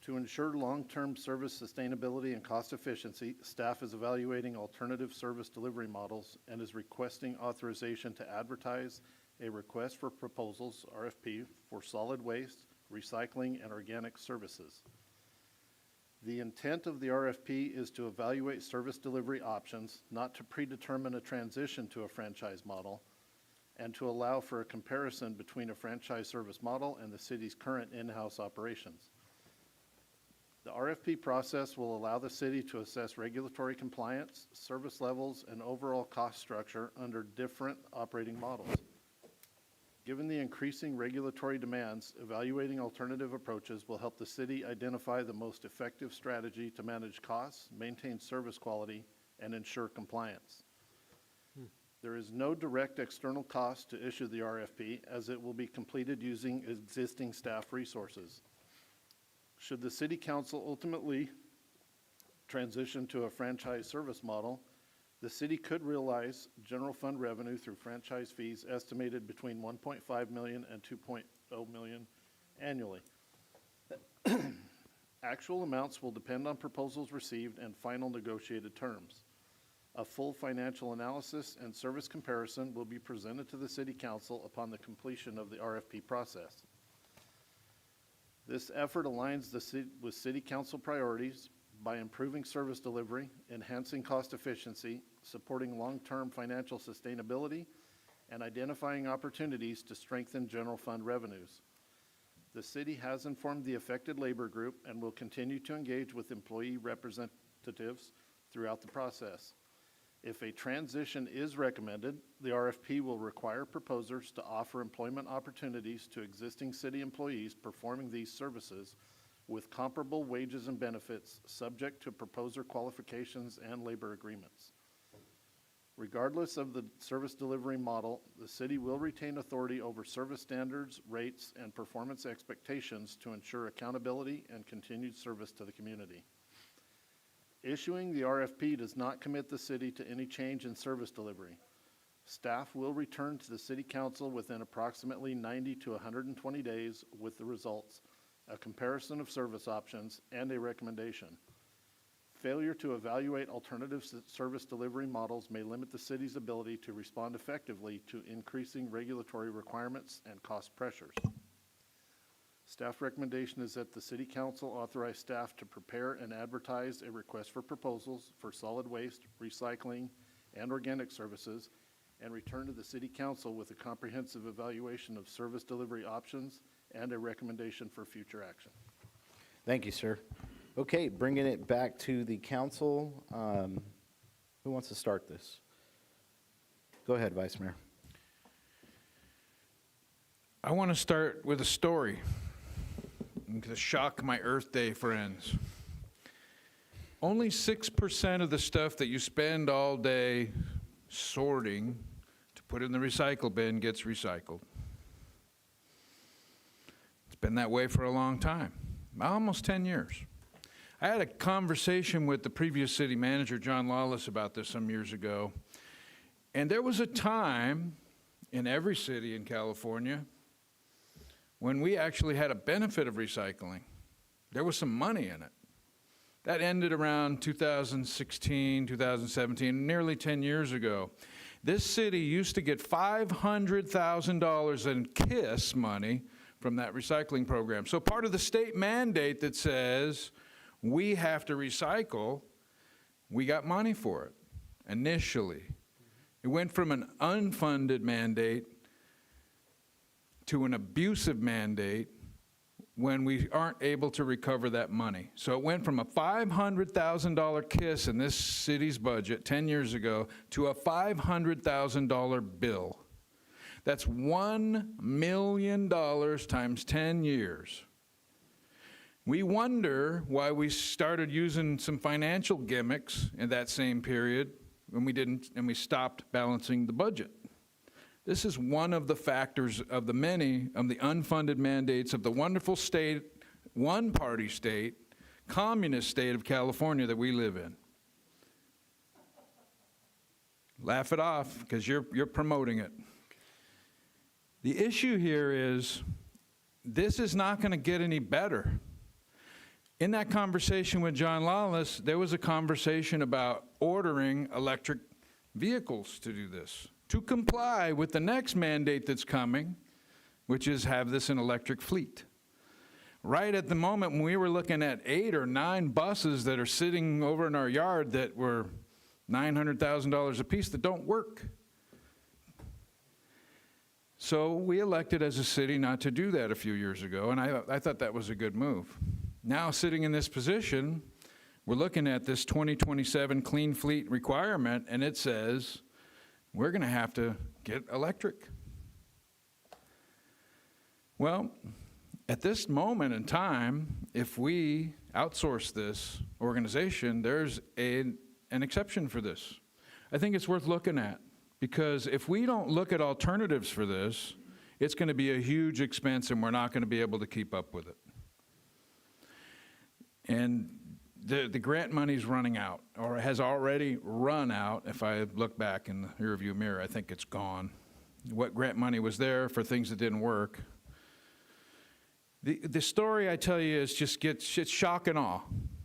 P: To ensure long-term service sustainability and cost efficiency, staff is evaluating alternative service delivery models and is requesting authorization to advertise a request for proposals, RFP, for solid waste, recycling, and organic services. The intent of the RFP is to evaluate service delivery options, not to predetermine a transition to a franchise model, and to allow for a comparison between a franchise service model and the city's current in-house operations. The RFP process will allow the city to assess regulatory compliance, service levels, and overall cost structure under different operating models. Given the increasing regulatory demands, evaluating alternative approaches will help the city identify the most effective strategy to manage costs, maintain service quality, and ensure compliance. There is no direct external cost to issue the RFP, as it will be completed using existing staff resources. Should the City Council ultimately transition to a franchise service model, the city could realize general fund revenue through franchise fees estimated between $1.5 million and $2.0 million annually. Actual amounts will depend on proposals received and final negotiated terms. A full financial analysis and service comparison will be presented to the City Council upon the completion of the RFP process. This effort aligns with City Council priorities by improving service delivery, enhancing cost efficiency, supporting long-term financial sustainability, and identifying opportunities to strengthen general fund revenues. The city has informed the affected labor group and will continue to engage with employee representatives throughout the process. If a transition is recommended, the RFP will require proposers to offer employment opportunities to existing city employees performing these services with comparable wages and benefits subject to proposer qualifications and labor agreements. Regardless of the service delivery model, the city will retain authority over service standards, rates, and performance expectations to ensure accountability and continued service to the community. Issuing the RFP does not commit the city to any change in service delivery. Staff will return to the City Council within approximately 90 to 120 days with the results, a comparison of service options, and a recommendation. Failure to evaluate alternative service delivery models may limit the city's ability to respond effectively to increasing regulatory requirements and cost pressures. Staff recommendation is that the City Council authorize staff to prepare and advertise a request for proposals for solid waste, recycling, and organic services, and return to the City Council with a comprehensive evaluation of service delivery options and a recommendation for future action.
B: Thank you, sir. Okay, bringing it back to the council. Who wants to start this? Go ahead, Vice Mayor.
H: I want to start with a story. I'm going to shock my Earth Day friends. Only 6% of the stuff that you spend all day sorting to put in the recycle bin gets recycled. It's been that way for a long time, almost 10 years. I had a conversation with the previous city manager, John Lawless, about this some years ago. And there was a time in every city in California when we actually had a benefit of recycling. There was some money in it. That ended around 2016, 2017, nearly 10 years ago. This city used to get $500,000 in KISS money from that recycling program. So part of the state mandate that says we have to recycle, we got money for it initially. It went from an unfunded mandate to an abusive mandate when we aren't able to recover that money. So it went from a $500,000 KISS in this city's budget 10 years ago to a $500,000 bill. That's $1 million times 10 years. We wonder why we started using some financial gimmicks in that same period when we stopped balancing the budget. This is one of the factors of the many of the unfunded mandates of the wonderful state, one-party state, communist state of California that we live in. Laugh it off, because you're promoting it. The issue here is this is not going to get any better. In that conversation with John Lawless, there was a conversation about ordering electric vehicles to do this, to comply with the next mandate that's coming, which is have this an electric fleet. right at the moment when we were looking at 8 or 9 buses that are sitting over in our yard that were $900,000 apiece that don't work. So we elected as a city not to do that a few years ago, and I thought that was a good move. Now, sitting in this position, we're looking at this 2027 clean fleet requirement, and it says we're going to have to get electric. Well, at this moment in time, if we outsource this organization, there's an exception for this. I think it's worth looking at, because if we don't look at alternatives for this, it's going to be a huge expense and we're not going to be able to keep up with it. And the grant money's running out, or has already run out. If I look back in the rearview mirror, I think it's gone. What grant money was there for things that didn't work. The story I tell you is it's shock and awe.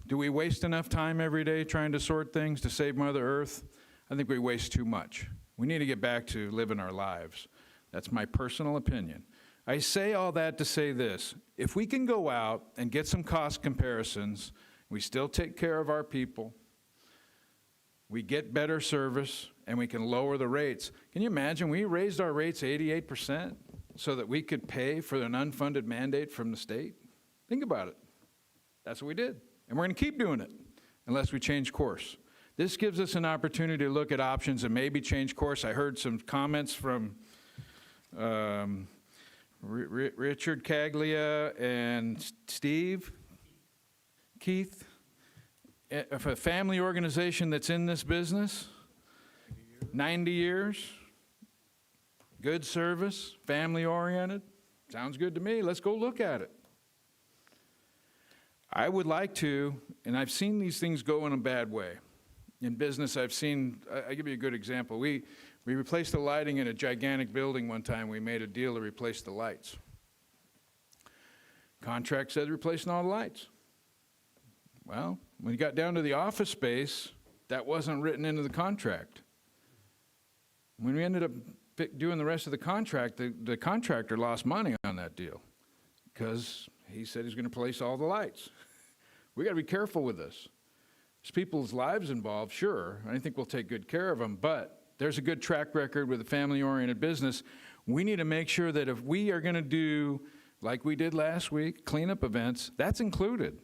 H: Do we waste enough time every day trying to sort things to save Mother Earth? I think we waste too much. We need to get back to living our lives. That's my personal opinion. I say all that to say this. If we can go out and get some cost comparisons, we still take care of our people, we get better service, and we can lower the rates. Can you imagine? We raised our rates 88% so that we could pay for an unfunded mandate from the state. Think about it. That's what we did. And we're going to keep doing it unless we change course. This gives us an opportunity to look at options and maybe change course. I heard some comments from Richard Caglia and Keith, of a family organization that's in this business, 90 years, good service, family-oriented. Sounds good to me. Let's go look at it. I would like to, and I've seen these things go in a bad way. In business, I'll give you a good example. We replaced the lighting in a gigantic building one time. We made a deal to replace the lights. Contract said replacing all the lights. Well, when you got down to the office space, that wasn't written into the contract. When we ended up doing the rest of the contract, the contractor lost money on that deal because he said he's going to replace all the lights. We got to be careful with this. There's people's lives involved, sure. I think we'll take good care of them, but there's a good track record with a family-oriented business. We need to make sure that if we are going to do, like we did last week, cleanup events, that's included.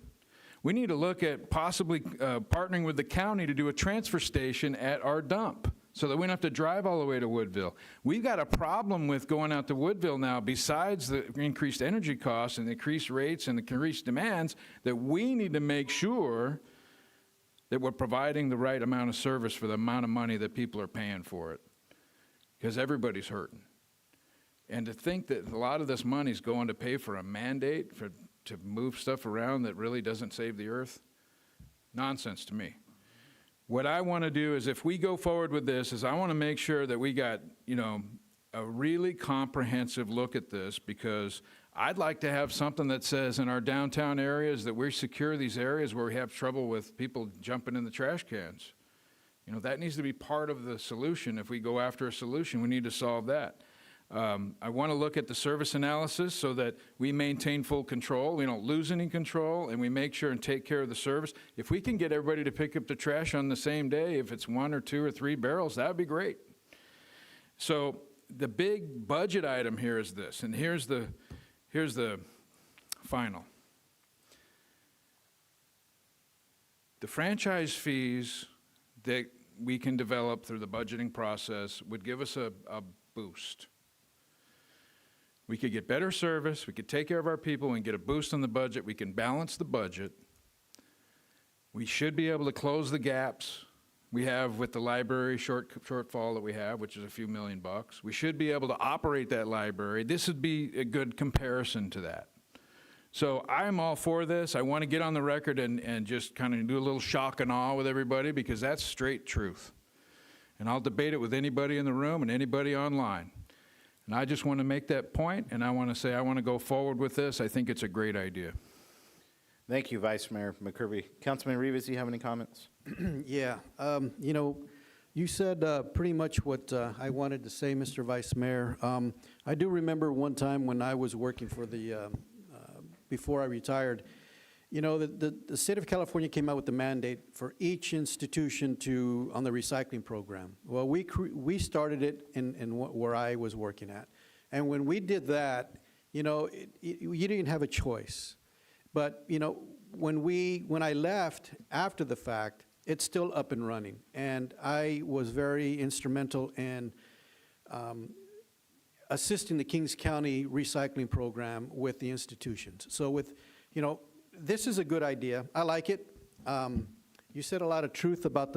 H: We need to look at possibly partnering with the county to do a transfer station at our dump so that we don't have to drive all the way to Woodville. We've got a problem with going out to Woodville now, besides the increased energy costs and the increased rates and the increased demands, that we need to make sure that we're providing the right amount of service for the amount of money that people are paying for it, because everybody's hurting. And to think that a lot of this money is going to pay for a mandate to move stuff around that really doesn't save the earth, nonsense to me. What I want to do is, if we go forward with this, is I want to make sure that we got, a really comprehensive look at this, because I'd like to have something that says in our downtown areas that we secure these areas where we have trouble with people jumping in the trash cans. That needs to be part of the solution. If we go after a solution, we need to solve that. I want to look at the service analysis so that we maintain full control, we don't lose any control, and we make sure and take care of the service. If we can get everybody to pick up the trash on the same day, if it's 1 or 2 or 3 barrels, that would be great. So the big budget item here is this, and here's the final. The franchise fees that we can develop through the budgeting process would give us a boost. We could get better service, we could take care of our people, and get a boost on the budget, we can balance the budget. We should be able to close the gaps we have with the library shortfall that we have, which is a few $1,000,000. We should be able to operate that library. This would be a good comparison to that. So I'm all for this. I want to get on the record and just kind of do a little shock and awe with everybody, because that's straight truth. And I'll debate it with anybody in the room and anybody online. And I just want to make that point, and I want to say I want to go forward with this. I think it's a great idea.
B: Thank you, Vice Mayor McCurby. Councilman Rivas, do you have any comments?
G: Yeah, you said pretty much what I wanted to say, Mr. Vice Mayor. I do remember one time when I was working for the before I retired. You know, the state of California came out with the mandate for each institution on the recycling program. Well, we started it in where I was working at. And when we did that, you know, you didn't have a choice. But, you know, when I left after the fact, it's still up and running. And I was very instrumental in assisting the Kings County recycling program with the institutions. So with, you know, this is a good idea. I like it. You said a lot of truth about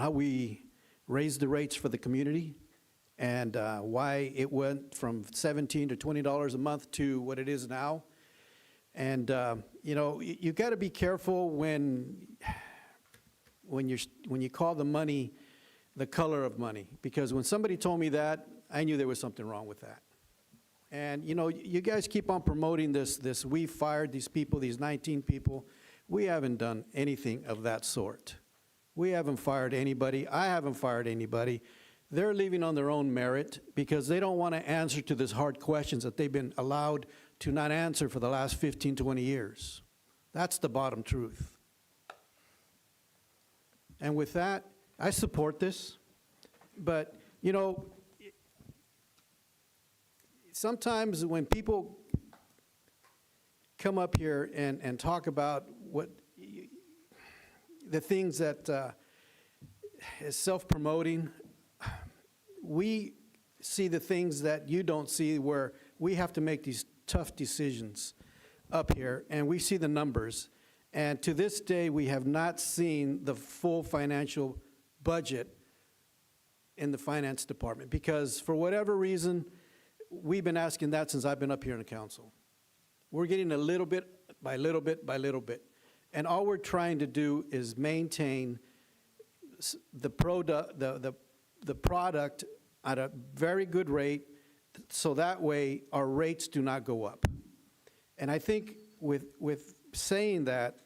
G: how we raised the rates for the community and why it went from $17 to $20 a month to what it is now. And you know, you got to be careful when you call the money the color of money, because when somebody told me that, I knew there was something wrong with that. And you know, you guys keep on promoting this. We fired these people, these 19 people. We haven't done anything of that sort. We haven't fired anybody. I haven't fired anybody. They're leaving on their own merit because they don't want to answer to these hard questions that they've been allowed to not answer for the last 15, 20 years. That's the bottom truth. And with that, I support this. But, you know, sometimes when people come up here and talk about the things that is self-promoting, we see the things that you don't see, where we have to make these tough decisions up here, and we see the numbers. And to this day, we have not seen the full financial budget in the finance department, because for whatever reason, we've been asking that since I've been up here in the council. We're getting a little bit by little bit by little bit. And all we're trying to do is maintain the product at a very good rate, so that way our rates do not go up. And I think with saying that,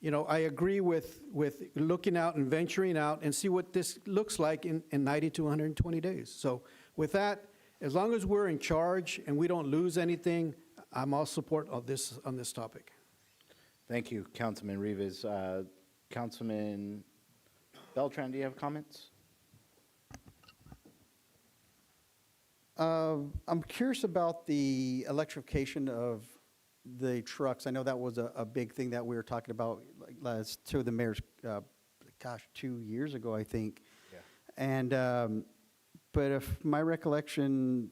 G: you know, I agree with looking out and venturing out and see what this looks like in 90 to 120 days. So with that, as long as we're in charge and we don't lose anything, I'm all support of this on this topic.
B: Thank you, Councilman Rivas. Councilman Beltran, do you have comments?
L: I'm curious about the electrification of the trucks. I know that was a big thing that we were talking about to the mayor's, 2 years ago, I think.
B: Yeah.
L: And, but if my recollection,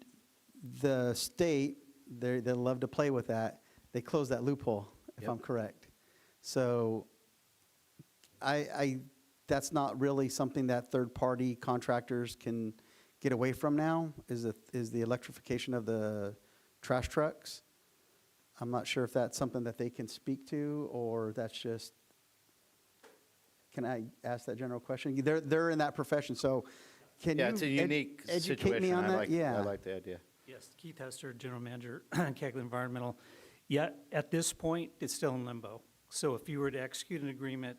L: the state, they love to play with that. They closed that loophole, if I'm correct. So that's not really something that third-party contractors can get away from now, is the electrification of the trash trucks. I'm not sure if that's something that they can speak to, or that's just, can I ask that general question? They're in that profession, so can you
B: it's a unique
L: educate me
B: situation.
L: on that?
B: I like the idea.
C: Yes, Keith Hester, General Manager, Cagley Environmental. Yet, at this point, it's still in limbo. So if you were to execute an agreement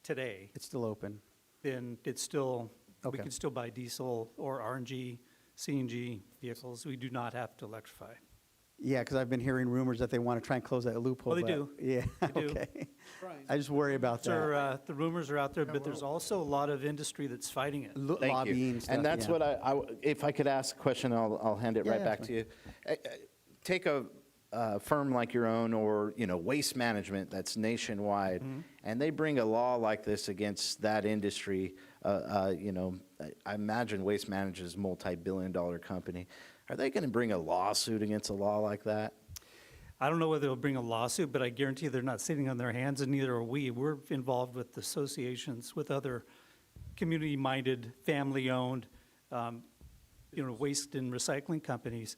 C: today,
L: It's still open.
C: then it's still, we
L: Okay.
C: can still buy diesel or RNG, CNG vehicles. We do not have to electrify.
L: Yeah, because I've been hearing rumors that they want to try and close that loophole.
C: Well, they
L: but-
C: do.
L: Yeah,
C: They do.
L: okay. I just worry about that.
C: The rumors are out there, but there's also a lot of industry that's fighting it.
B: Thank
L: Lobbying
B: you.
L: stuff,
B: And that's
L: yeah.
B: what if I could ask a question, I'll hand it
L: Yeah,
B: right
L: yeah,
B: back
L: that's
B: to you. Take a firm like your own, or, you know, Waste Management that's nationwide, and they bring a law like this against that industry. You know, I imagine Waste Management is a multi-billion-dollar company. Are they going to bring a lawsuit against a law like that?
C: I don't know whether they'll bring a lawsuit, but I guarantee they're not sitting on their hands, and neither are we. We're involved with associations with other community-minded, family-owned, waste and recycling companies.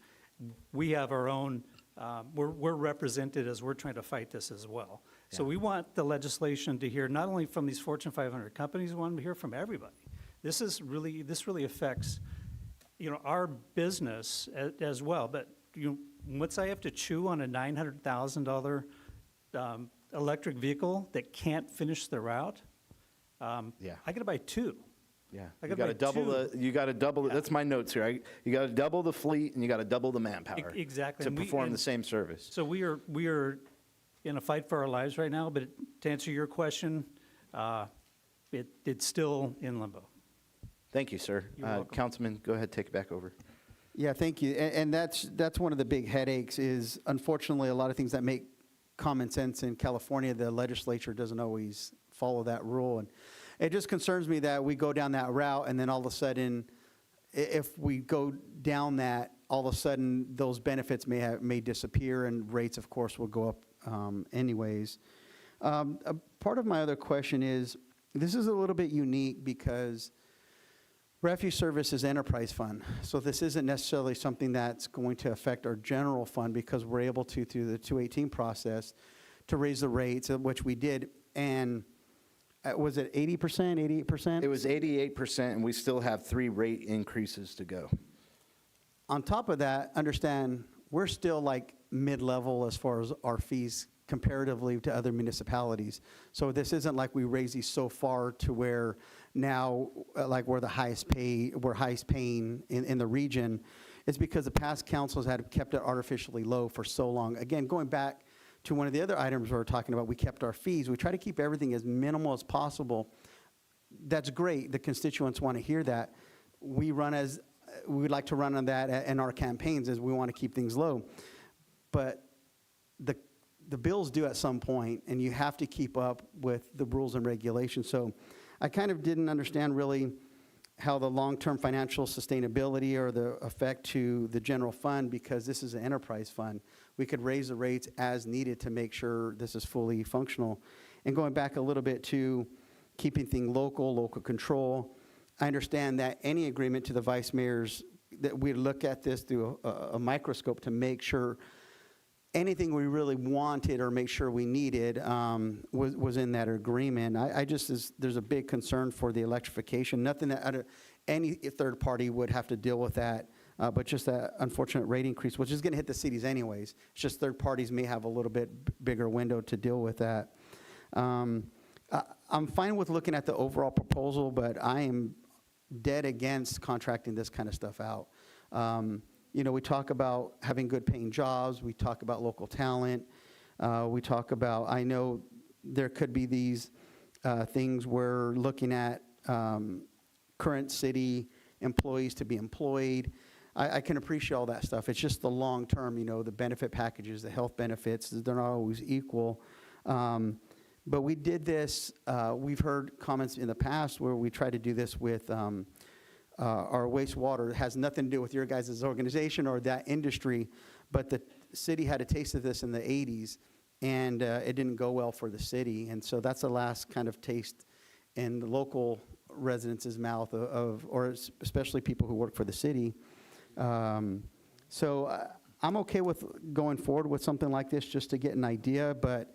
C: We have our own, we're represented as we're trying to fight this as well. So we want the legislation to hear not only from these Fortune 500 companies, we want to hear from everybody. This really affects, our business as well. But once I have to chew on a $900,000 electric vehicle that can't finish the route, I got to buy two.
B: Yeah,
C: I
B: you
C: got
B: got to
C: my
B: double
C: two.
B: you got to double, that's my notes here. You got to double the fleet and you got to double the manpower.
C: Exactly.
B: To
C: And we-
B: perform
C: and
B: the same service.
C: So we are in a fight for our lives right now, but to answer your question, it's still in limbo.
B: Thank you, sir.
C: You're welcome.
B: Councilman, go ahead, take it back over.
L: Yeah, thank you. And that's one of the big headaches is unfortunately a lot of things that make common sense in California, the legislature doesn't always follow that rule. And it just concerns me that we go down that route and then all of a sudden, if we go down that, all of a sudden those benefits may disappear and rates, of course, will go up anyways. A part of my other question is, this is a little bit unique because Refuge Service is enterprise fund. So this isn't necessarily something that's going to affect our general fund because we're able to, through the 218 process, to raise the rates, which we did. And was it 80%, 88%?
B: It was 88%, and we still have 3 rate increases to go.
L: On top of that, understand, we're still like mid-level as far as our fees comparatively to other municipalities. So this isn't like we raise these so far to where now, like we're highest paying in the region. It's because the past councils had kept it artificially low for so long. Again, going back to one of the other items we were talking about, we kept our fees. We try to keep everything as minimal as possible. That's great. The constituents want to hear that. We would like to run on that in our campaigns as we want to keep things low. But the bills due at some point, and you have to keep up with the rules and regulations. So I kind of didn't understand really how the long-term financial sustainability or the effect to the general fund, because this is an enterprise fund. We could raise the rates as needed to make sure this is fully functional. And going back a little bit to keeping things local control, I understand that any agreement to the vice mayors, that we look at this through a microscope to make sure anything we really wanted or make sure we needed was in that agreement. There's a big concern for the electrification. Nothing that any third party would have to deal with that, but just that unfortunate rate increase, which is going to hit the cities anyways. It's just third parties may have a little bit bigger window to deal with that. I'm fine with looking at the overall proposal, but I am dead against contracting this kind of stuff out. We talk about having good paying jobs. We talk about local talent. We talk about, I know there could be these things we're looking at current city employees to be employed. I can appreciate all that stuff. It's just the long term, the benefit packages, the health benefits, they're not always equal. But we did this, we've heard comments in the past where we tried to do this with our wastewater. It has nothing to do with your guys' organization or that industry, but the city had a taste of this in the 80s, and it didn't go well for the city. And so that's the last kind of taste in the local residents' mouth or especially people who work for the city. So I'm okay with going forward with something like this just to get an idea, but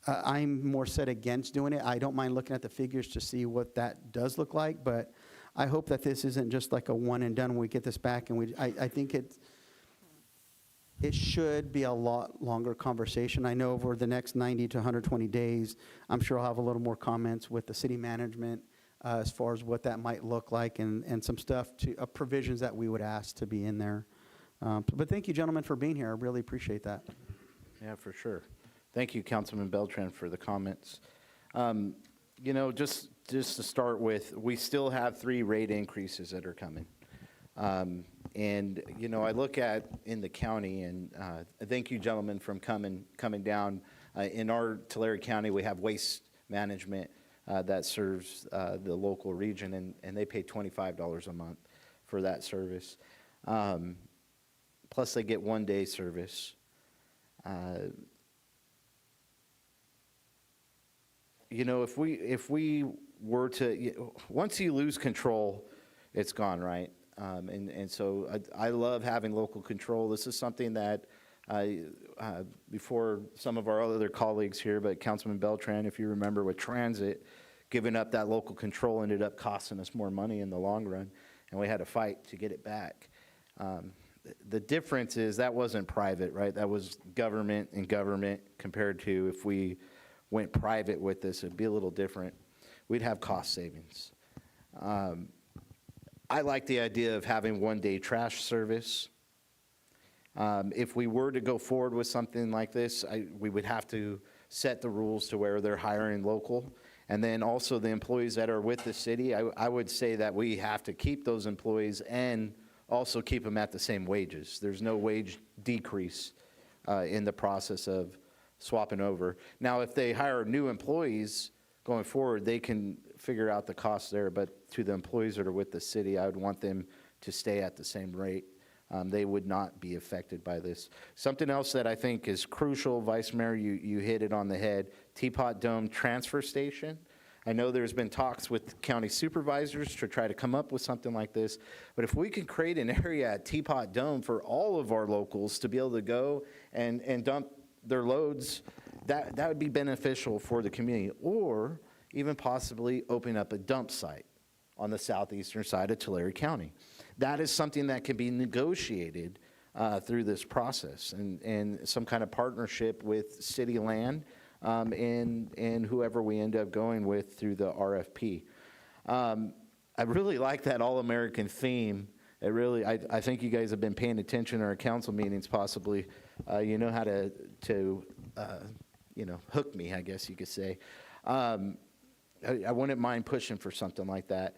L: I'm more set against doing it. I don't mind looking at the figures to see what that does look like, but I hope that this isn't just like a one and done when we get this back. And I think it should be a lot longer conversation. I know over the next 90 to 120 days, I'm sure I'll have a little more comments with the city management as far as what that might look like and some stuff, provisions that we would ask to be in there. But thank you, gentlemen, for being here. I really appreciate that.
B: Yeah, for sure. Thank you, Councilman Beltran, for the comments. Just to start with, we still have 3 rate increases that are coming. And I look at in the county, and thank you, gentlemen, from coming down. In our Tulare County, we have waste management that serves the local region, and they pay $25 a month for that service. Plus, they get 1-day service. If we were to, once you lose control, it's gone, right? And so I love having local control. This is something that before some of our other colleagues here, but Councilman Beltran, if you remember with transit, giving up that local control ended up costing us more money in the long run, and we had to fight to get it back. The difference is that wasn't private, right? That was government and government compared to if we went private with this, it'd be a little different. We'd have cost savings. I like the idea of having one-day trash service. If we were to go forward with something like this, we would have to set the rules to where they're hiring local. And then also the employees that are with the city, I would say that we have to keep those employees and also keep them at the same wages. There's no wage decrease in the process of swapping over. Now, if they hire new employees going forward, they can figure out the cost there, but to the employees that are with the city, I would want them to stay at the same rate. They would not be affected by this. Something else that I think is crucial, Vice Mayor, you hit it on the head, Teapot Dome Transfer Station. I know there's been talks with county supervisors to try to come up with something like this, but if we could create an area at Teapot Dome for all of our locals to be able to go and dump their loads, that would be beneficial for the community, or even possibly open up a dump site on the southeastern side of Tulare County. That is something that can be negotiated through this process, and some kind of partnership with city land and whoever we end up going with through the RFP. I really like that all-American theme. I think you guys have been paying attention to our council meetings possibly. You know how to hook me, I guess you could say. I wouldn't mind pushing for something like that.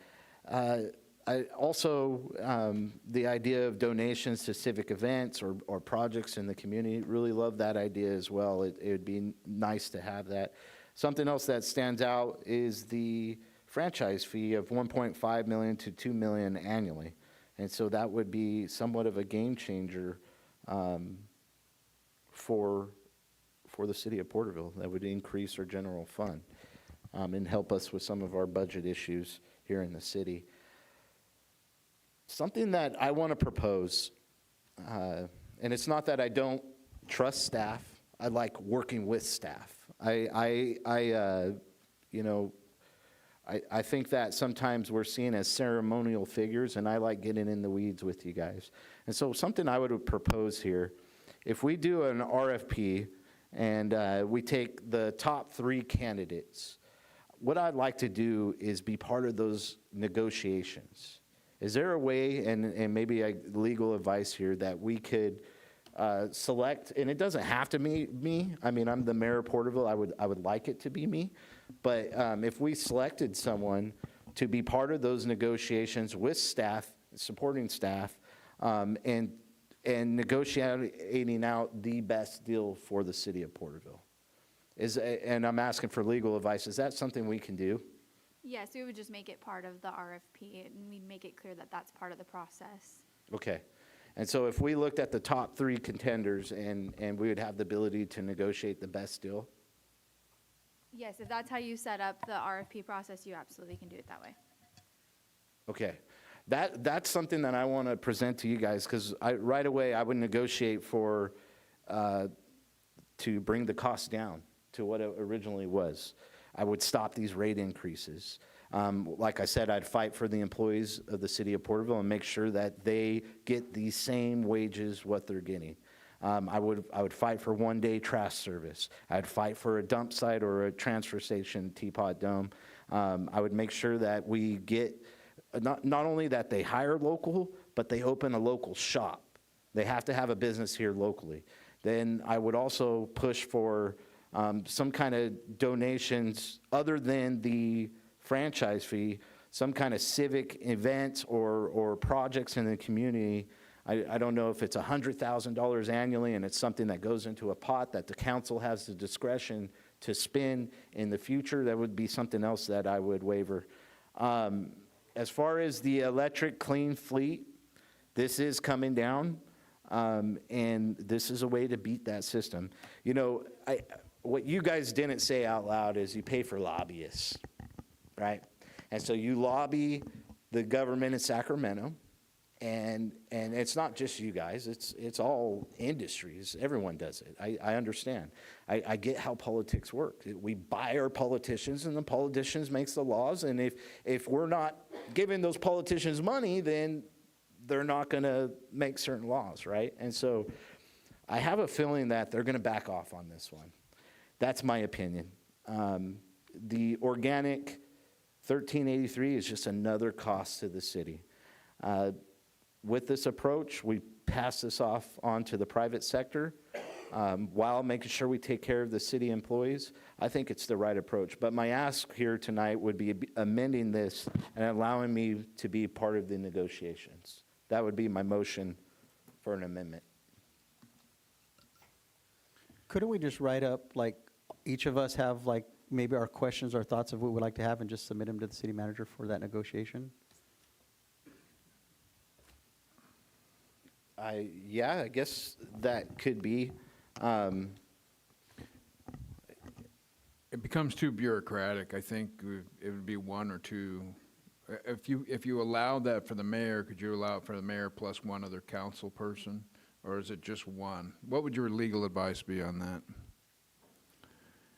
B: The idea of donations to civic events or projects in the community, really love that idea as well. It would be nice to have that. Something else that stands out is the franchise fee of $1.5 million to $2 million annually. And so that would be somewhat of a game changer for the city of Porterville. That would increase our general fund and help us with some of our budget issues here in the city. Something that I want to propose, and it's not that I don't trust staff. I like working with staff. I think that sometimes we're seen as ceremonial figures, and I like getting in the weeds with you guys. And so something I would propose here, if we do an RFP and we take the top 3 candidates, what I'd like to do is be part of those negotiations. Is there a way, and maybe legal advice here, that we could select, and it doesn't have to be me. I mean, I'm the mayor of Porterville. I would like it to be me. But if we selected someone to be part of those negotiations with staff, supporting staff, and negotiating out the best deal for the city of Porterville. And I'm asking for legal advice. Is that something we can do?
M: Yes, we would just make it part of the RFP, and we'd make it clear that that's part of the process.
B: Okay. And so if we looked at the top 3 contenders and we would have the ability to negotiate the best deal?
M: Yes, if that's how you set up the RFP process, you absolutely can do it that way.
B: Okay. That's something that I want to present to you guys, because right away I would negotiate for to bring the cost down to what it originally was. I would stop these rate increases. Like I said, I'd fight for the employees of the city of Porterville and make sure that they get the same wages what they're getting. I would fight for one-day trash service. I'd fight for a dump site or a transfer station, Teapot Dome. I would make sure that we get, not only that they hire local, but they open a local shop. They have to have a business here locally. Then I would also push for some kind of donations other than the franchise fee, some kind of civic events or projects in the community. I don't know if it's $100,000 annually and it's something that goes into a pot that the council has the discretion to spend in the future. That would be something else that I would waiver. As far as the electric clean fleet, this is coming down, and this is a way to beat that system. You know, what you guys didn't say out loud is you pay for lobbyists, right? And so you lobby the government in Sacramento, and it's not just you guys, it's all industries. Everyone does it. I understand. I get how politics work. We buy our politicians, and the politicians makes the laws, and if we're not giving those politicians money, then they're not going to make certain laws, right? And so I have a feeling that they're going to back off on this one. That's my opinion. The organic $13.83 is just another cost to the city. With this approach, we pass this off onto the private sector while making sure we take care of the city employees. I think it's the right approach. But my ask here tonight would be amending this and allowing me to be part of the negotiations. That would be my motion for an amendment.
L: Couldn't we just write up, like, each of us have, like, maybe our questions or thoughts of what we'd like to have and just submit them to the city manager for that negotiation?
B: Yeah, I guess that could be.
H: It becomes too bureaucratic. I think it would be one or two. If you allow that for the mayor, could you allow it for the mayor plus one other council person? Or is it just one? What would your legal advice be on that?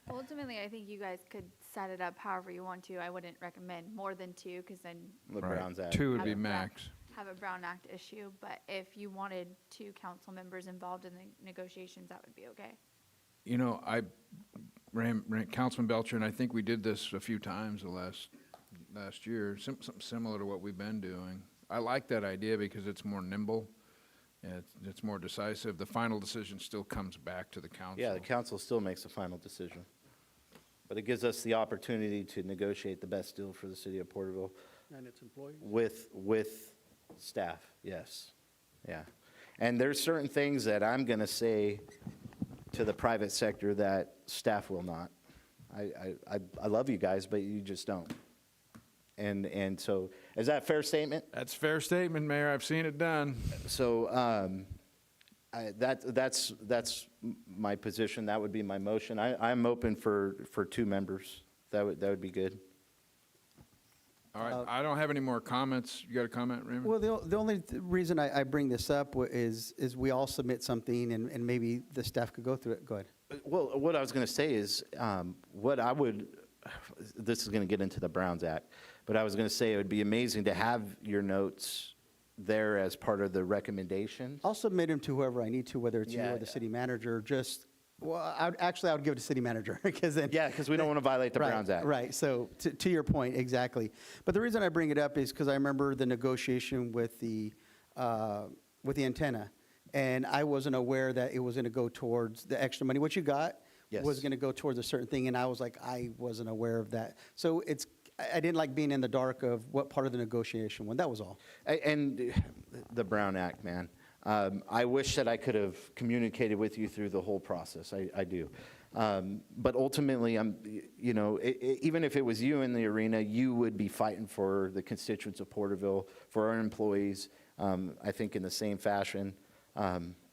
M: Ultimately, I think you guys could set it up however you want to. I wouldn't recommend more than two, because then
B: The Browns Act.
H: Two would
M: have
H: be
M: a Brown-
H: max.
M: have a Brown Act issue. But if you wanted two council members involved in the negotiations, that would be okay.
H: You know, I ran Councilman Belcher, and I think we did this a few times the last year, something similar to what we've been doing. I like that idea because it's more nimble, and it's more decisive. The final decision still comes back to the council.
B: Yeah, the council still makes the final decision. But it gives us the opportunity to negotiate the best deal for the city of Porterville
G: And its employees?
B: with staff, yes. Yeah. And there's certain things that I'm going to say to the private sector that staff will not. I love you guys, but you just don't. And so, is that a fair statement?
H: That's a fair statement, Mayor. I've seen it done.
B: So that's my position. That would be my motion. I'm open for two members. That would be good.
H: All right, I don't have any more comments. You got a comment, Raymond?
L: Well, the only reason I bring this up is we all submit something and maybe the staff could go through it. Go ahead.
B: Well, what I was going to say is, this is going to get into the Browns Act, but I was going to say it would be amazing to have your notes there as part of the recommendation.
L: I'll submit them to whoever I need to, whether it's you
B: Yeah,
L: or the city manager, I would give it to city manager, because then.
B: Yeah, because we don't want to violate the
L: Right,
B: Browns Act.
L: Right, so to your point, exactly. But the reason I bring it up is because I remember the negotiation with the antenna, and I wasn't aware that it was going to go towards the extra money. What you got
B: Yes.
L: was going to go towards a certain thing, and I was like, I wasn't aware of that. So I didn't like being in the dark of what part of the negotiation went. That was all.
B: And the Brown Act, man. I wish that I could have communicated with you through the whole process. I do. But ultimately, even if it was you in the arena, you would be fighting for the constituents of Porterville, for our employees, I think in the same fashion.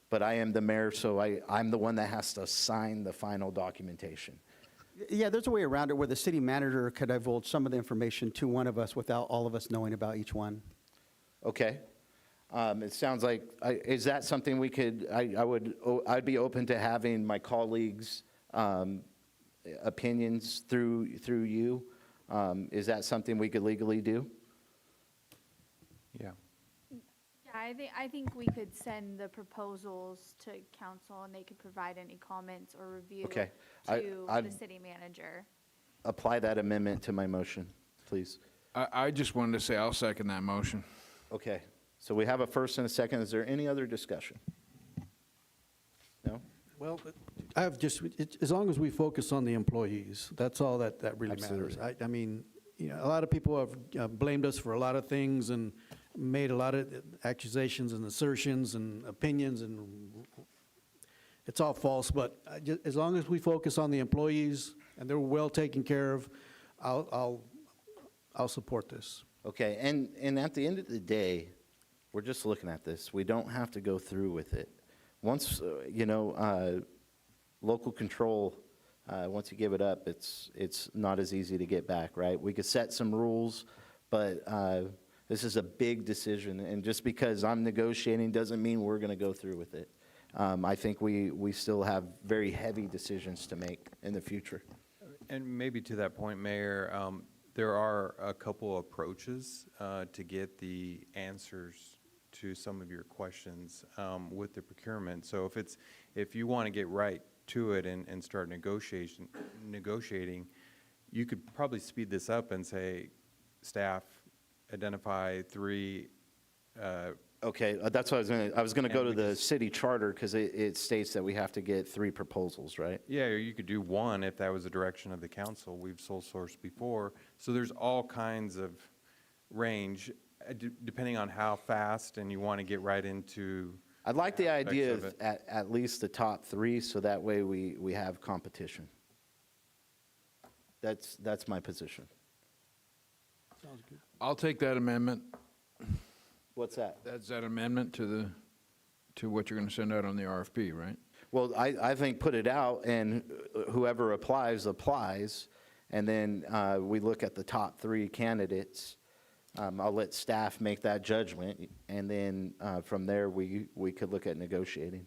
B: But I am the mayor, so I'm the one that has to sign the final documentation.
L: Yeah, there's a way around it where the city manager could divulge some of the information to one of us without all of us knowing about each one.
B: Okay. It sounds like, is that something we could, I'd be open to having my colleagues' opinions through you. Is that something we could legally do?
I: Yeah.
M: Yeah, I think we could send the proposals to council, and they could provide any comments or review
B: Okay.
M: to
B: I'd
M: the city manager.
B: apply that amendment to my motion, please.
H: I just wanted to say I'll second that motion.
B: Okay. So we have a first and a second. Is there any other discussion? No?
G: Well, I have as long as we focus on the employees, that's all that really matters.
B: Absolutely.
G: I mean, a lot of people have blamed us for a lot of things and made a lot of accusations and assertions and opinions, and it's all false. But as long as we focus on the employees and they're well taken care of, I'll support this.
B: Okay. And at the end of the day, we're just looking at this. We don't have to go through with it. Once, local control, once you give it up, it's not as easy to get back, right? We could set some rules, but this is a big decision. And just because I'm negotiating doesn't mean we're going to go through with it. I think we still have very heavy decisions to make in the future.
I: And maybe to that point, Mayor, there are a couple approaches to get the answers to some of your questions with the procurement. So if you want to get right to it and start negotiating, you could probably speed this up and say, staff identify 3,
B: Okay, that's what I was gonna go to
I: And we
B: the city charter, because it states that we have to get 3 proposals, right?
I: yeah, or you could do 1 if that was the direction of the council. We've sole sourced before. So there's all kinds of range, depending on how fast and you want to get right into.
B: I'd like the
I: aspects
B: idea
I: of
B: of
I: it.
B: at least the top 3, so that way we have competition. That's my position.
H: I'll take that amendment.
B: What's that?
H: That's that amendment to what you're going to send out on the RFP, right?
B: Well, I think put it out, and whoever applies, and then we look at the top 3 candidates. I'll let staff make that judgment, and then from there, we could look at negotiating.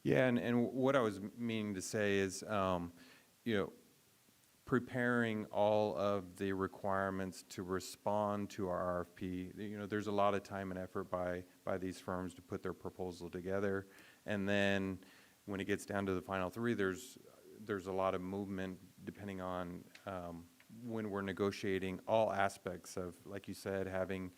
I: Yeah, and what I was meaning to say is, you know, preparing all of the requirements to respond to our RFP. You know, there's a lot of time and effort by these firms to put their proposal together. And then when it gets down to the final 3, there's a lot of movement depending on when we're negotiating all aspects of, like you said, having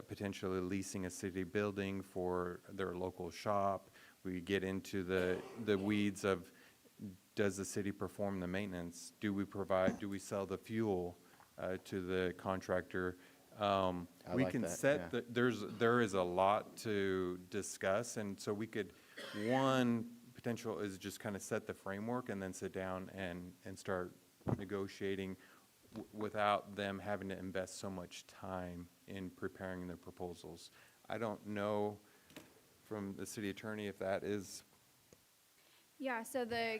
I: potentially leasing a city building for their local shop. We get into the weeds of, does the city perform the maintenance? Do we sell the fuel to the contractor? We
B: like
I: can
B: that,
I: set,
B: yeah.
I: there is a lot to discuss, and so we could, one potential is just kind of set the framework and then sit down and start negotiating without them having to invest so much time in preparing their proposals. I don't know from the city attorney if that is.
M: Yeah, so the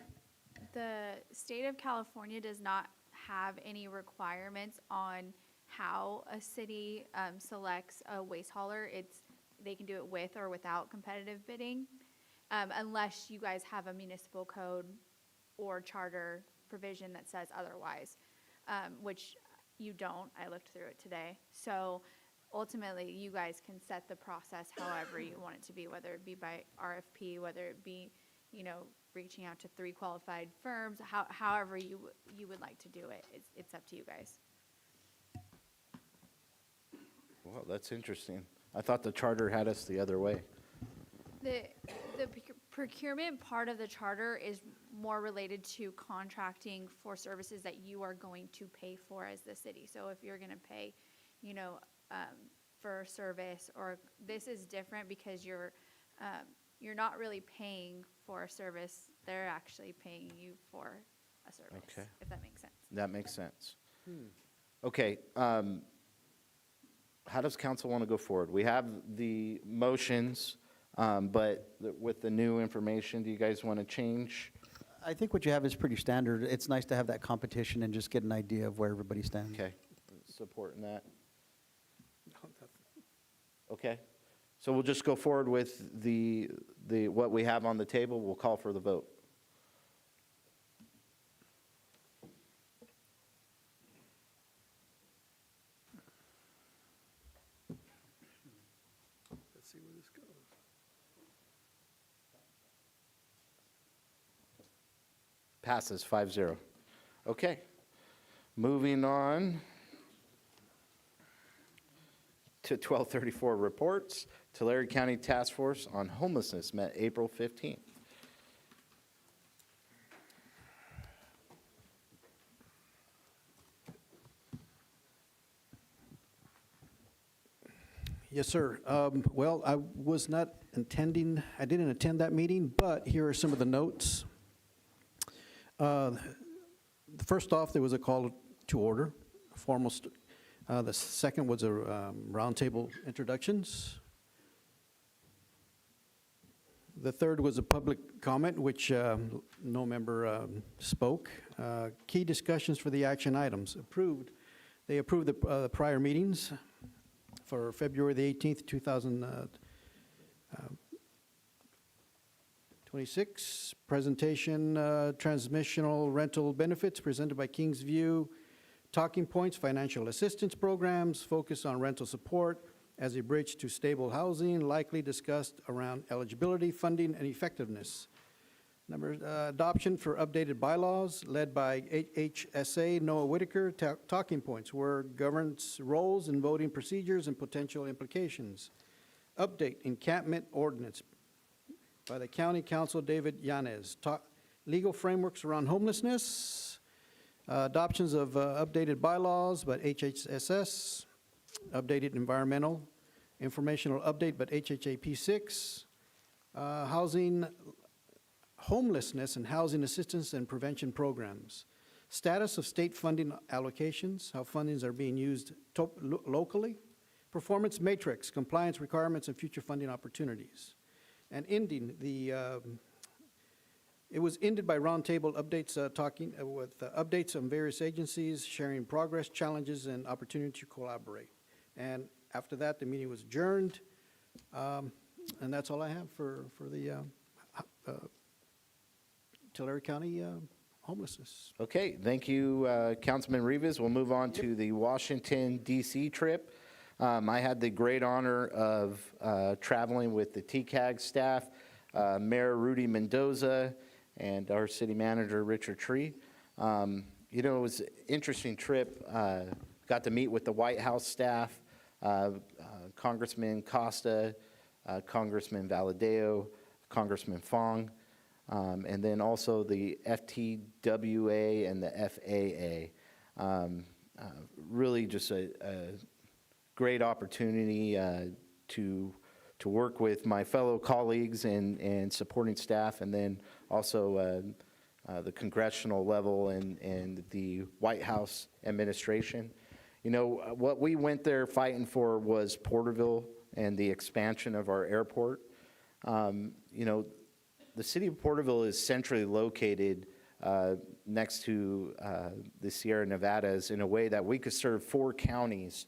M: state of California does not have any requirements on how a city selects a waste hauler. They can do it with or without competitive bidding, unless you guys have a municipal code or charter provision that says otherwise, which you don't. I looked through it today. So ultimately, you guys can set the process however you want it to be, whether it be by RFP, whether it be, you know, reaching out to 3 qualified firms, however you would like to do it. It's up to you guys.
B: Well, that's interesting. I thought the charter had us the other way.
M: The procurement part of the charter is more related to contracting for services that you are going to pay for as the city. So if you're going to pay, you know, for a service, or this is different because you're not really paying for a service. They're actually paying you for a service,
B: Okay.
M: if that makes sense.
B: That makes sense. Okay, how does council want to go forward? We have the motions, but with the new information, do you guys want to change?
L: I think what you have is pretty standard. It's nice to have that competition and just get an idea of where everybody stands.
B: Okay, supporting that. Okay, so we'll just go forward with the what we have on the table. We'll call for the vote.
N: Let's see where this goes.
B: Passes 5-0. Okay, moving on to 1234 reports. Tulare County Task Force on Homelessness met April 15th.
G: Yes, sir. Well, I was not intending, I didn't attend that meeting, but here are some of the notes. First off, there was a call to order, formal. The second was a roundtable introductions. The third was a public comment, which no member spoke. Key discussions for the action items approved. They approved the prior meetings for February the 18th, 2026. Presentation, transmissional rental benefits presented by Kingsview. Talking points, financial assistance programs, focus on rental support as a bridge to stable housing, likely discussed around eligibility, funding, and effectiveness. Adoption for updated bylaws led by HSA Noah Whitaker. Talking points were governance roles and voting procedures and potential implications. Update encampment ordinance by the County Council David Yanez. Legal frameworks around homelessness. Adoptions of updated bylaws by HHSS. Updated environmental informational update by HHA P6. Housing, homelessness and housing assistance and prevention programs. Status of state funding allocations, how fundings are being used locally. Performance matrix, compliance requirements and future funding opportunities. And ending, it was ended by roundtable updates, talking with updates on various agencies, sharing progress, challenges, and opportunity to collaborate. And after that, the meeting was adjourned. And that's all I have for the Tulare County homelessness.
B: Okay, thank you, Councilman Rivas. We'll move on to the Washington, D.C. trip. I had the great honor of traveling with the TCAG staff, Mayor Rudy Mendoza, and our city manager, Richard Tree. You know, it was an interesting trip. Got to meet with the White House staff, Congressman Costa, Congressman Valadeo, Congressman Fong, and then also the FTWA and the FAA. Really just a great opportunity to work with my fellow colleagues and supporting staff, and then also the congressional level and the White House administration. You know, what we went there fighting for was Porterville and the expansion of our airport. You know, the city of Porterville is centrally located next to the Sierra Nevadas in a way that we could serve 4 counties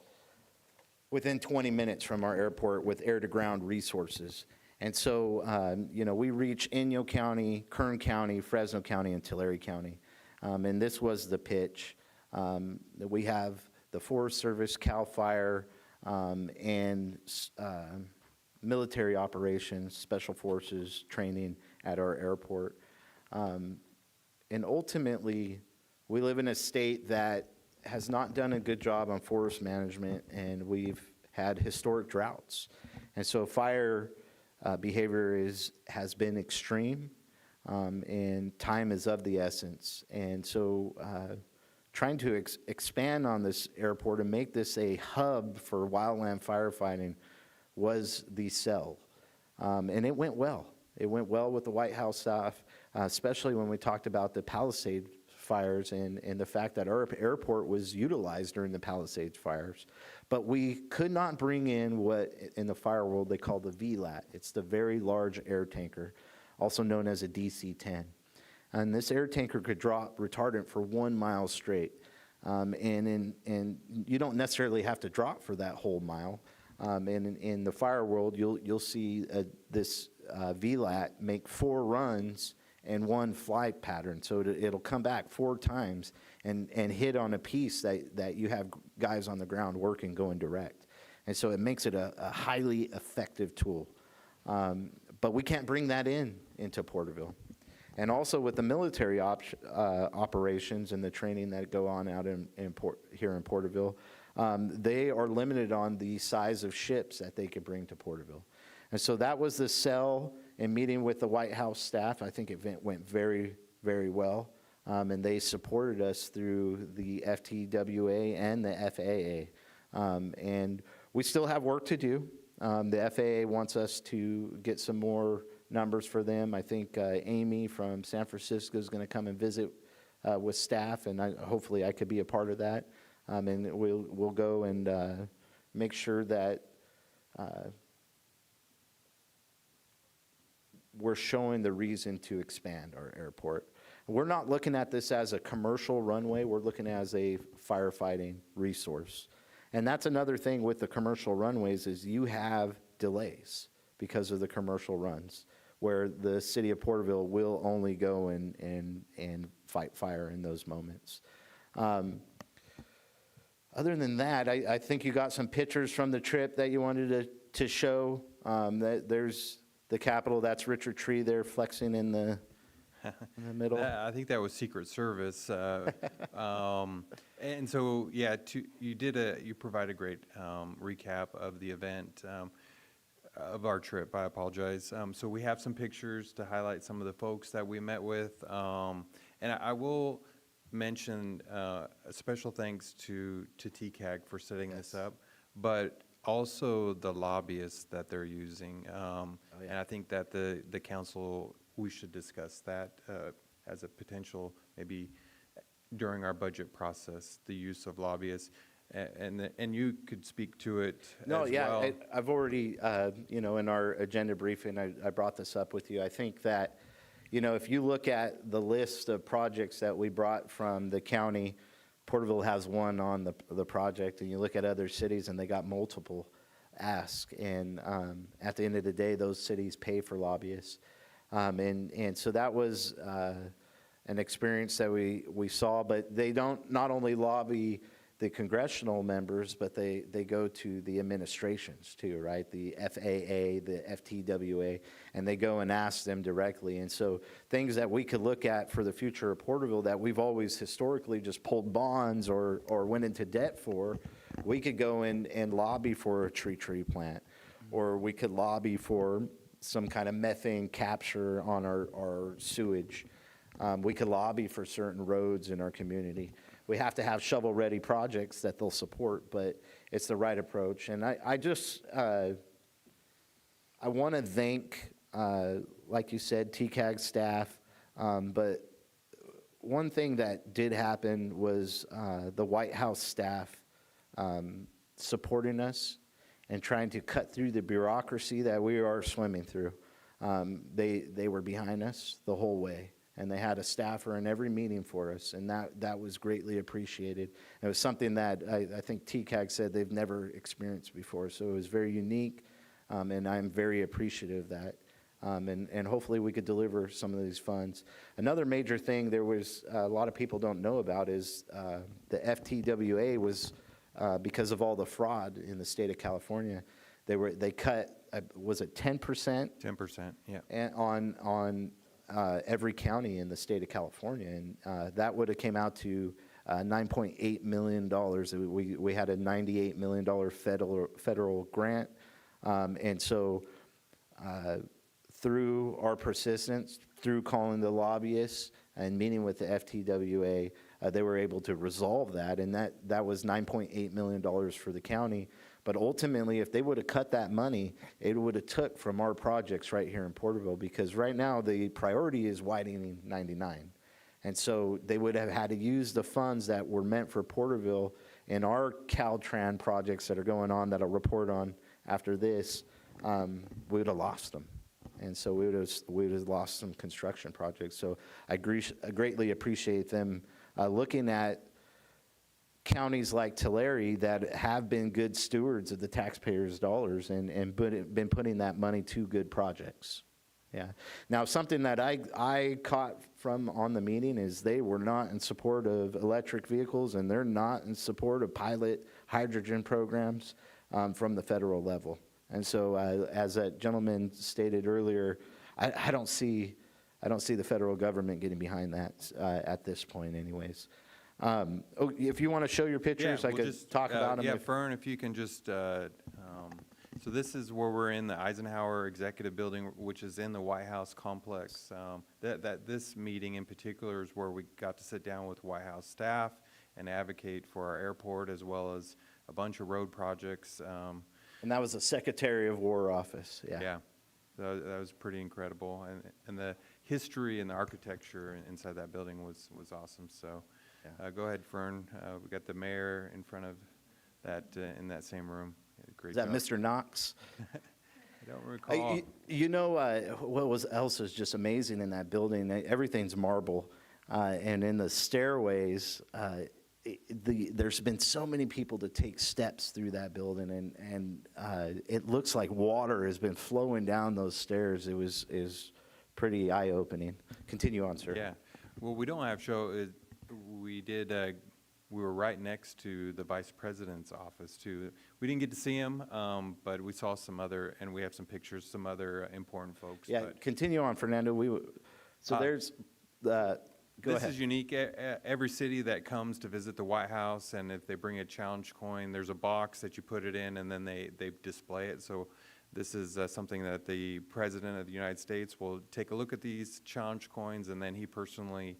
B: within 20 minutes from our airport with air-to-ground resources. And so, you know, we reach Inyo County, Kern County, Fresno County, and Tulare County. And this was the pitch. That we have the Forest Service, CAL FIRE, and military operations, special forces training at our airport. And ultimately, we live in a state that has not done a good job on forest management, and we've had historic droughts. And so fire behavior has been extreme, and time is of the essence. And so trying to expand on this airport and make this a hub for wildland firefighting was the sell. And it went well. It went well with the White House staff, especially when we talked about the Palisade fires and the fact that our airport was utilized during the Palisades fires. But we could not bring in what in the fire world they call the VLAT. It's the very large air tanker, also known as a DC-10. And this air tanker could drop retardant for 1 mile straight. And you don't necessarily have to drop for that whole mile. And in the fire world, you'll see this VLAT make 4 runs and 1 flight pattern. So it'll come back 4 times and hit on a piece that you have guys on the ground working, going direct. And so it makes it a highly effective tool. But we can't bring that into Porterville. And also with the military operations and the training that go on out here in Porterville, they are limited on the size of ships that they could bring to Porterville. And so that was the sell in meeting with the White House staff. I think it went very, very well. And they supported us through the FTWA and the FAA. And we still have work to do. The FAA wants us to get some more numbers for them. I think Amy from San Francisco is going to come and visit with staff, and hopefully I could be a part of that. And we'll go and make sure that we're showing the reason to expand our airport. We're not looking at this as a commercial runway. We're looking at it as a firefighting resource. And that's another thing with the commercial runways is you have delays because of the commercial runs, where the city of Porterville will only go and fight fire in those moments. Other than that, I think you got some pictures from the trip that you wanted to show. There's the Capitol, that's Richard Tree there flexing in the in the middle.
I: I think that was Secret Service. And so, yeah, you provide a great recap of the event, of our trip. I apologize. So we have some pictures to highlight some of the folks that we met with. And I will mention a special thanks to TCAG for setting this up, but also the lobbyists that they're using. And I think that the council, we should discuss that as a potential, maybe during our budget process, the use of lobbyists. And you could speak to it
B: No,
I: as
B: yeah,
I: well.
B: I've already, in our agenda briefing, I brought this up with you. I think that, if you look at the list of projects that we brought from the county, Porterville has one on the project, and you look at other cities, and they got multiple asks. And at the end of the day, those cities pay for lobbyists. And so that was an experience that we saw, but they don't not only lobby the congressional members, but they go to the administrations too, right? The FAA, the FTWA, and they go and ask them directly. And so things that we could look at for the future of Porterville that we've always historically just pulled bonds or went into debt for, we could go in and lobby for a tree plant, or we could lobby for some kind of methane capture on our sewage. We could lobby for certain roads in our community. We have to have shovel-ready projects that they'll support, but it's the right approach. And I want to thank, like you said, TCAG staff, but one thing that did happen was the White House staff supporting us and trying to cut through the bureaucracy that we are swimming through. They were behind us the whole way. And they had a staffer in every meeting for us, and that was greatly appreciated. It was something that I think TCAG said they've never experienced before, so it was very unique, and I'm very appreciative of that. And hopefully we could deliver some of these funds. Another major thing there was a lot of people don't know about is the FTWA was, because of all the fraud in the state of California, they cut, was it 10%?
I: 10%, yeah.
B: And on every county in the state of California, and that would have came out to $9.8 million. We had a $98 million federal grant, and so through our persistence, through calling the lobbyists and meeting with the FTWA, they were able to resolve that, and that was $9.8 million for the county. But ultimately, if they would have cut that money, it would have took from our projects right here in Porterville, because right now the priority is widening 99. And so they would have had to use the funds that were meant for Porterville in our Caltran projects that are going on, that I'll report on after this. We would have lost them. And so we would have lost some construction projects. So I greatly appreciate them looking at counties like Tulare that have been good stewards of the taxpayers' dollars and been putting that money to good projects. Yeah. Now, something that I caught from on the meeting is they were not in support of electric vehicles, and they're not in support of pilot hydrogen programs from the federal level. And so, as that gentleman stated earlier, I don't see the federal government getting behind that at this point, anyways. If you want to show your pictures, I could talk about them.
I: Yeah, Fern, if you can just, so this is where we're in the Eisenhower Executive Building, which is in the White House complex. This meeting in particular is where we got to sit down with White House staff and advocate for our airport, as well as a bunch of road projects.
B: And that was the Secretary of War office, yeah.
I: Yeah, that was pretty incredible. And the history and the architecture inside that building was awesome, so. Yeah. Go ahead, Fern. We got the mayor in front of that in that same room. Great
B: Is that
I: job.
B: Mr. Knox?
I: I don't recall.
B: What else is just amazing in that building? Everything's marble, and in the stairways, there's been so many people to take steps through that building, and it looks like water has been flowing down those stairs. Is pretty eye-opening. Continue on, sir.
I: Yeah. Well, we don't have we were right next to the vice president's office too. We didn't get to see him, but we saw some other, and we have some pictures, some other important folks.
B: Yeah, continue on, Fernando. So there's, go
I: This
B: ahead.
I: is unique. Every city that comes to visit the White House, and if they bring a challenge coin, there's a box that you put it in, and then they display it. So this is something that the President of the United States will take a look at these challenge coins, and then he personally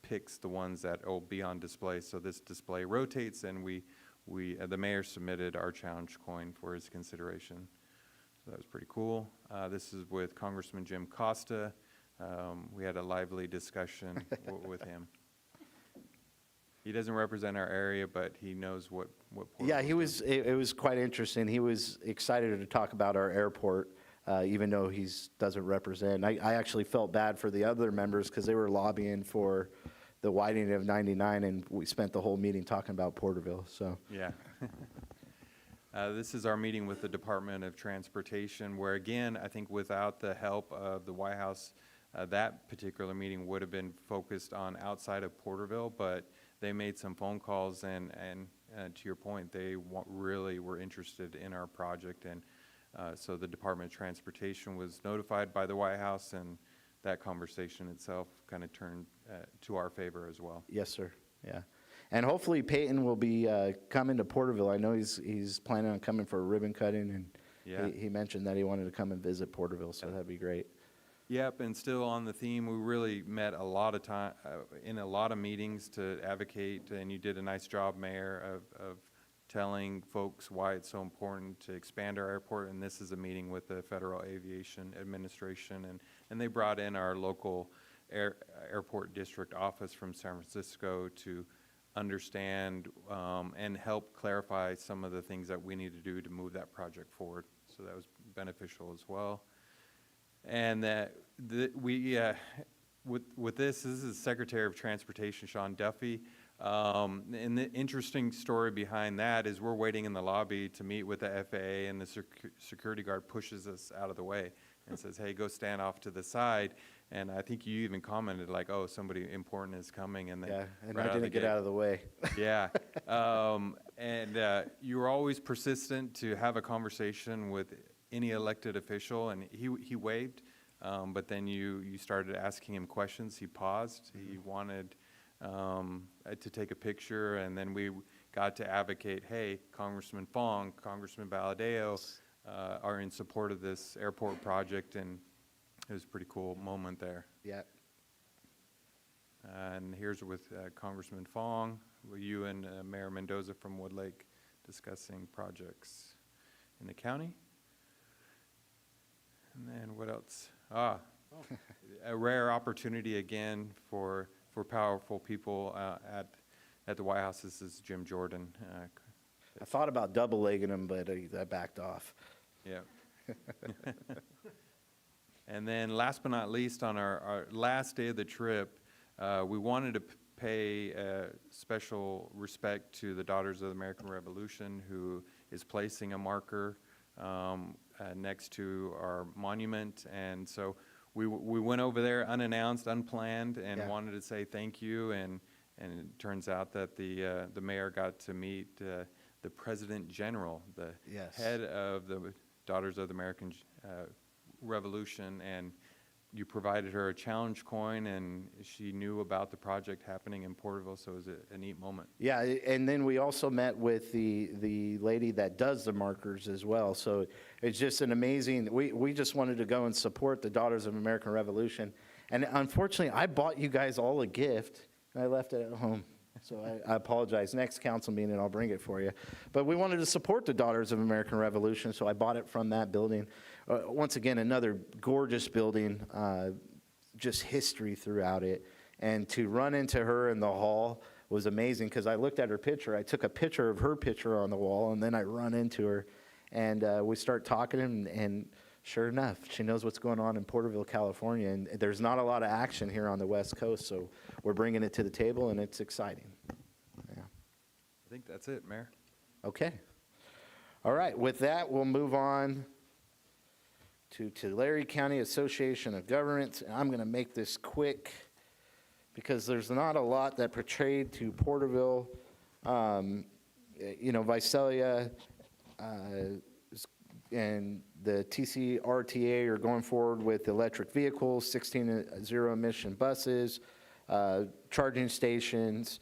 I: picks the ones that will be on display. So this display rotates, and the mayor submitted our challenge coin for his consideration. So that was pretty cool. This is with Congressman Jim Costa. We had a lively discussion with him. He doesn't represent our area, but he knows what
B: Yeah,
I: Porterville's doing.
B: it was quite interesting. He was excited to talk about our airport, even though he doesn't represent. I actually felt bad for the other members because they were lobbying for the widening of 99, and we spent the whole meeting talking about Porterville, so.
I: Yeah. This is our meeting with the Department of Transportation, where again, I think without the help of the White House, that particular meeting would have been focused on outside of Porterville, but they made some phone calls, and to your point, they really were interested in our project, and so the Department of Transportation was notified by the White House, and that conversation itself kind of turned to our favor as well.
B: Yes, sir, yeah. And hopefully Peyton will be coming to Porterville. I know he's planning on coming for a ribbon cutting, and
I: Yeah.
B: he mentioned that he wanted to come and visit Porterville, so that'd be great.
I: Yep, and still on the theme, we really met a lot of time, in a lot of meetings to advocate, and you did a nice job, Mayor, of telling folks why it's so important to expand our airport, and this is a meeting with the Federal Aviation Administration, and they brought in our local airport district office from San Francisco to understand and help clarify some of the things that we need to do to move that project forward, so that was beneficial as well. And with this is Secretary of Transportation Sean Duffy. And the interesting story behind that is we're waiting in the lobby to meet with the FAA, and the security guard pushes us out of the way and says, "Hey, go stand off to the side." And I think you even commented like, "Oh, somebody important is coming," and then
B: Yeah, and
I: right
B: I didn't get out of the way.
I: Yeah, and you were always persistent to have a conversation with any elected official, and he waved, but then you started asking him questions. He paused. He wanted to take a picture, and then we got to advocate, hey, Congressman Fong, Congressman Valadeo are in support of this airport project, and it was a pretty cool moment there.
B: Yeah.
I: And here's with Congressman Fong, you and Mayor Mendoza from Woodlake discussing projects in the county. And then what else? A rare opportunity again for powerful people at the White House. This is Jim Jordan.
B: I thought about double-legging him, but I backed off.
I: Yeah. And then last but not least, on our last day of the trip, we wanted to pay special respect to the Daughters of the American Revolution, who is placing a marker next to our monument. And so we went over there unannounced, unplanned, and wanted to say thank you. And it turns out that the mayor got to meet the President General, the head of the Daughters of the American Revolution, and you provided her a challenge coin, and she knew about the project happening in Porterville, so it was a neat moment.
B: Yeah, and then we also met with the lady that does the markers as well. So it's just an amazing, we just wanted to go and support the Daughters of American Revolution. And unfortunately, I bought you guys all a gift, and I left it at home. So I apologize. Next council meeting, I'll bring it for you. But we wanted to support the Daughters of American Revolution, so I bought it from that building. Once again, another gorgeous building, just history throughout it. And to run into her in the hall was amazing, because I looked at her picture. I took a picture of her picture on the wall, and then I run into her. And we start talking, and sure enough, she knows what's going on in Porterville, California. And there's not a lot of action here on the West Coast, so we're bringing it to the table, and it's exciting. Yeah.
I: I think that's it, Mayor.
B: Okay. All right, with that, we'll move on to Tulare County Association of Governments. And I'm going to make this quick because there's not a lot that portrayed to Porterville. Visalia is the TCRTA are going forward with electric vehicles, 16 zero-emission buses, charging stations.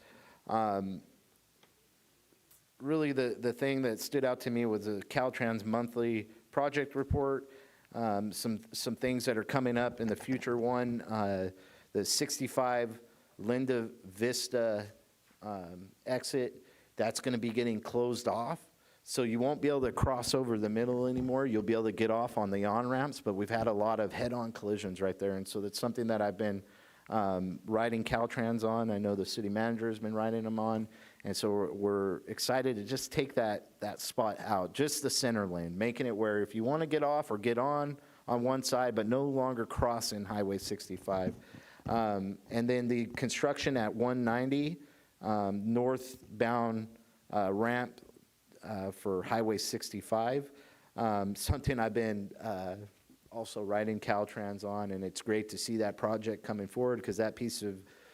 B: Really, the thing that stood out to me was the Caltrans monthly project report. Some things that are coming up in the future. One, the 65 Linda Vista exit, that's going to be getting closed off. So you won't be able to cross over the middle anymore. You'll be able to get off on the on-ramps, but we've had a lot of head-on collisions right there. And so that's something that I've been riding Caltrans on. I know the city manager has been riding them on. And so we're excited to just take that spot out, just the center lane, making it where if you want to get off or get on one side, but no longer crossing Highway 65. And then the construction at 190, northbound ramp for Highway 65, something I've been also riding Caltrans on, and it's great to see that project coming forward because that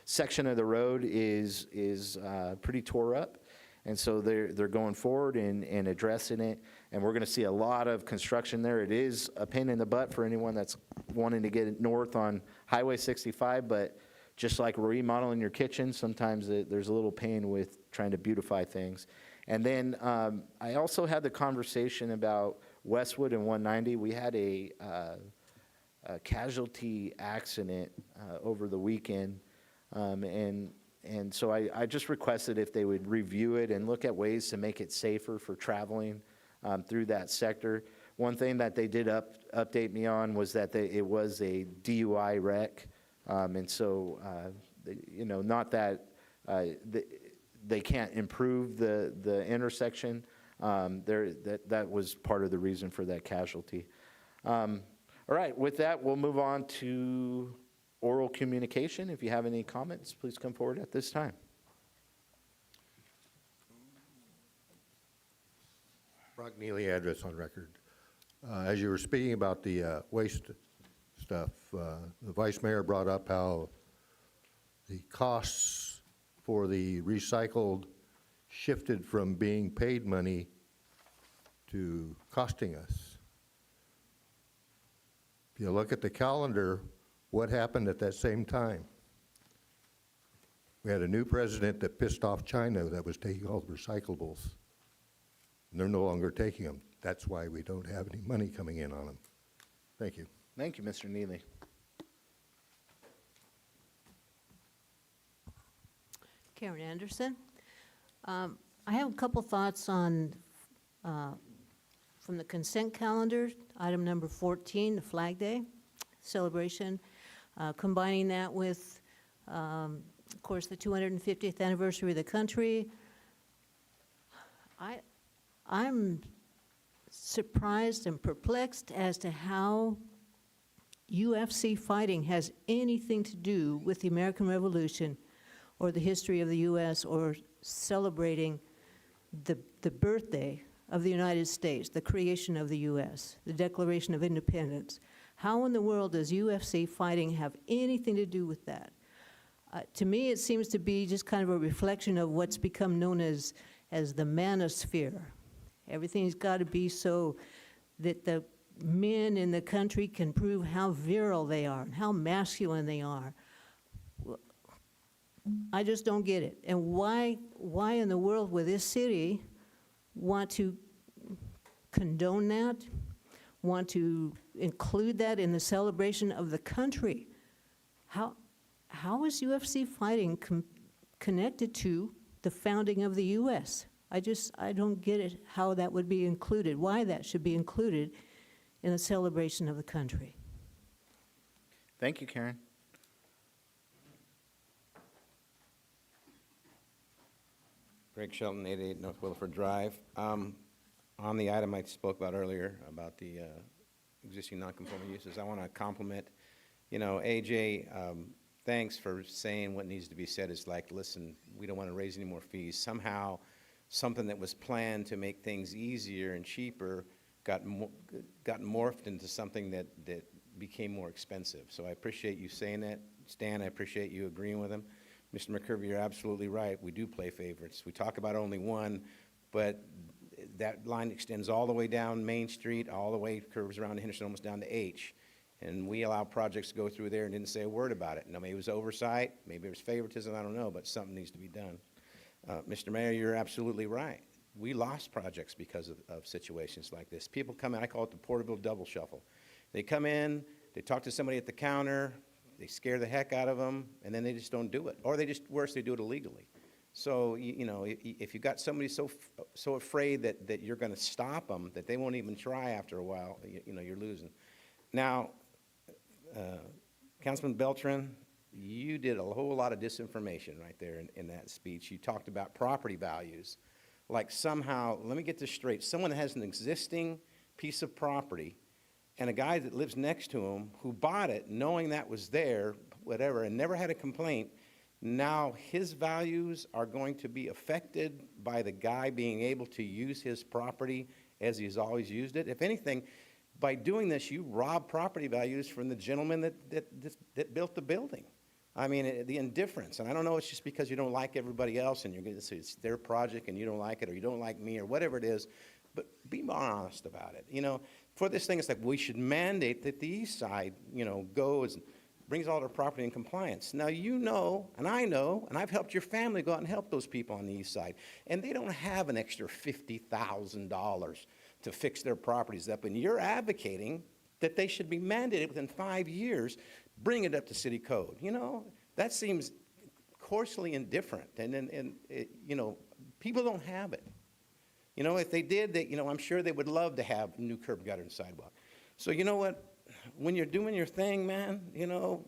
B: section of the road is pretty tore up. And so they're going forward and addressing it, and we're going to see a lot of construction there. It is a pain in the butt for anyone that's wanting to get north on Highway 65, but just like remodeling your kitchen, sometimes there's a little pain with trying to beautify things. And then I also had the conversation about Westwood and 190. We had a casualty accident over the weekend, and so I just requested if they would review it and look at ways to make it safer for traveling through that sector. One thing that they did update me on was that it was a DUI wreck, and so not that they can't improve the intersection. That was part of the reason for that casualty. All right, with that, we'll move on to oral communication. If you have any comments, please come forward at this time.
Q: Brock Neely, address on record. As you were speaking about the waste stuff, the Vice Mayor brought up how the costs for the recycled shifted from being paid money to costing us. If you look at the calendar, what happened at that same time? We had a new president that pissed off China that was taking all the recyclables. And they're no longer taking them. That's why we don't have any money coming in on them. Thank you.
B: Thank you, Mr. Neely.
R: Karen Anderson. I have a couple thoughts on, from the consent calendar, item number 14, the Flag Day celebration, combining that with, of course, the 250th anniversary of the country. I'm surprised and perplexed as to how UFC fighting has anything to do with the American Revolution or the history of the U.S. or celebrating the birthday of the United States, the creation of the U.S., the Declaration of Independence. How in the world does UFC fighting have anything to do with that? To me, it seems to be just kind of a reflection of what's become known as the manosphere. Everything's got to be so that the men in the country can prove how virile they are and how masculine they are. I just don't get it. And why in the world would this city want to condone that, want to include that in the celebration of the country? How is UFC fighting connected to the founding of the U.S.? I don't get it, how that would be included, why that should be included in the celebration of the country.
B: Thank you, Karen.
K: Greg Shelton, 88 North Williford Drive. On the item I spoke about earlier, about the existing non-conforming uses, I want to compliment, AJ, thanks for saying what needs to be said. Is like, listen, we don't want to raise any more fees. Somehow, something that was planned to make things easier and cheaper got morphed into something that became more expensive. So I appreciate you saying that. Stan, I appreciate you agreeing with him. Mr. McCurvey, you're absolutely right. We do play favorites. We talk about only one, but that line extends all the way down Main Street, all the way, curves around Henderson, almost down to H. And we allow projects to go through there and didn't say a word about it. Now, maybe it was oversight, maybe it was favoritism, I don't know, but something needs to be done. Mr. Mayor, you're absolutely right. We lost projects because of situations like this. People come in, I call it the Porterville double shuffle. They come in, they talk to somebody at the counter, they scare the heck out of them, and then they just don't do it. Or they just, worse, they do it illegally. So, you know, if you've got somebody so afraid that you're going to stop them that they won't even try after a while, you know, you're losing. Now, Councilman Beltran, you did a whole lot of disinformation right there in that speech. You talked about property values. Like somehow, let me get this straight, someone that has an existing piece of property and a guy that lives next to him who bought it knowing that was there, whatever, and never had a complaint, now his values are going to be affected by the guy being able to use his property as he's always used it. If anything, by doing this, you rob property values from the gentleman that built the building. I mean, the indifference, and I don't know, it's just because you don't like everybody else and you're going to say it's their project and you don't like it, or you don't like me, or whatever it is, but be more honest about it. You know, for this thing, it's like we should mandate that the east side, you know, goes and brings all their property in compliance. Now, you know, and I know, and I've helped your family go out and help those people on the east side, and they don't have an extra $50,000 to fix their properties up, and you're advocating that they should be mandated within 5 years, bring it up to city code. You know, that seems coarsely indifferent, and you know, people don't have it. You know, if they did, you know, I'm sure they would love to have new curb, gutter, and sidewalk. So you know what, when you're doing your thing, man, you know,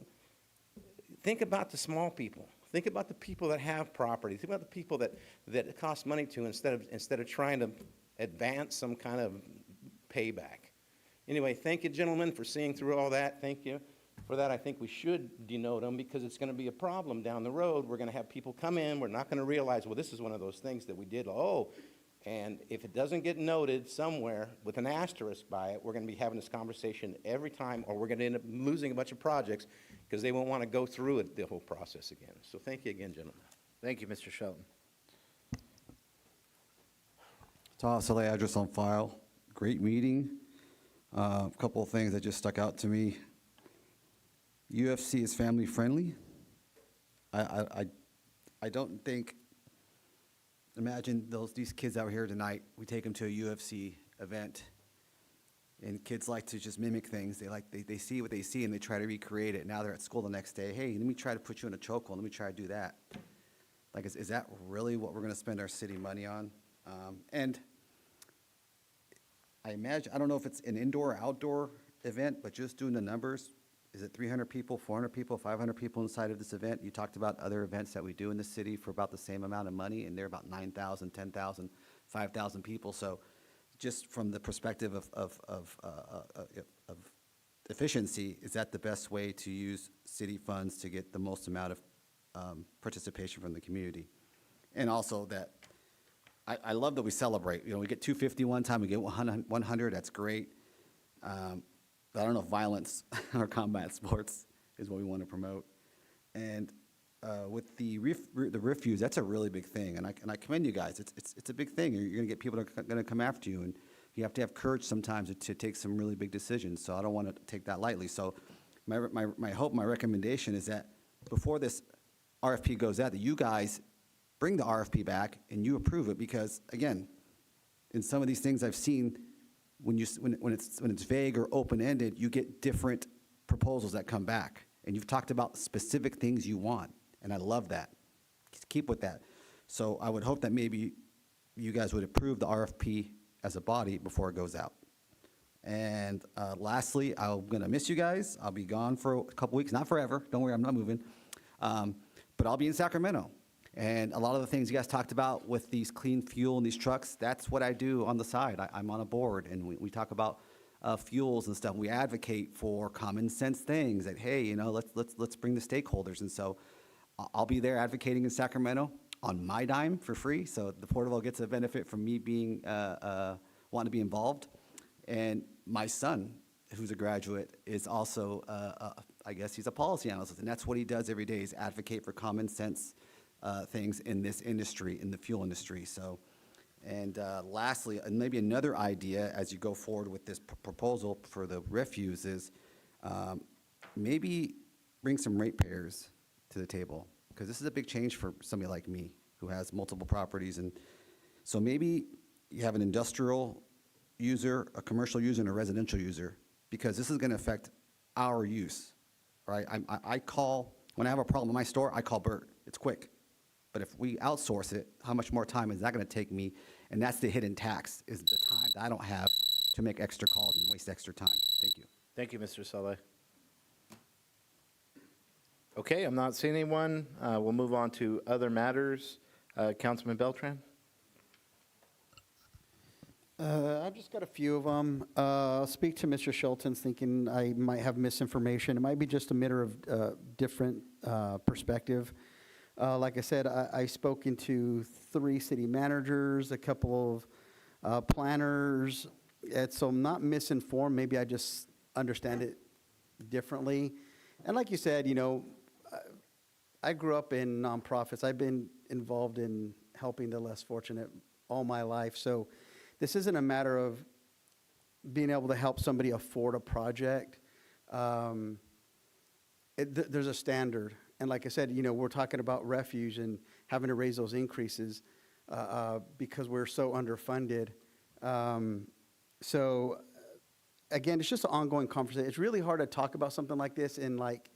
K: think about the small people. Think about the people that have property. Think about the people that it costs money to instead of trying to advance some kind of payback. Anyway, thank you, gentlemen, for seeing through all that. Thank you for that. I think we should denote them because it's going to be a problem down the road. We're going to have people come in. We're not going to realize, well, this is one of those things that we did. Oh, and if it doesn't get noted somewhere with an asterisk by it, we're going to be having this conversation every time, or we're going to end up losing a bunch of projects because they won't want to go through it, the whole process again. So thank you again, gentlemen.
B: Thank you, Mr. Shelton.
S: Toss address on file. Great meeting. A couple of things that just stuck out to me. UFC is family friendly. I don't think. Imagine these kids out here tonight. We take them to a UFC event, and kids like to just mimic things. They see what they see and they try to recreate it. Now they're at school the next day. Hey, let me try to put you in a chokehold. Let me try to do that. Like, is that really what we're going to spend our city money on? And I imagine, I don't know if it's an indoor or outdoor event, but just doing the numbers, is it 300 people, 400 people, 500 people inside of this event? You talked about other events that we do in the city for about the same amount of money, and they're about 9,000, 10,000, 5,000 people. So just from the perspective of efficiency, is that the best way to use city funds to get the most amount of participation from the community? And also that I love that we celebrate. You know, we get 250 one time, we get 100, that's great. But I don't know if violence or combat sports is what we want to promote. And with the refuse, that's a really big thing. And I commend you guys. It's a big thing. You're going to get people that are going to come after you. And you have to have courage sometimes to take some really big decisions. So I don't want to take that lightly. So my hope, my recommendation is that before this RFP goes out, that you guys bring the RFP back and you approve it. Because, again, in some of these things I've seen, when it's vague or open-ended, you get different proposals that come back. And you've talked about specific things you want, and I love that. Keep with that. So I would hope that maybe you guys would approve the RFP as a body before it goes out. And lastly, I'm going to miss you guys. I'll be gone for a couple weeks, not forever. Don't worry, I'm not moving. But I'll be in Sacramento. And a lot of the things you guys talked about with these clean fuel and these trucks, that's what I do on the side. I'm on a board, and we talk about fuels and stuff. We advocate for common sense things that, hey, you know, let's bring the stakeholders. And so I'll be there advocating in Sacramento on my dime for free. So the Porterville gets a benefit from me being wanting to be involved. And my son, who's a graduate, is also, I guess he's a policy analyst, and that's what he does every day, is advocate for common sense things in this industry, in the fuel industry. So And lastly, and maybe another idea as you go forward with this proposal for the refuse is maybe bring some ratepayers to the table, because this is a big change for somebody like me who has multiple properties. And so maybe you have an industrial user, a commercial user, and a residential user, because this is going to affect our use, right? I call, when I have a problem in my store, I call Bert. It's quick. But if we outsource it, how much more time is that going to take me? And that's the hidden tax, is the time that I don't have to make extra calls and waste extra time. Thank you.
B: Thank you, Mr. Saleh. Okay, I'm not seeing anyone. We'll move on to other matters. Councilman Beltran?
L: I've just got a few of them. I'll speak to Mr. Shelton's, thinking I might have misinformation. It might be just a matter of different perspective. Like I said, I spoken to 3 city managers, a couple of planners, and so I'm not misinformed. Maybe I just understand it differently. And like you said, you know, I grew up in nonprofits. I've been involved in helping the less fortunate all my life. So this isn't a matter of being able to help somebody afford a project. There's a standard. And like I said, you know, we're talking about refuge and having to raise those increases because we're so underfunded. So again, it's just an ongoing conversation. It's really hard to talk about something like this in like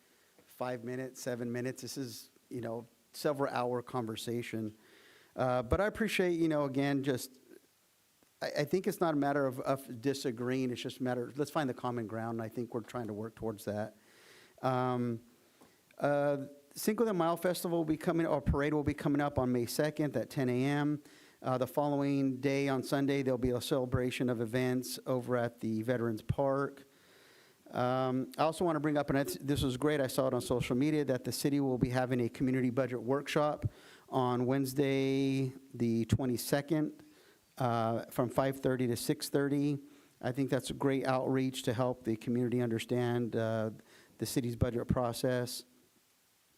L: 5 minutes, 7 minutes. This is, you know, several hour conversation. But I appreciate, you know, again, just, I think it's not a matter of disagreeing. It's just a matter of, let's find the common ground. And I think we're trying to work towards that. Cinco de Mayo Festival will be coming, or parade will be coming up on May 2nd at 10 a.m. The following day on Sunday, there'll be a celebration of events over at the Veterans Park. I also want to bring up, and this was great, I saw it on social media, that the city will be having a community budget workshop on Wednesday, the 22nd, from 5:30 to 6:30. I think that's a great outreach to help the community understand the city's budget process.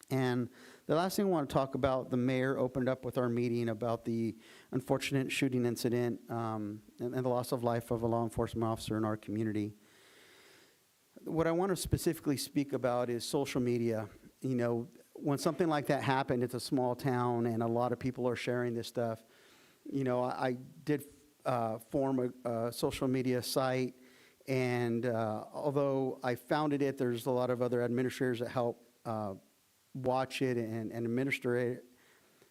L: And the last thing I want to talk about, the mayor opened up with our meeting about the unfortunate shooting incident and the loss of life of a law enforcement officer in our community. What I want to specifically speak about is social media. You know, when something like that happened, it's a small town and a lot of people are sharing this stuff. You know, I did form a social media site, and although I founded it, there's a lot of other administrators that help watch it and administer it.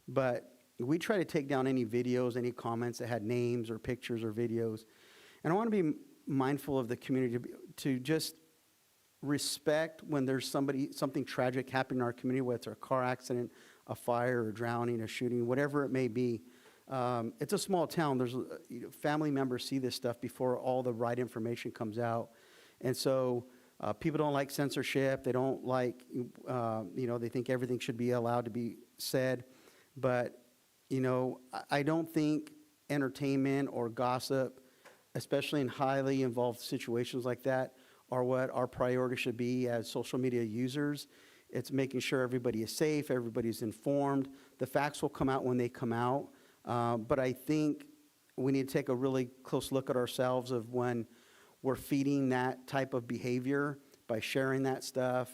L: But we try to take down any videos, any comments that had names or pictures or videos. And I want to be mindful of the community to just respect when there's something tragic happening in our community, whether it's a car accident, a fire, or drowning, a shooting, whatever it may be. It's a small town. There's family members see this stuff before all the right information comes out. And so people don't like censorship. They don't like, you know, they think everything should be allowed to be said. But, you know, I don't think entertainment or gossip, especially in highly involved situations like that, are what our priority should be as social media users. It's making sure everybody is safe, everybody's informed. The facts will come out when they come out. But I think we need to take a really close look at ourselves of when we're feeding that type of behavior by sharing that stuff.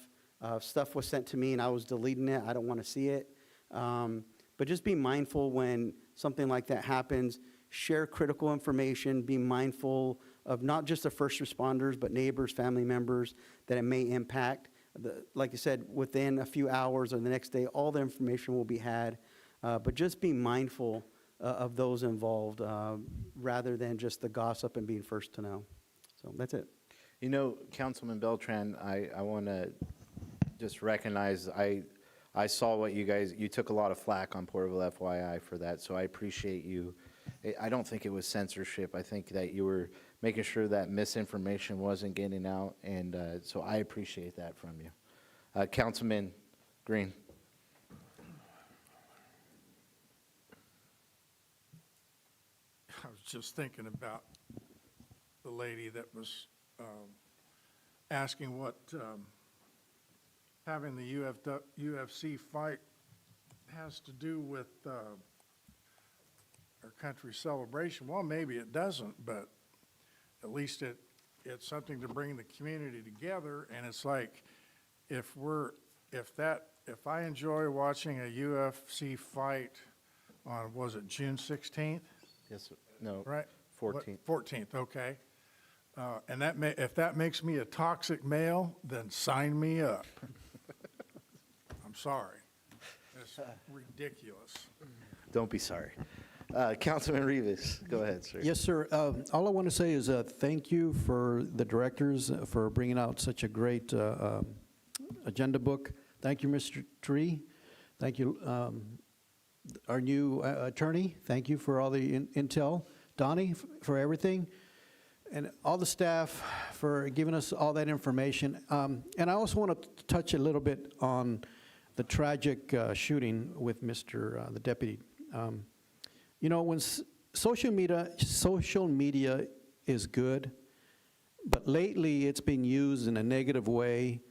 L: Stuff was sent to me and I was deleting it. I don't want to see it. But just be mindful when something like that happens. Share critical information. Be mindful of not just the first responders, but neighbors, family members that it may impact. Like I said, within a few hours or the next day, all the information will be had. But just be mindful of those involved rather than just the gossip and being first to know. So that's it.
B: You know, Councilman Beltran, I want to just recognize, I saw what you took a lot of flack on Porterville FYI for that, so I appreciate you. I don't think it was censorship. I think that you were making sure that misinformation wasn't getting out, and so I appreciate that from you. Councilman Green.
E: I was just thinking about the lady that was asking what having the UFC fight has to do with our country's celebration. Well, maybe it doesn't, but at least it's something to bring the community together. And it's like, if I enjoy watching a UFC fight on, was it June 16th?
B: Yes, no.
E: Right?
B: 14th.
E: 14th, okay. And if that makes me a toxic male, then sign me up. I'm sorry. It's ridiculous.
B: Don't be sorry. Councilman Rivas, go ahead, sir.
G: Yes, sir. All I want to say is thank you for the directors for bringing out such a great agenda book. Thank you, Mr. Tree. Thank you, our new attorney. Thank you for all the intel. Donnie, for everything. And all the staff for giving us all that information. And I also want to touch a little bit on the tragic shooting with the deputy. You know, when social media is good, but lately it's been used in a negative way.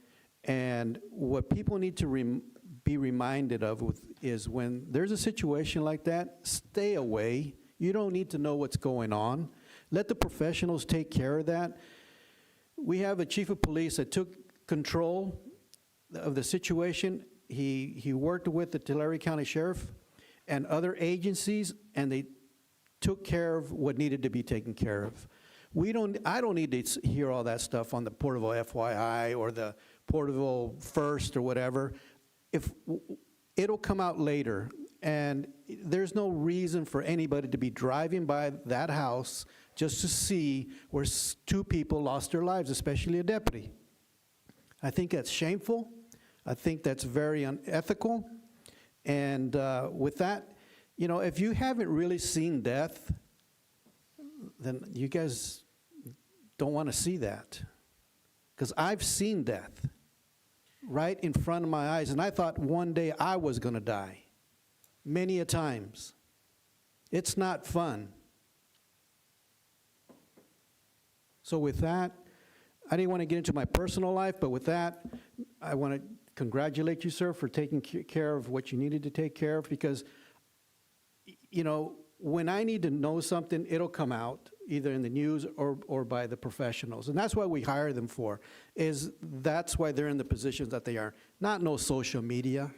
G: And what people need to be reminded of is when there's a situation like that, stay away. You don't need to know what's going on. Let the professionals take care of that. We have a chief of police that took control of the situation. He worked with the Tulare County Sheriff and other agencies, and they took care of what needed to be taken care of. I don't need to hear all that stuff on the Porterville FYI or the Porterville First or whatever. It'll come out later, and there's no reason for anybody to be driving by that house just to see where two people lost their lives, especially a deputy. I think that's shameful. I think that's very unethical. And with that, you know, if you haven't really seen death, then you guys don't want to see that. Because I've seen death right in front of my eyes, and I thought one day I was going to die, many a times. It's not fun. So with that, I didn't want to get into my personal life, but with that, I want to congratulate you, sir, for taking care of what you needed to take care of, because, you know, when I need to know something, it'll come out either in the news or by the professionals. And that's what we hire them for, that's why they're in the positions that they are. Not no social media.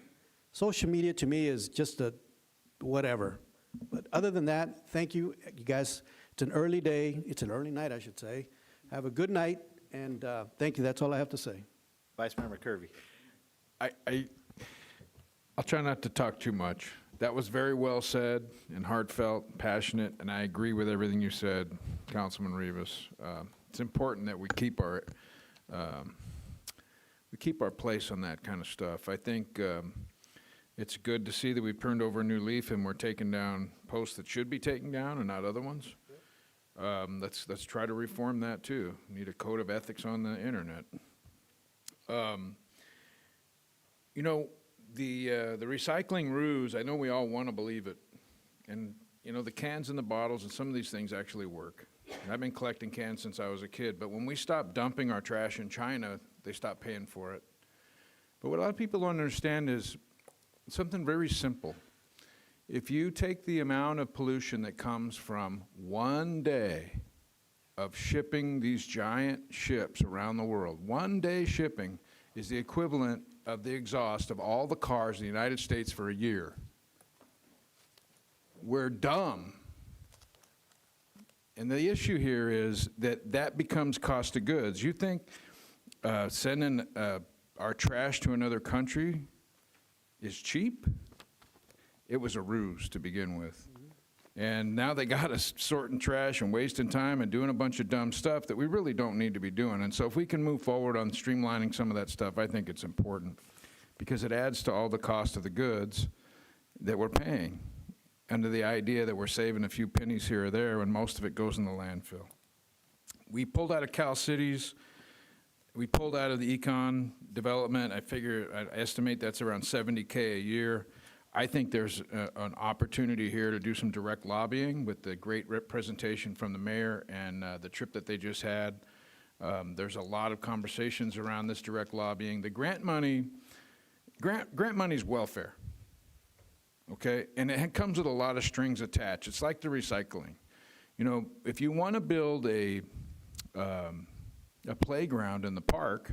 G: Social media to me is just a whatever. But other than that, thank you, you guys. It's an early day. It's an early night, I should say. Have a good night, and thank you. That's all I have to say.
B: Vice Mayor McCurvey.
H: I'll try not to talk too much. That was very well said and heartfelt, passionate, and I agree with everything you said, Councilman Rivas. It's important that we keep our place on that kind of stuff. I think it's good to see that we've turned over a new leaf and we're taking down posts that should be taken down and not other ones. Let's try to reform that too. We need a code of ethics on the internet. You know, the recycling ruse, I know we all want to believe it. And, you know, the cans and the bottles and some of these things actually work. And I've been collecting cans since I was a kid, but when we stopped dumping our trash in China, they stopped paying for it. But what a lot of people don't understand is something very simple. If you take the amount of pollution that comes from one day of shipping these giant ships around the world, one day shipping is the equivalent of the exhaust of all the cars in the United States for a year. We're dumb. And the issue here is that becomes cost of goods. You think sending our trash to another country is cheap? It was a ruse to begin with. And now they got us sorting trash and wasting time and doing a bunch of dumb stuff that we really don't need to be doing. And so if we can move forward on streamlining some of that stuff, I think it's important because it adds to all the cost of the goods that we're paying under the idea that we're saving a few pennies here or there when most of it goes in the landfill. We pulled out of Cal Cities. We pulled out of the econ development. I estimate that's around $70K a year. I think there's an opportunity here to do some direct lobbying with the great representation from the mayor and the trip that they just had. There's a lot of conversations around this direct lobbying. The grant money is welfare. okay? And it comes with a lot of strings attached. It's like the recycling. You know, if you want to build a playground in the park,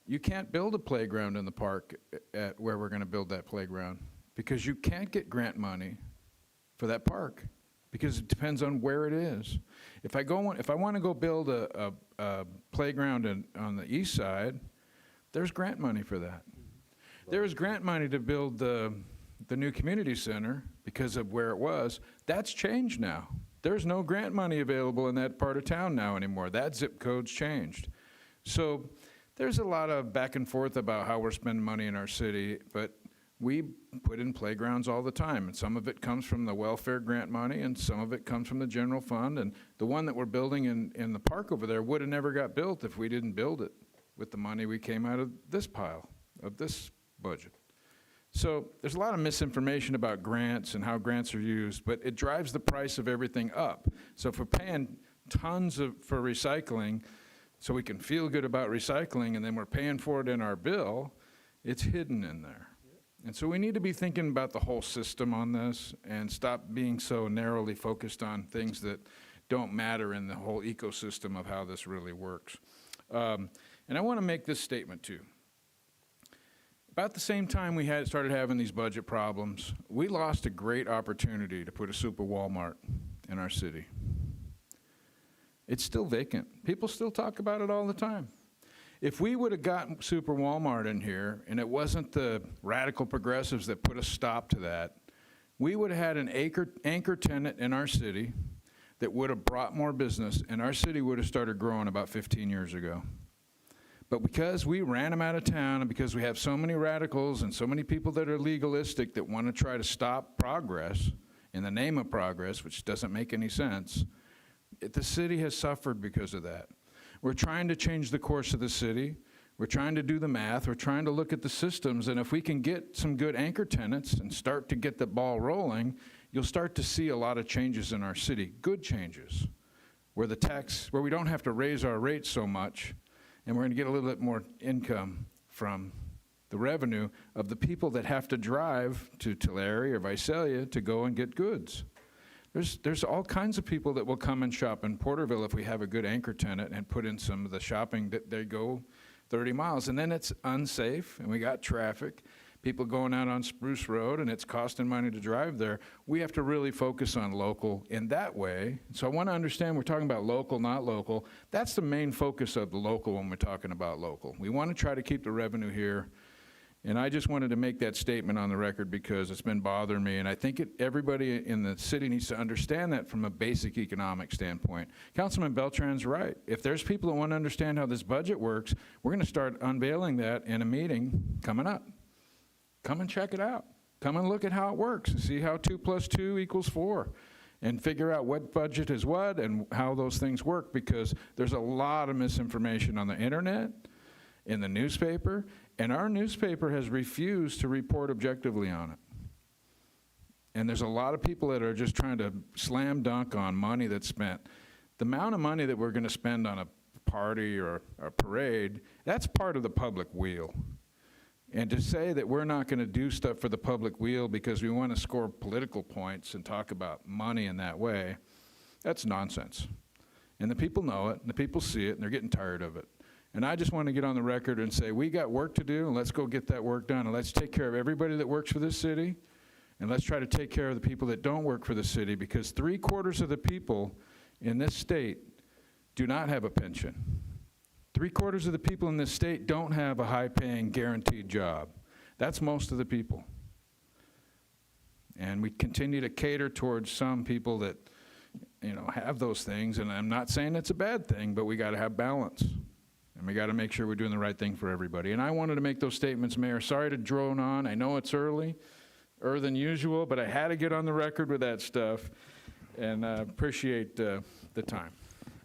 H: you can't build a playground in the park at where we're going to build that playground because you can't get grant money for that park because it depends on where it is. If I want to go build a playground on the east side, there's grant money for that. There is grant money to build the new community center because of where it was. That's changed now. There's no grant money available in that part of town now anymore. That zip code's changed. So there's a lot of back and forth about how we're spending money in our city, but we put in playgrounds all the time, and some of it comes from the welfare grant money, and some of it comes from the general fund, and the one that we're building in the park over there would have never got built if we didn't build it with the money we came out of this pile, of this budget. So there's a lot of misinformation about grants and how grants are used, but it drives the price of everything up. So if we're paying tons for recycling so we can feel good about recycling, and then we're paying for it in our bill, it's hidden in there. And so we need to be thinking about the whole system on this and stop being so narrowly focused on things that don't matter in the whole ecosystem of how this really works. And I want to make this statement too. About the same time we started having these budget problems, we lost a great opportunity to put a super Walmart in our city. It's still vacant. People still talk about it all the time. If we would have gotten Super Walmart in here, and it wasn't the radical progressives that put a stop to that, we would have had an anchor tenant in our city that would have brought more business, and our city would have started growing about 15 years ago. But because we ran them out of town, and because we have so many radicals and so many people that are legalistic that want to try to stop progress in the name of progress, which doesn't make any sense, the city has suffered because of that. We're trying to change the course of the city. We're trying to do the math. We're trying to look at the systems. And if we can get some good anchor tenants and start to get the ball rolling, you'll start to see a lot of changes in our city, good changes, where we don't have to raise our rates so much, and we're going to get a little bit more income from the revenue of the people that have to drive to Tulare or Visalia to go and get goods. There's all kinds of people that will come and shop in Porterville if we have a good anchor tenant and put in some of the shopping that they go 30 miles. And then it's unsafe, and we got traffic, people going out on Spruce Road, and it's costing money to drive there. We have to really focus on local in that way. So I want to understand we're talking about local, not local. That's the main focus of the local when we're talking about local. We want to try to keep the revenue here. And I just wanted to make that statement on the record because it's been bothering me, and I think everybody in the city needs to understand that from a basic economic standpoint. Councilman Beltran's right. If there's people that want to understand how this budget works, we're going to start unveiling that in a meeting coming up. Come and check it out. Come and look at how it works and see how 2 + 2 = 4. And figure out what budget is what and how those things work, because there's a lot of misinformation on the internet, in the newspaper, and our newspaper has refused to report objectively on it. And there's a lot of people that are just trying to slam dunk on money that's spent. The amount of money that we're going to spend on a party or a parade, that's part of the public weal. And to say that we're not going to do stuff for the public weal because we want to score political points and talk about money in that way, that's nonsense. And the people know it, and the people see it, and they're getting tired of it. And I just want to get on the record and say, we got work to do, and let's go get that work done. And let's take care of everybody that works for this city, and let's try to take care of the people that don't work for the city, because 3/4 of the people in this state do not have a pension. 3/4 of the people in this state don't have a high-paying, guaranteed job. That's most of the people. And we continue to cater towards some people that, have those things, and I'm not saying it's a bad thing, but we got to have balance. And we got to make sure we're doing the right thing for everybody. And I wanted to make those statements, Mayor. Sorry to drone on. I know it's earlier than usual, but I had to get on the record with that stuff. And I appreciate the time.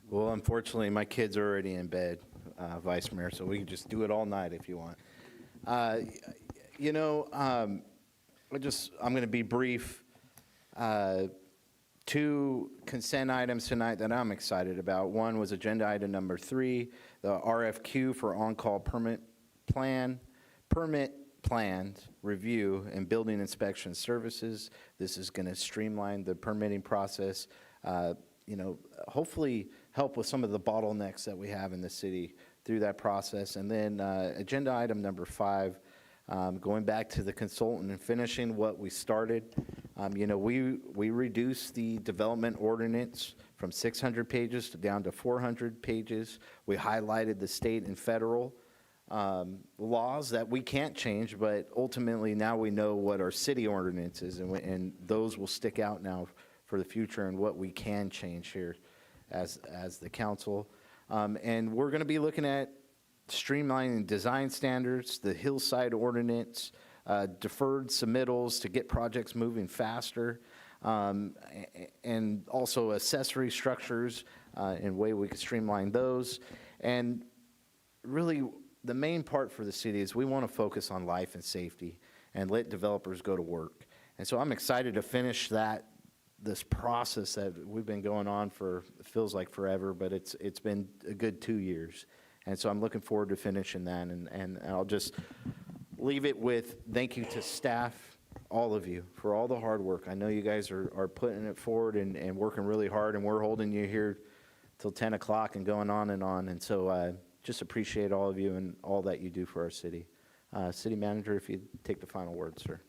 B: Well, unfortunately, my kids are already in bed, Vice Mayor, so we can just do it all night if you want. I'm going to be brief. 2 consent items tonight that I'm excited about. One was agenda item number 3, the RFQ for on-call permit planned review and building inspection services. This is going to streamline the permitting process, hopefully help with some of the bottlenecks that we have in the city through that process. And then agenda item number 5, going back to the consultant and finishing what we started. We reduced the development ordinance from 600 pages down to 400 pages. We highlighted the state and federal laws that we can't change, but ultimately now we know what our city ordinance is, and those will stick out now for the future and what we can change here as the council. And we're going to be looking at streamlining design standards, the hillside ordinance, deferred submittals to get projects moving faster, and also accessory structures and way we could streamline those. And really, the main part for the city is we want to focus on life and safety and let developers go to work. And so I'm excited to finish this process that we've been going on for, it feels like forever, but it's been a good 2 years. And so I'm looking forward to finishing that. And I'll just leave it with thank you to staff, all of you, for all the hard work. I know you guys are putting it forward and working really hard, and we're holding you here till 10 o'clock and going on. And so just appreciate all of you and all that you do for our city. City Manager, if you'd take the final word, sir.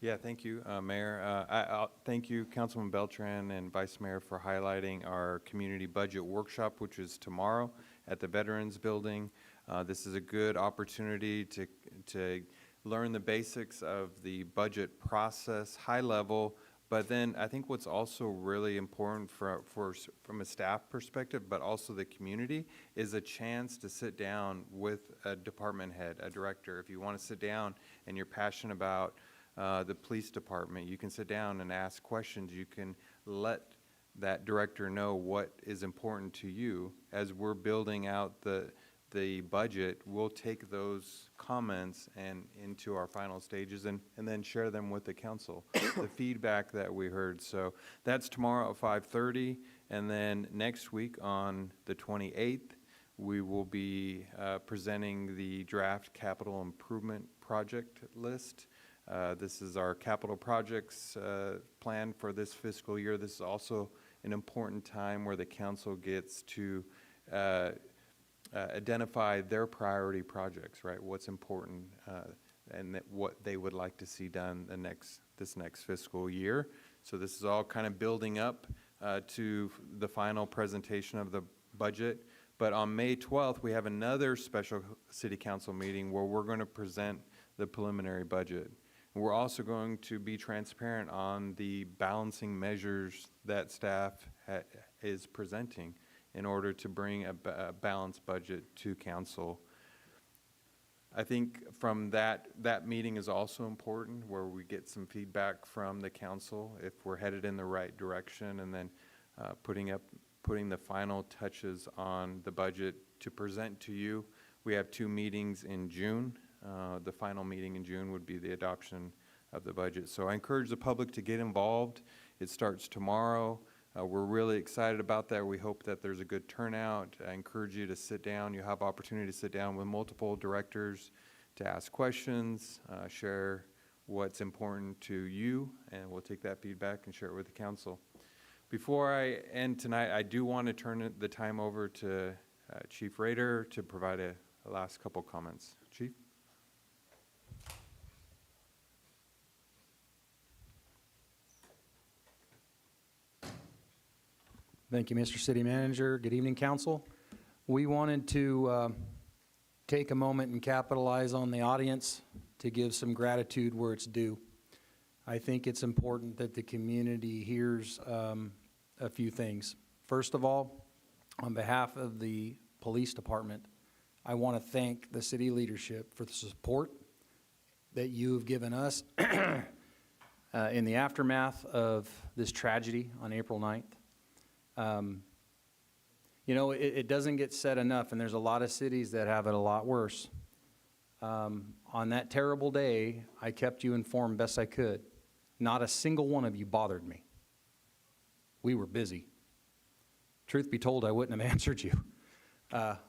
I: Yeah, thank you, Mayor. I'll thank you, Councilman Beltran and Vice Mayor, for highlighting our community budget workshop, which is tomorrow at the Veterans Building. This is a good opportunity to learn the basics of the budget process, high level. But then I think what's also really important from a staff perspective, but also the community, is a chance to sit down with a department head, a director. If you want to sit down and you're passionate about the police department, you can sit down and ask questions. You can let that director know what is important to you. As we're building out the budget, we'll take those comments and into our final stages and then share them with the council, the feedback that we heard. So that's tomorrow at 5:30, and then next week on the 28th, we will be presenting the draft capital improvement project list. This is our capital projects plan for this fiscal year. This is also an important time where the council gets to identify their priority projects, right? What's important and what they would like to see done this next fiscal year. So this is all kind of building up to the final presentation of the budget. But on May 12th, we have another special city council meeting where we're going to present the preliminary budget. We're also going to be transparent on the balancing measures that staff is presenting in order to bring a balanced budget to council. I think from that meeting is also important, where we get some feedback from the council if we're headed in the right direction, and then putting the final touches on the budget to present to you. We have 2 meetings in June. The final meeting in June would be the adoption of the budget. So I encourage the public to get involved. It starts tomorrow. We're really excited about that. We hope that there's a good turnout. I encourage you to sit down. You have opportunity to sit down with multiple directors to ask questions, share what's important to you, and we'll take that feedback and share it with the council. Before I end tonight, I do want to turn the time over to Chief Rader to provide a last couple comments. Chief?
T: Thank you, Mr. City Manager. Good evening, Council. We wanted to take a moment and capitalize on the audience to give some gratitude where it's due. I think it's important that the community hears a few things. First of all, on behalf of the police department, I want to thank the city leadership for the support that you have given us in the aftermath of this tragedy on April 9th. It doesn't get said enough, and there's a lot of cities that have it a lot worse. On that terrible day, I kept you informed best I could. Not a single one of you bothered me. We were busy. Truth be told, I wouldn't have answered you.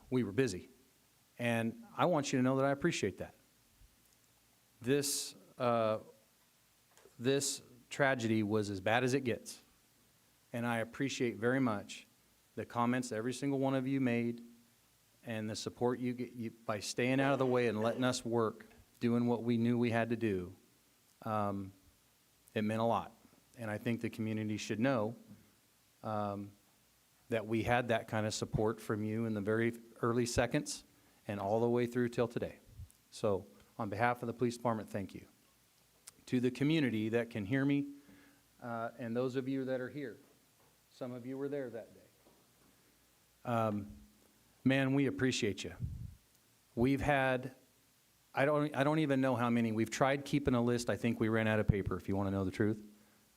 T: We were busy. And I want you to know that I appreciate that. this, this tragedy was as bad as it gets. And I appreciate very much the comments every single one of you made and the support you get by staying out of the way and letting us work, doing what we knew we had to do. It meant a lot. And I think the community should know that we had that kind of support from you in the very early seconds and all the way through till today. So on behalf of the police department, thank you. To the community that can hear me, and those of you that are here, some of you were there that day. Man, we appreciate you. We've had, I don't even know how many. We've tried keeping a list. I think we ran out of paper, if you want to know the truth,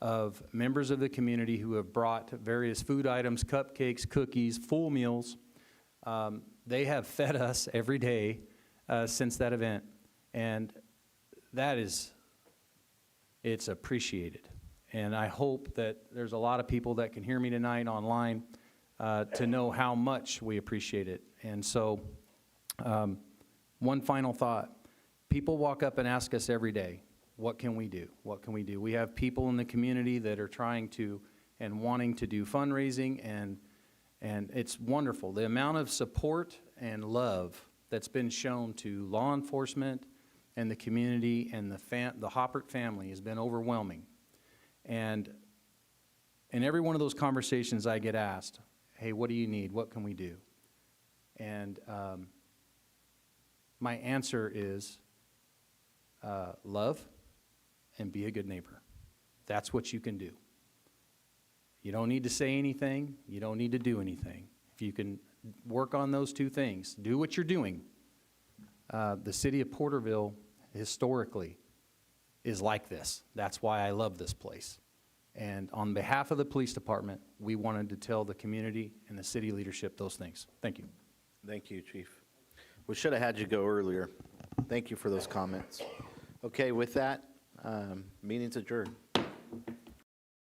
T: of members of the community who have brought various food items, cupcakes, cookies, full meals. They have fed us every day since that event, and that is, it's appreciated. And I hope that there's a lot of people that can hear me tonight online to know how much we appreciate it. And so, one final thought. People walk up and ask us every day, what can we do? What can we do? We have people in the community that are trying to and wanting to do fundraising, and it's wonderful. The amount of support and love that's been shown to law enforcement and the community and the Hoppert family has been overwhelming. And in every one of those conversations I get asked, hey, what do you need? What can we do? And my answer is love and be a good neighbor. That's what you can do. You don't need to say anything. You don't need to do anything. If you can work on those two things, do what you're doing. The city of Porterville, historically, is like this. That's why I love this place. And on behalf of the police department, we wanted to tell the community and the city leadership those things. Thank you.
B: Thank you, Chief. We should have had you go earlier. Thank you for those comments. Okay, with that, meeting's adjourned.